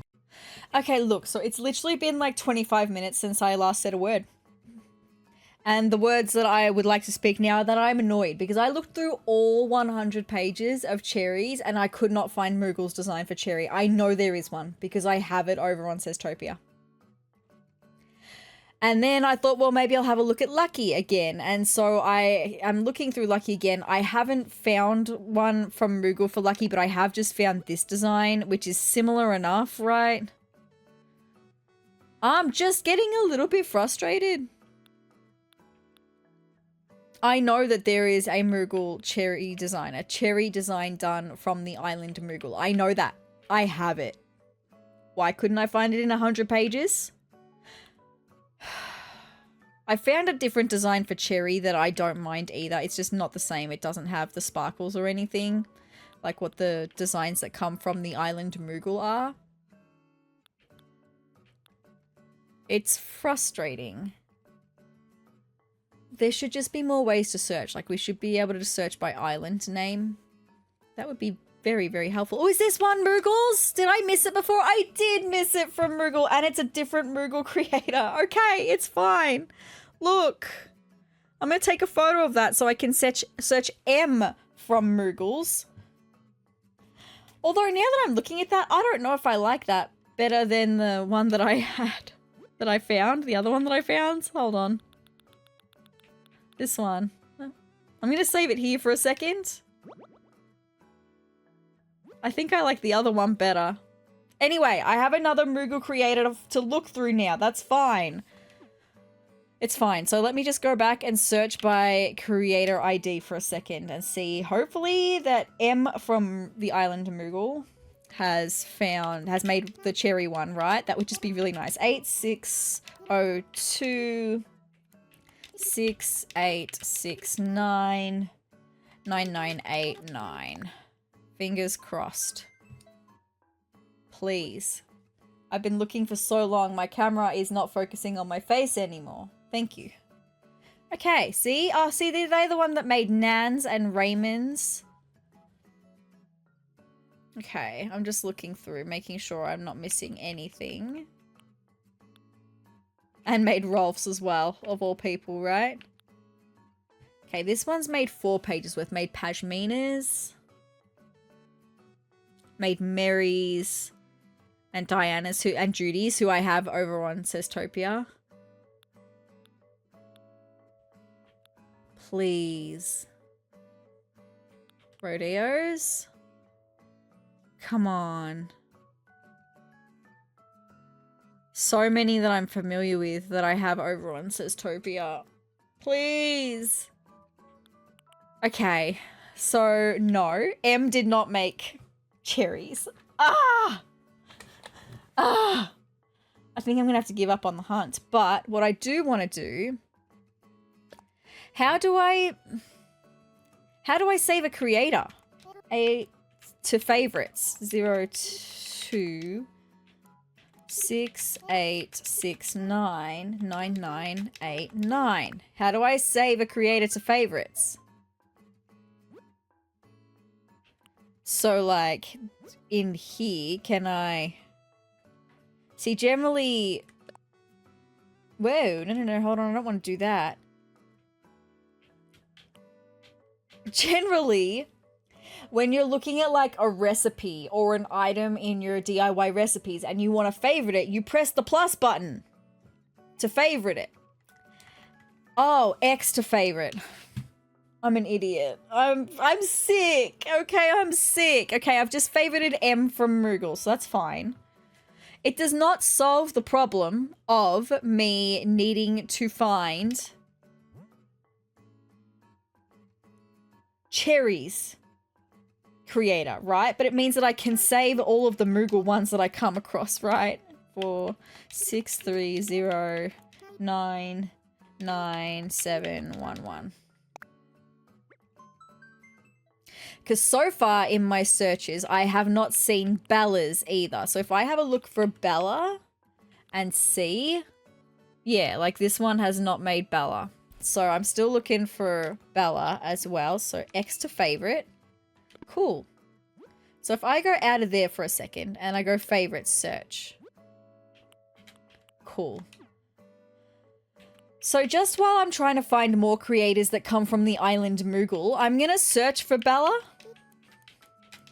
Okay, look. So it's literally been like 25 minutes since I last said a word. And the words that I would like to speak now are that I'm annoyed because I looked through all 100 pages of cherries and I could not find Moogle's design for cherry. I know there is one because I have it over on Seztopia. And then I thought, well, maybe I'll have a look at Lucky again. And so I am looking through Lucky again. I haven't found one from Moogle for Lucky, but I have just found this design, which is similar enough, right? I'm just getting a little bit frustrated. I know that there is a Moogle cherry design, a cherry design done from the island Moogle. I know that. I have it. Why couldn't I find it in 100 pages? I found a different design for cherry that I don't mind either. It's just not the same. It doesn't have the sparkles or anything like what the designs that come from the island Moogle are. It's frustrating. There should just be more ways to search. Like, we should be able to search by island name. That would be very, very helpful. Oh, is this one Moogle's? Did I miss it before? I did miss it from Moogle, and it's a different Moogle creator. Okay, it's fine. Look. I'm going to take a photo of that so I can search M from Moogle's. Although, now that I'm looking at that, I don't know if I like that better than the one that I had. That I found. The other one that I found. Hold on. This one. I'm going to save it here for a second. I think I like the other one better. Anyway, I have another Moogle creator to look through now. That's fine. It's fine. So let me just go back and search by creator ID for a second and see. Hopefully that M from the island Moogle has made the cherry one, right? That would just be really nice. 8602 6869 9989. Fingers crossed. Please. I've been looking for so long. My camera is not focusing on my face anymore. Thank you. Okay, see? Oh, see, they're the one that made Nan's and Raymond's. Okay, I'm just looking through, making sure I'm not missing anything. And made Rolf's as well, of all people, right? Okay, this one's made 4 pages worth. Made Pashmina's. Made Mary's. And Diana's, and Judy's, who I have over on Seztopia. Please. Rodeos. Come on. So many that I'm familiar with that I have over on Seztopia. Please. Okay, so no, M did not make cherries. I think I'm gonna have to give up on the hunt. But what I do want to do, how do I save a creator? To favorites 02 6869 9989. How do I save a creator to favorites? So like in here, can I see generally? Whoa, no, hold on, I don't want to do that. Generally, when you're looking at like a recipe or an item in your DIY recipes and you want to favorite it, you press the plus button to favorite it. Oh, X to favorite. I'm an idiot. I'm sick. Okay, I'm sick. Okay, I've just favorited M from Moogle, so that's fine. It does not solve the problem of me needing to find cherries creator, right? But it means that I can save all of the Moogle ones that I come across, right? For 630999711. Because so far in my searches, I have not seen Bellas either. So if I have a look for Bella and see, yeah, like this one has not made Bella. So I'm still looking for Bella as well. So X to favorite. Cool. So if I go out of there for a second and I go favorite search. Cool. So just while I'm trying to find more creators that come from the island Moogle, I'm going to search for Bella.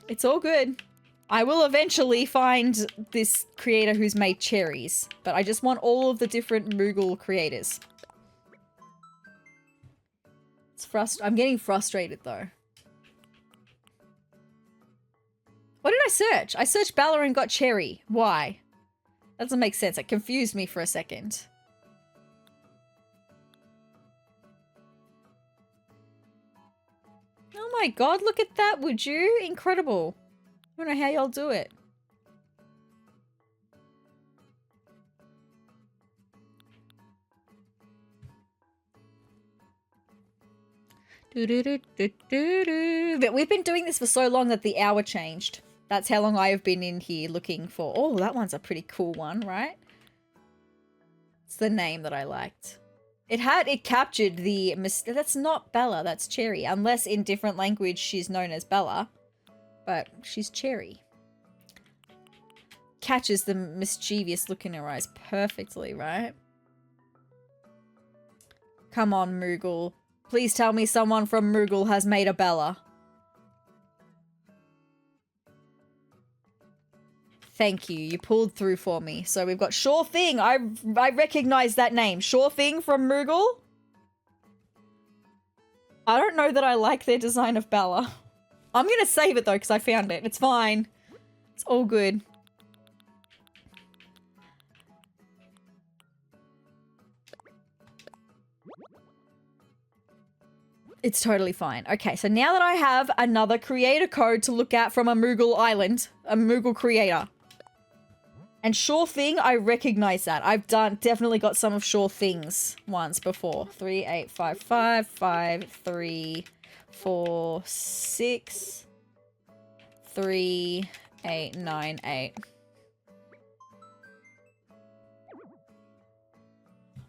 It's all good. I will eventually find this creator who's made cherries, but I just want all of the different Moogle creators. I'm getting frustrated though. What did I search? I searched Bella and got cherry. Why? That doesn't make sense. It confused me for a second. Oh my god, look at that, would you? Incredible. I don't know how y'all do it. But we've been doing this for so long that the hour changed. That's how long I have been in here looking for... Oh, that one's a pretty cool one, right? It's the name that I liked. It captured the... That's not Bella, that's Cherry. Unless in different language she's known as Bella. But she's Cherry. Catches the mischievous look in her eyes perfectly, right? Come on, Moogle. Please tell me someone from Moogle has made a Bella. Thank you. You pulled through for me. So we've got Sure Thing. I recognize that name. Sure Thing from Moogle. I don't know that I like their design of Bella. I'm going to save it though because I found it. It's fine. It's all good. It's totally fine. Okay, so now that I have another creator code to look at from a Moogle island, a Moogle creator. And Sure Thing, I recognize that. I've definitely got some of Sure Thing's ones before. 3855 5346 3898.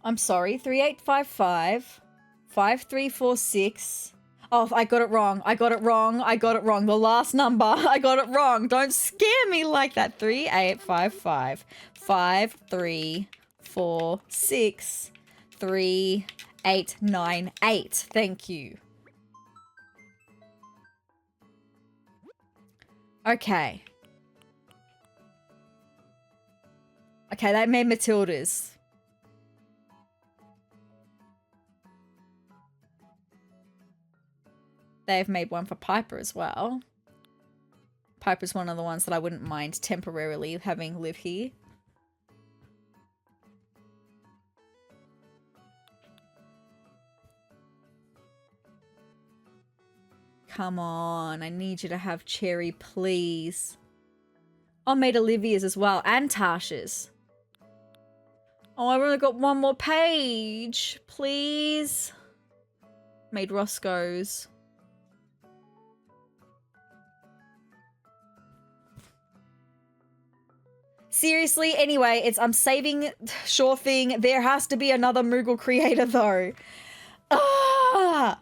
I'm sorry, 3855 5346. Oh, I got it wrong. I got it wrong. The last number. I got it wrong. Don't scare me like that. 3855 5346 3898. Thank you. Okay. Okay, that made Mathilda's. They've made one for Piper as well. Piper's one of the ones that I wouldn't mind temporarily having live here. Come on, I need you to have cherry, please. Oh, made Olivia's as well, and Tasha's. Oh, I've only got one more page. Please. Made Roscoe's. Seriously, anyway, I'm saving Sure Thing. There has to be another Moogle creator, though. Ah!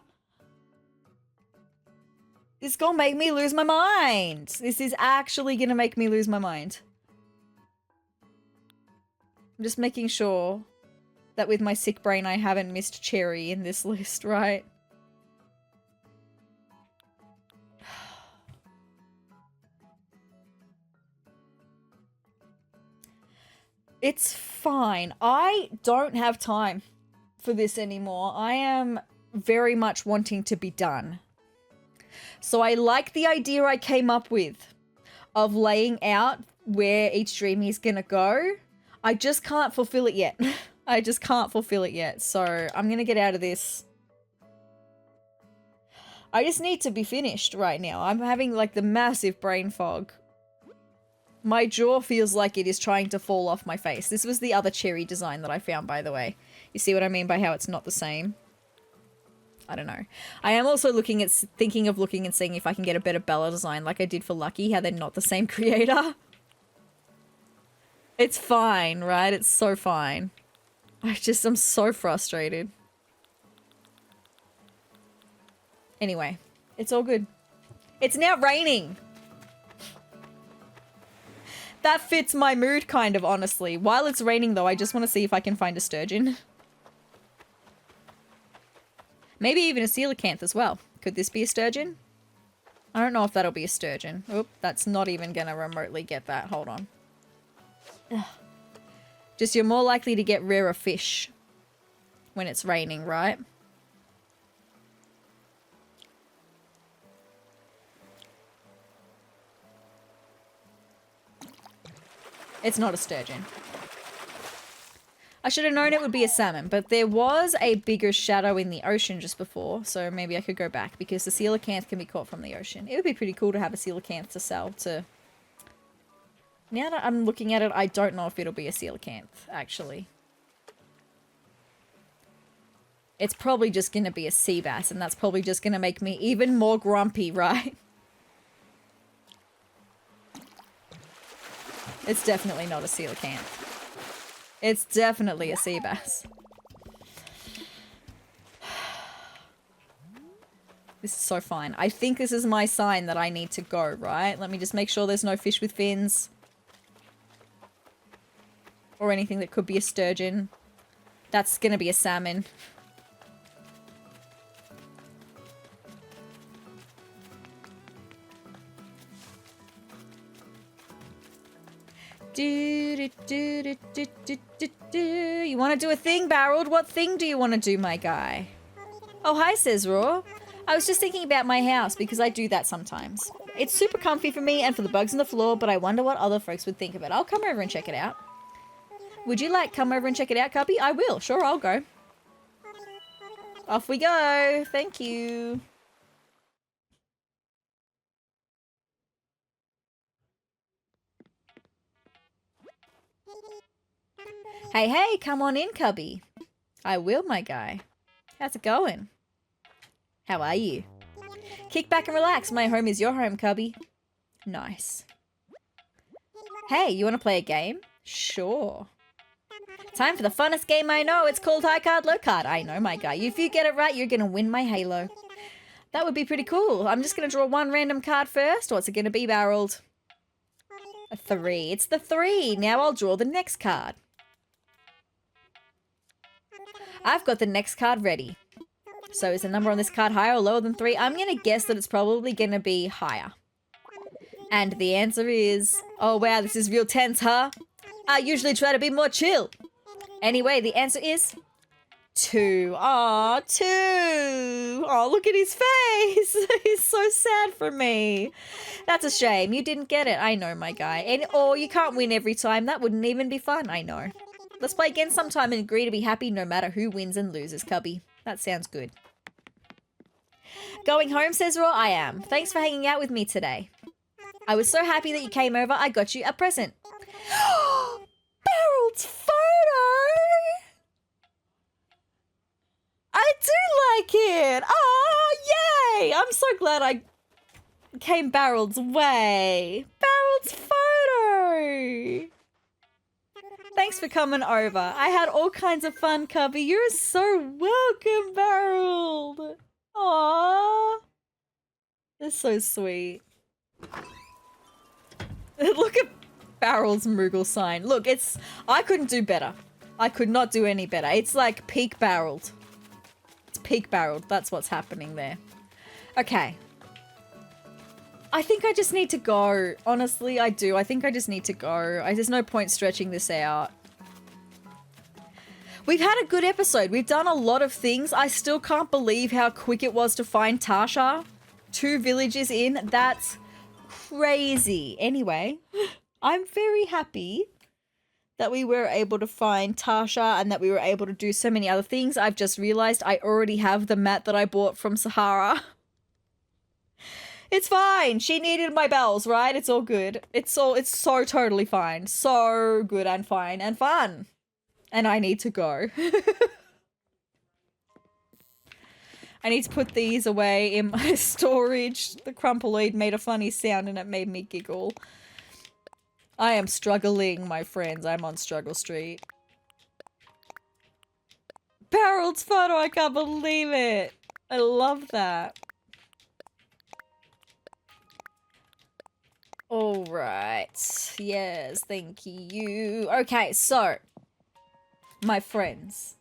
This is gonna make me lose my mind. This is actually gonna make me lose my mind. I'm just making sure that with my sick brain I haven't missed Cherry in this list, right? It's fine. I don't have time for this anymore. I am very much wanting to be done. So I like the idea I came up with of laying out where each Dreamy is gonna go. I just can't fulfill it yet. I just can't fulfill it yet. So I'm gonna get out of this. I just need to be finished right now. I'm having like the massive brain fog. My jaw feels like it is trying to fall off my face. This was the other cherry design that I found, by the way. You see what I mean by how it's not the same? I don't know. I am also thinking of looking and seeing if I can get a better Bella design like I did for Lucky, how they're not the same creator. It's fine, right? It's so fine. I'm so frustrated. Anyway, it's all good. It's now raining. That fits my mood kind of, honestly. While it's raining though, I just want to see if I can find a sturgeon. Maybe even a coelacanth as well. Could this be a sturgeon? I don't know if that'll be a sturgeon. Oop, that's not even gonna remotely get that. Hold on. Ugh. Just you're more likely to get rarer fish when it's raining, right? It's not a sturgeon. I should have known it would be a salmon, but there was a bigger shadow in the ocean just before, so maybe I could go back because the coelacanth can be caught from the ocean. It would be pretty cool to have a coelacanth to sell to... Now that I'm looking at it, I don't know if it'll be a coelacanth, actually. It's probably just going to be a sea bass, and that's probably just going to make me even more grumpy, right? It's definitely not a coelacanth. It's definitely a sea bass. This is so fine. I think this is my sign that I need to go, right? Let me just make sure there's no fish with fins. Or anything that could be a sturgeon. That's gonna be a salmon. You want to do a thing, Barold? What thing do you want to do, my guy? Oh, hi, sezrawrr. I was just thinking about my house because I do that sometimes. It's super comfy for me and for the bugs on the floor, but I wonder what other folks would think of it. I'll come over and check it out. Would you like come over and check it out, Cubby? I will. Sure, I'll go. Off we go. Thank you. Hey, hey, come on in, Cubby. I will, my guy. How's it going? How are you? Kick back and relax. My home is your home, Cubby. Nice. Hey, you want to play a game? Sure. Time for the funnest game I know. It's called High Card, Low Card. I know, my guy. If you get it right, you're going to win my halo. That would be pretty cool. I'm just going to draw one random card first. What's it going to be, Barold? A 3. It's the 3. Now I'll draw the next card. I've got the next card ready. So is the number on this card higher or lower than 3? I'm going to guess that it's probably going to be higher. And the answer is... Oh, wow, this is real tense, huh? I usually try to be more chill. Anyway, the answer is... 2. Aw, 2. Oh, look at his face. He's so sad for me. That's a shame. You didn't get it. I know, my guy. And or you can't win every time. That wouldn't even be fun. I know. Let's play again sometime and agree to be happy no matter who wins and loses, Cubby. That sounds good. Going home, sezrawrr, I am. Thanks for hanging out with me today. I was so happy that you came over, I got you a present. Barold's photo! I do like it! Oh, yay! I'm so glad I came Barold's way. Barold's photo! Thanks for coming over. I had all kinds of fun, Cubby. You're so welcome, Barold. Aww. That's so sweet. Look at Barold's Moogle sign. Look, I couldn't do better. I could not do any better. It's like peak Barold. It's peak Barold. That's what's happening there. Okay. I think I just need to go. Honestly, I do. I think I just need to go. There's no point stretching this out. We've had a good episode. We've done a lot of things. I still can't believe how quick it was to find Tasha. 2 villages in. That's crazy. Anyway, I'm very happy that we were able to find Tasha and that we were able to do so many other things. I've just realized I already have the mat that I bought from Sahara. It's fine. She needed my bells, right? It's all good. It's so totally fine. So good and fine and fun. And I need to go. I need to put these away in my storage. The crumpleoid made a funny sound and it made me giggle. I am struggling, my friends. I'm on Struggle Street. Barold's photo, I can't believe it. I love that. All right. Yes, thank you. Okay, so, my friends,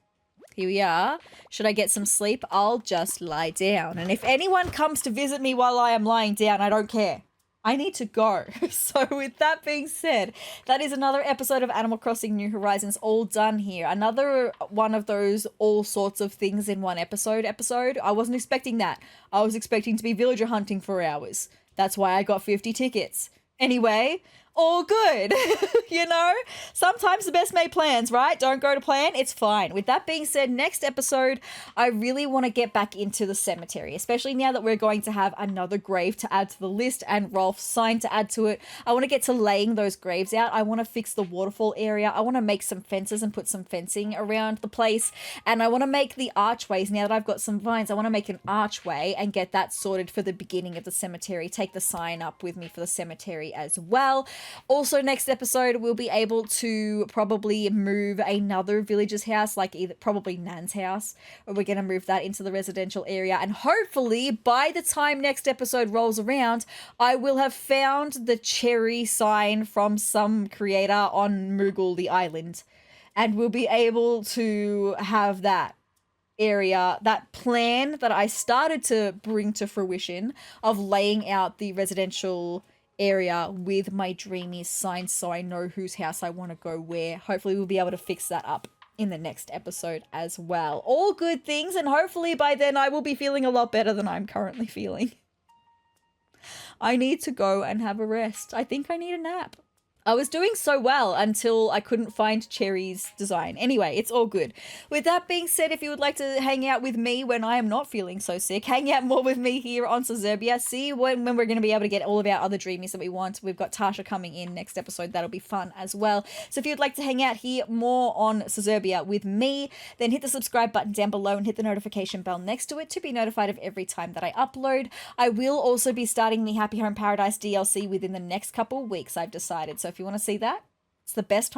here we are. Should I get some sleep? I'll just lie down. And if anyone comes to visit me while I am lying down, I don't care. I need to go. So with that being said, that is another episode of Animal Crossing New Horizons all done here. Another one of those all sorts of things in one episode. I wasn't expecting that. I was expecting to be villager hunting for hours. That's why I got 50 tickets. Anyway, all good. You know, sometimes the best made plans, right? Don't go to plan. It's fine. With that being said, next episode, I really want to get back into the cemetery, especially now that we're going to have another grave to add to the list and Rolf's sign to add to it. I want to get to laying those graves out. I want to fix the waterfall area. I want to make some fences and put some fencing around the place. And I want to make the archways. Now that I've got some vines, I want to make an archway and get that sorted for the beginning of the cemetery. Take the sign up with me for the cemetery as well. Also, next episode, we'll be able to probably move another villager's house, like probably Nan's house, or we're going to move that into the residential area. And hopefully, by the time next episode rolls around, I will have found the cherry sign from some creator on Moogle the island. And we'll be able to have that area, that plan that I started to bring to fruition of laying out the residential area with my Dreamy sign so I know whose house I want to go where. Hopefully we'll be able to fix that up in the next episode as well. All good things, and hopefully by then I will be feeling a lot better than I'm currently feeling. I need to go and have a rest. I think I need a nap. I was doing so well until I couldn't find Cherry's design. Anyway, it's all good. With that being said, if you would like to hang out with me when I am not feeling so sick, hang out more with me here on Sezurbia. See when we're going to be able to get all of our other dreamies that we want. We've got Tasha coming in next episode. That'll be fun as well. So if you'd like to hang out here more on Sezurbia with me, then hit the subscribe button down below and hit the notification bell next to it to be notified of every time that I upload. I will also be starting the Happy Home Paradise DLC within the next couple weeks, I've decided. So if you want to see that, it's the best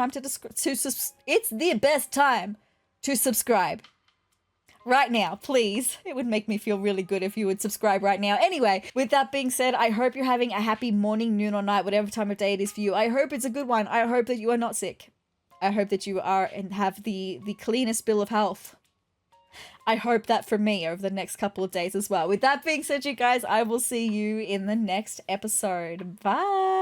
time to subscribe right now, please. It would make me feel really good if you would subscribe right now. Anyway, with that being said, I hope you're having a happy morning, noon, or night, whatever time of day it is for you. I hope it's a good one. I hope that you are not sick. I hope that you are and have the cleanest bill of health. I hope that for me over the next couple of days as well. With that being said, you guys, I will see you in the next episode. Bye.